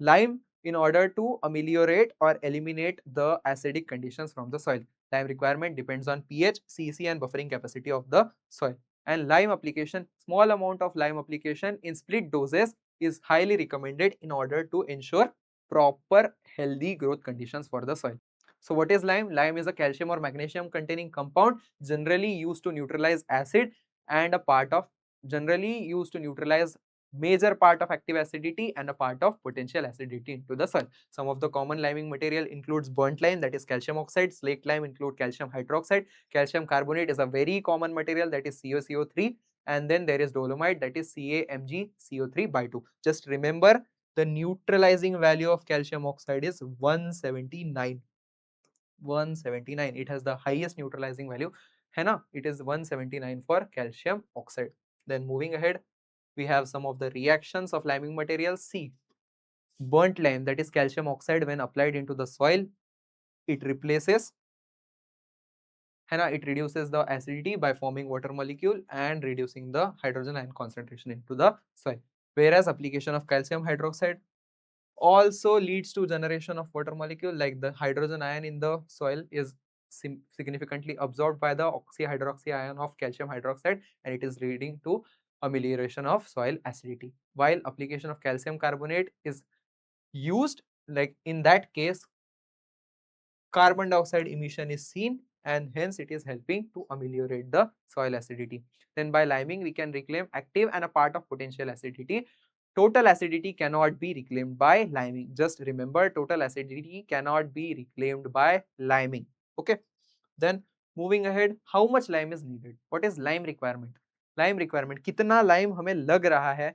lime in order to ameliorate or eliminate the acidic conditions from the soil. Lime requirement depends on pH, CC and buffering capacity of the soil. And lime application, small amount of lime application in split doses is highly recommended in order to ensure proper healthy growth conditions for the soil. So what is lime? Lime is a calcium or magnesium containing compound generally used to neutralize acid and a part of generally used to neutralize major part of active acidity and a part of potential acidity into the soil. Some of the common liming material includes burnt lime, that is calcium oxide. Slaked lime include calcium hydroxide. Calcium carbonate is a very common material, that is CaCO3, and then there is dolomite, that is CaMgCO3 by 2. Just remember, the neutralizing value of calcium oxide is 179. 179. It has the highest neutralizing value, है ना? It is 179 for calcium oxide. Then moving ahead, we have some of the reactions of liming materials. See, burnt lime, that is calcium oxide, when applied into the soil, it replaces, है ना? It reduces the acidity by forming water molecule and reducing the hydrogen ion concentration into the soil. Whereas application of calcium hydroxide also leads to generation of water molecule, like the hydrogen ion in the soil is significantly absorbed by the oxy-hydroxy ion of calcium hydroxide, and it is leading to amelioration of soil acidity. While application of calcium carbonate is used, like in that case, carbon dioxide emission is seen and hence it is helping to ameliorate the soil acidity. Then by liming, we can reclaim active and a part of potential acidity. Total acidity cannot be reclaimed by liming. Just remember, total acidity cannot be reclaimed by liming. Okay. Then moving ahead, how much lime is needed? What is lime requirement? Lime requirement, कितना lime हमें लग रहा है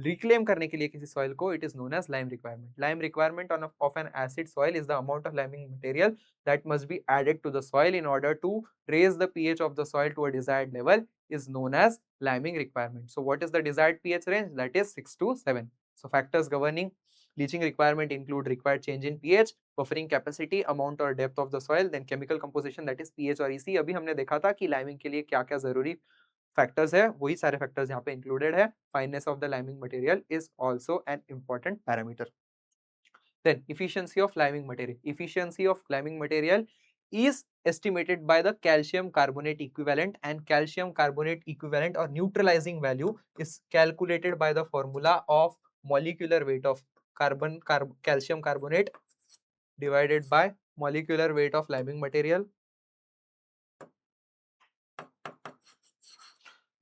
reclaim करने के लिए किसी soil को, it is known as lime requirement. Lime requirement of an acid soil is the amount of liming material that must be added to the soil in order to raise the pH of the soil to a desired level is known as liming requirement. So what is the desired pH range? That is 6 to 7. So factors governing leaching requirement include required change in pH, buffering capacity, amount or depth of the soil, then chemical composition, that is pH और EC. अभी हमने देखा था कि liming के लिए क्या-क्या जरूरी फैक्टर्स है, वही सारे फैक्टर्स यहाँ पे इंक्लूडेड है. Fineness of the liming material is also an important parameter. Then efficiency of liming material. Efficiency of liming material is estimated by the calcium carbonate equivalent, and calcium carbonate equivalent or neutralizing value is calculated by the formula of molecular weight of calcium carbonate divided by molecular weight of liming material.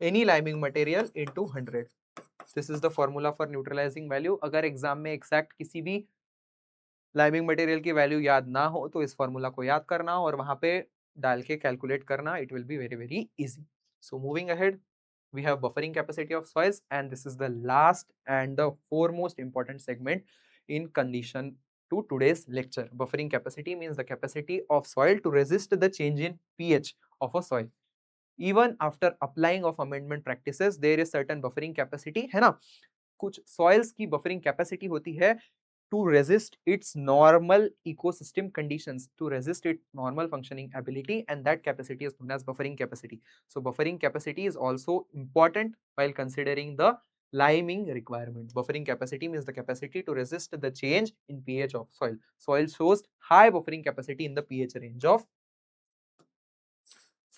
Any liming material into 100. This is the formula for neutralizing value. अगर exam में exact किसी भी liming material की value याद ना हो तो इस फॉर्मूला को याद करना और वहां पे डाल के कैलकुलेट करना. It will be very very easy. So moving ahead, we have buffering capacity of soils, and this is the last and the foremost important segment in condition to today's lecture. Buffering capacity means the capacity of soil to resist the change in pH of a soil. Even after applying of amendment practices, there is certain buffering capacity, है ना? कुछ soils की buffering capacity होती है to resist its normal ecosystem conditions, to resist its normal functioning ability, and that capacity is known as buffering capacity. So buffering capacity is also important while considering the liming requirement. Buffering capacity means the capacity to resist the change in pH of soil. Soil shows high buffering capacity in the pH range of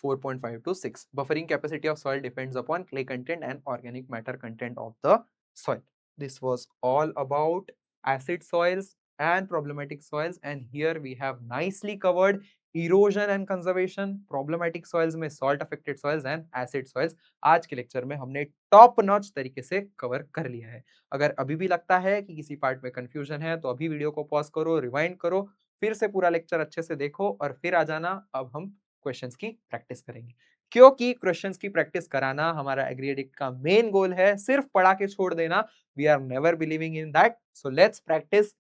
4.5 to 6. Buffering capacity of soil depends upon clay content and organic matter content of the soil. This was all about acid soils and problematic soils, and here we have nicely covered erosion and conservation, problematic soils में salt affected soils and acid soils. आज के lecture में हमने top notch तरीके से cover कर लिया है. अगर अभी भी लगता है कि किसी पार्ट में कंफ्यूजन है तो अभी वीडियो को पॉज करो, रिवाइंड करो, फिर से पूरा लेक्चर अच्छे से देखो और फिर आ जाना. अब हम क्वेश्चंस की प्रैक्टिस करेंगे, क्योंकि क्वेश्चंस की प्रैक्टिस कराना हमारा एग्री एडिक्ट का मेन गोल है. सिर्फ पढ़ा के छोड़ देना, we are never believing in that. So let's practice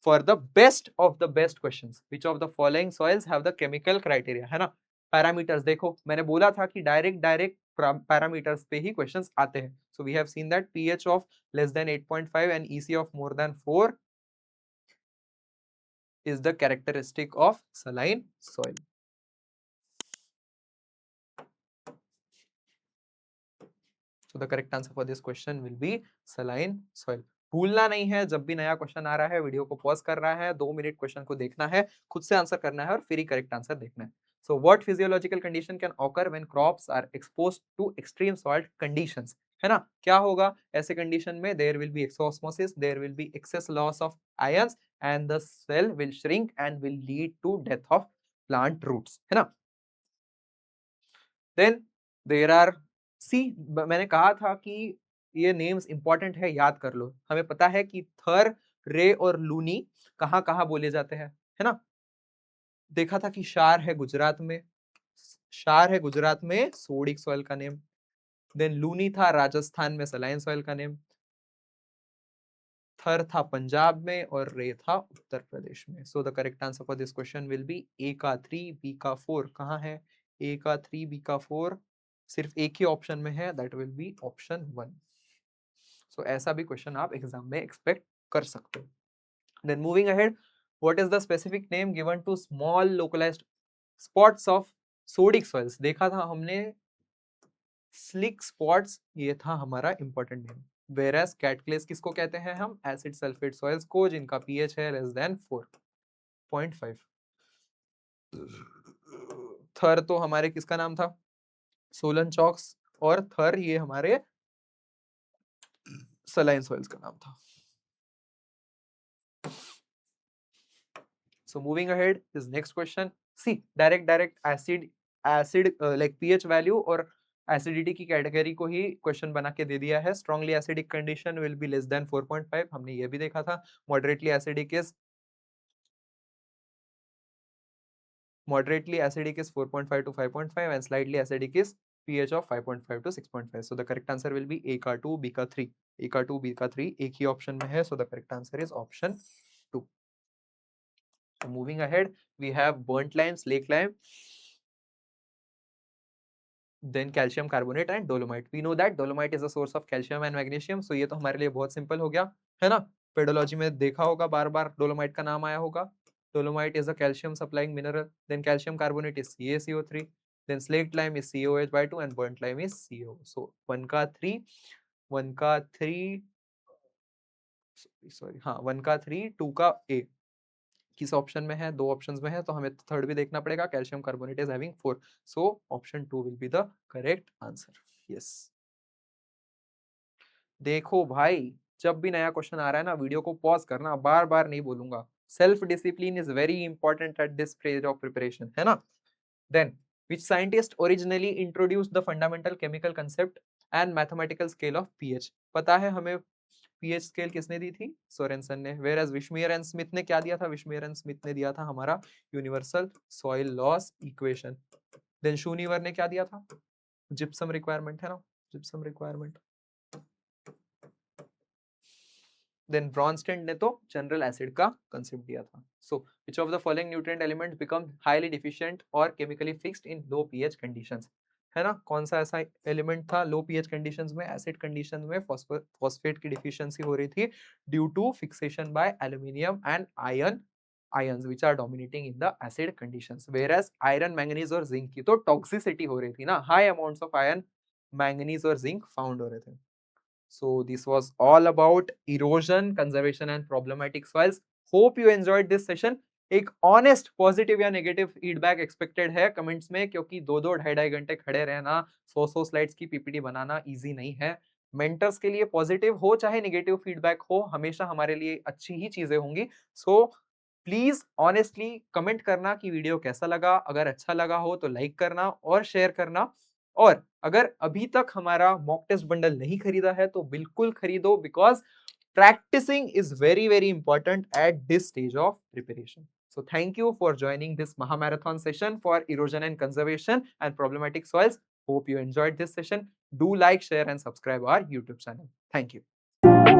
for the best of the best questions. Which of the following soils have the chemical criteria, है ना? पैरामीटर्स देखो, मैंने बोला था कि डायरेक्ट पैरामीटर्स पे ही क्वेश्चंस आते हैं. So we have seen that pH of less than 8.5 and EC of more than 4 is the characteristic of saline soil. So the correct answer for this question will be saline soil. भूलना नहीं है, जब भी नया question आ रहा है video को pause कर रहा है, 2 मिनट क्वेश्चन को देखना है, खुद से आंसर करना है और फिर ही करेक्ट आंसर देखना है. So what physiological condition can occur when crops are exposed to extreme soil conditions? है ना? क्या होगा ऐसे कंडीशन में? There will be exosmosis, there will be excess loss of ions, and the cell will shrink and will lead to death of plant roots. है ना? Then there are मैंने कहा था कि ये नेम्स इंपॉर्टेंट है, याद कर लो. हमें पता है कि थर, रे और लूनी कहाँ कहाँ बोले जाते हैं, है ना? देखा था कि शार है गुजरात में, सोडिक सॉइल का नेम. देन लूनी था राजस्थान में, सलाइन सॉइल का नेम. थर था पंजाब में और रे था उत्तर प्रदेश में. So the correct answer for this question will be A का 3, बी का 4. कहाँ है ए का 3, बी का 4? सिर्फ एक ही ऑप्शन में है, दैट विल बी ऑप्शन 1. सो ऐसा भी क्वेश्चन आप एग्जाम में एक्सपेक्ट कर सकते हो. Then moving ahead, what is the specific name given to small localized spots of sodic soils? देखा था हमने स्लिक स्पॉट्स, ये था हमारा इंपॉर्टेंट नेम. वेरस कैटक्लेस किसको कहते हैं हम? एसिड सल्फेट सॉइल्स को जिनका पीएच है लेस देन 4.5. थर तो हमारे किसका नाम था? सोलन चॉक्स. और थर ये हमारे सलाइन सॉइल्स का नाम था. So moving ahead is next question. See, direct acid like pH value और एसिडिटी की कैटेगरी को ही क्वेश्चन बना के दे दिया है. Strongly acidic condition will be less than 4.5. हमने ये भी देखा था. Moderately acidic is 4.5 to 5.5 and slightly acidic is pH of 5.5 to 6.5. So the correct answer will be A का 2, B का 3. A का 2, B का 3 एक ही ऑप्शन में है. So the correct answer is option 2. So moving ahead, we have burnt lime, slaked lime, then calcium carbonate and dolomite. We know that dolomite is a source of calcium and magnesium. So ये तो हमारे लिए बहुत simple हो गया, है ना? Pedology में देखा होगा, बार बार डोलोमाइट का नाम आया होगा. Dolomite is a calcium supplying mineral. Then calcium carbonate is CaCO3. Then slaked lime is COH by 2 and burnt lime is CO. So 1 का 3, 1 का 3, सॉरी हाँ 1 का 3, 2 का A. किस ऑप्शन में है? 2 ऑप्शंस में है, तो हमें थर्ड भी देखना पड़ेगा. Calcium carbonate is having 4. So option 2 will be the correct answer. Yes. देखो भाई, जब भी नया क्वेश्चन आ रहा है ना, वीडियो को पॉज करना, बार बार नहीं बोलूंगा. Self discipline is very important at this stage of preparation, है ना? Then which scientist originally introduced the fundamental chemical concept and mathematical scale of pH? पता है हमें pH स्केल किसने दी थी? सोरेनसन ने. whereas विश्मीर एंड स्मिथ ने क्या दिया था? विश्मीर एंड स्मिथ ने दिया था हमारा universal soil loss equation. Then शूनिवर ने क्या दिया था? जिप्सम रिक्वायरमेंट, है ना? Gypsum requirement. देन ब्रॉन्स्टेड ने तो जनरल एसिड का कंसेप्ट दिया था। So which of the following nutrient elements become highly deficient or chemically fixed in low pH conditions, है ना, कौन सा ऐसा एलिमेंट था लो पीएच कंडीशंस में, एसिड कंडीशंस में फॉस्फेट की डिफिशियंसी हो रही थी due to fixation by aluminium and ions which are dominating in the acid conditions, whereas iron manganese और जिंक की तो टॉक्सिसिटी हो रही थी ना, high amounts of iron manganese और जिंक फाउंड हो रहे थे। So this was all about erosion, conservation and problematic soils. Hope you enjoyed this session. एक ऑनेस्ट पॉजिटिव या नेगेटिव फीडबैक एक्सपेक्टेड है कमेंट्स में, क्योंकि 2-2 ढाई-ढाई घंटे खड़े रहना, 100-100 स्लाइड्स की पीपीटी बनाना इजी नहीं है। मेंटर्स के लिए पॉजिटिव हो चाहे नेगेटिव फीडबैक हो, हमेशा हमारे लिए अच्छी ही चीजें होंगी। सो प्लीज ऑनेस्टली कमेंट करना कि वीडियो कैसा लगा, अगर अच्छा लगा हो तो लाइक करना और शेयर करना, और अगर अभी तक हमारा मॉक टेस्ट बंडल नहीं खरीदा है तो बिल्कुल खरीदो, because practicing is very very important at this stage of preparation. So thank you for joining this Mahamarathon session for erosion and conservation and problematic soils. Hope you enjoyed this session. Do like, share and subscribe our YouTube channel. Thank you.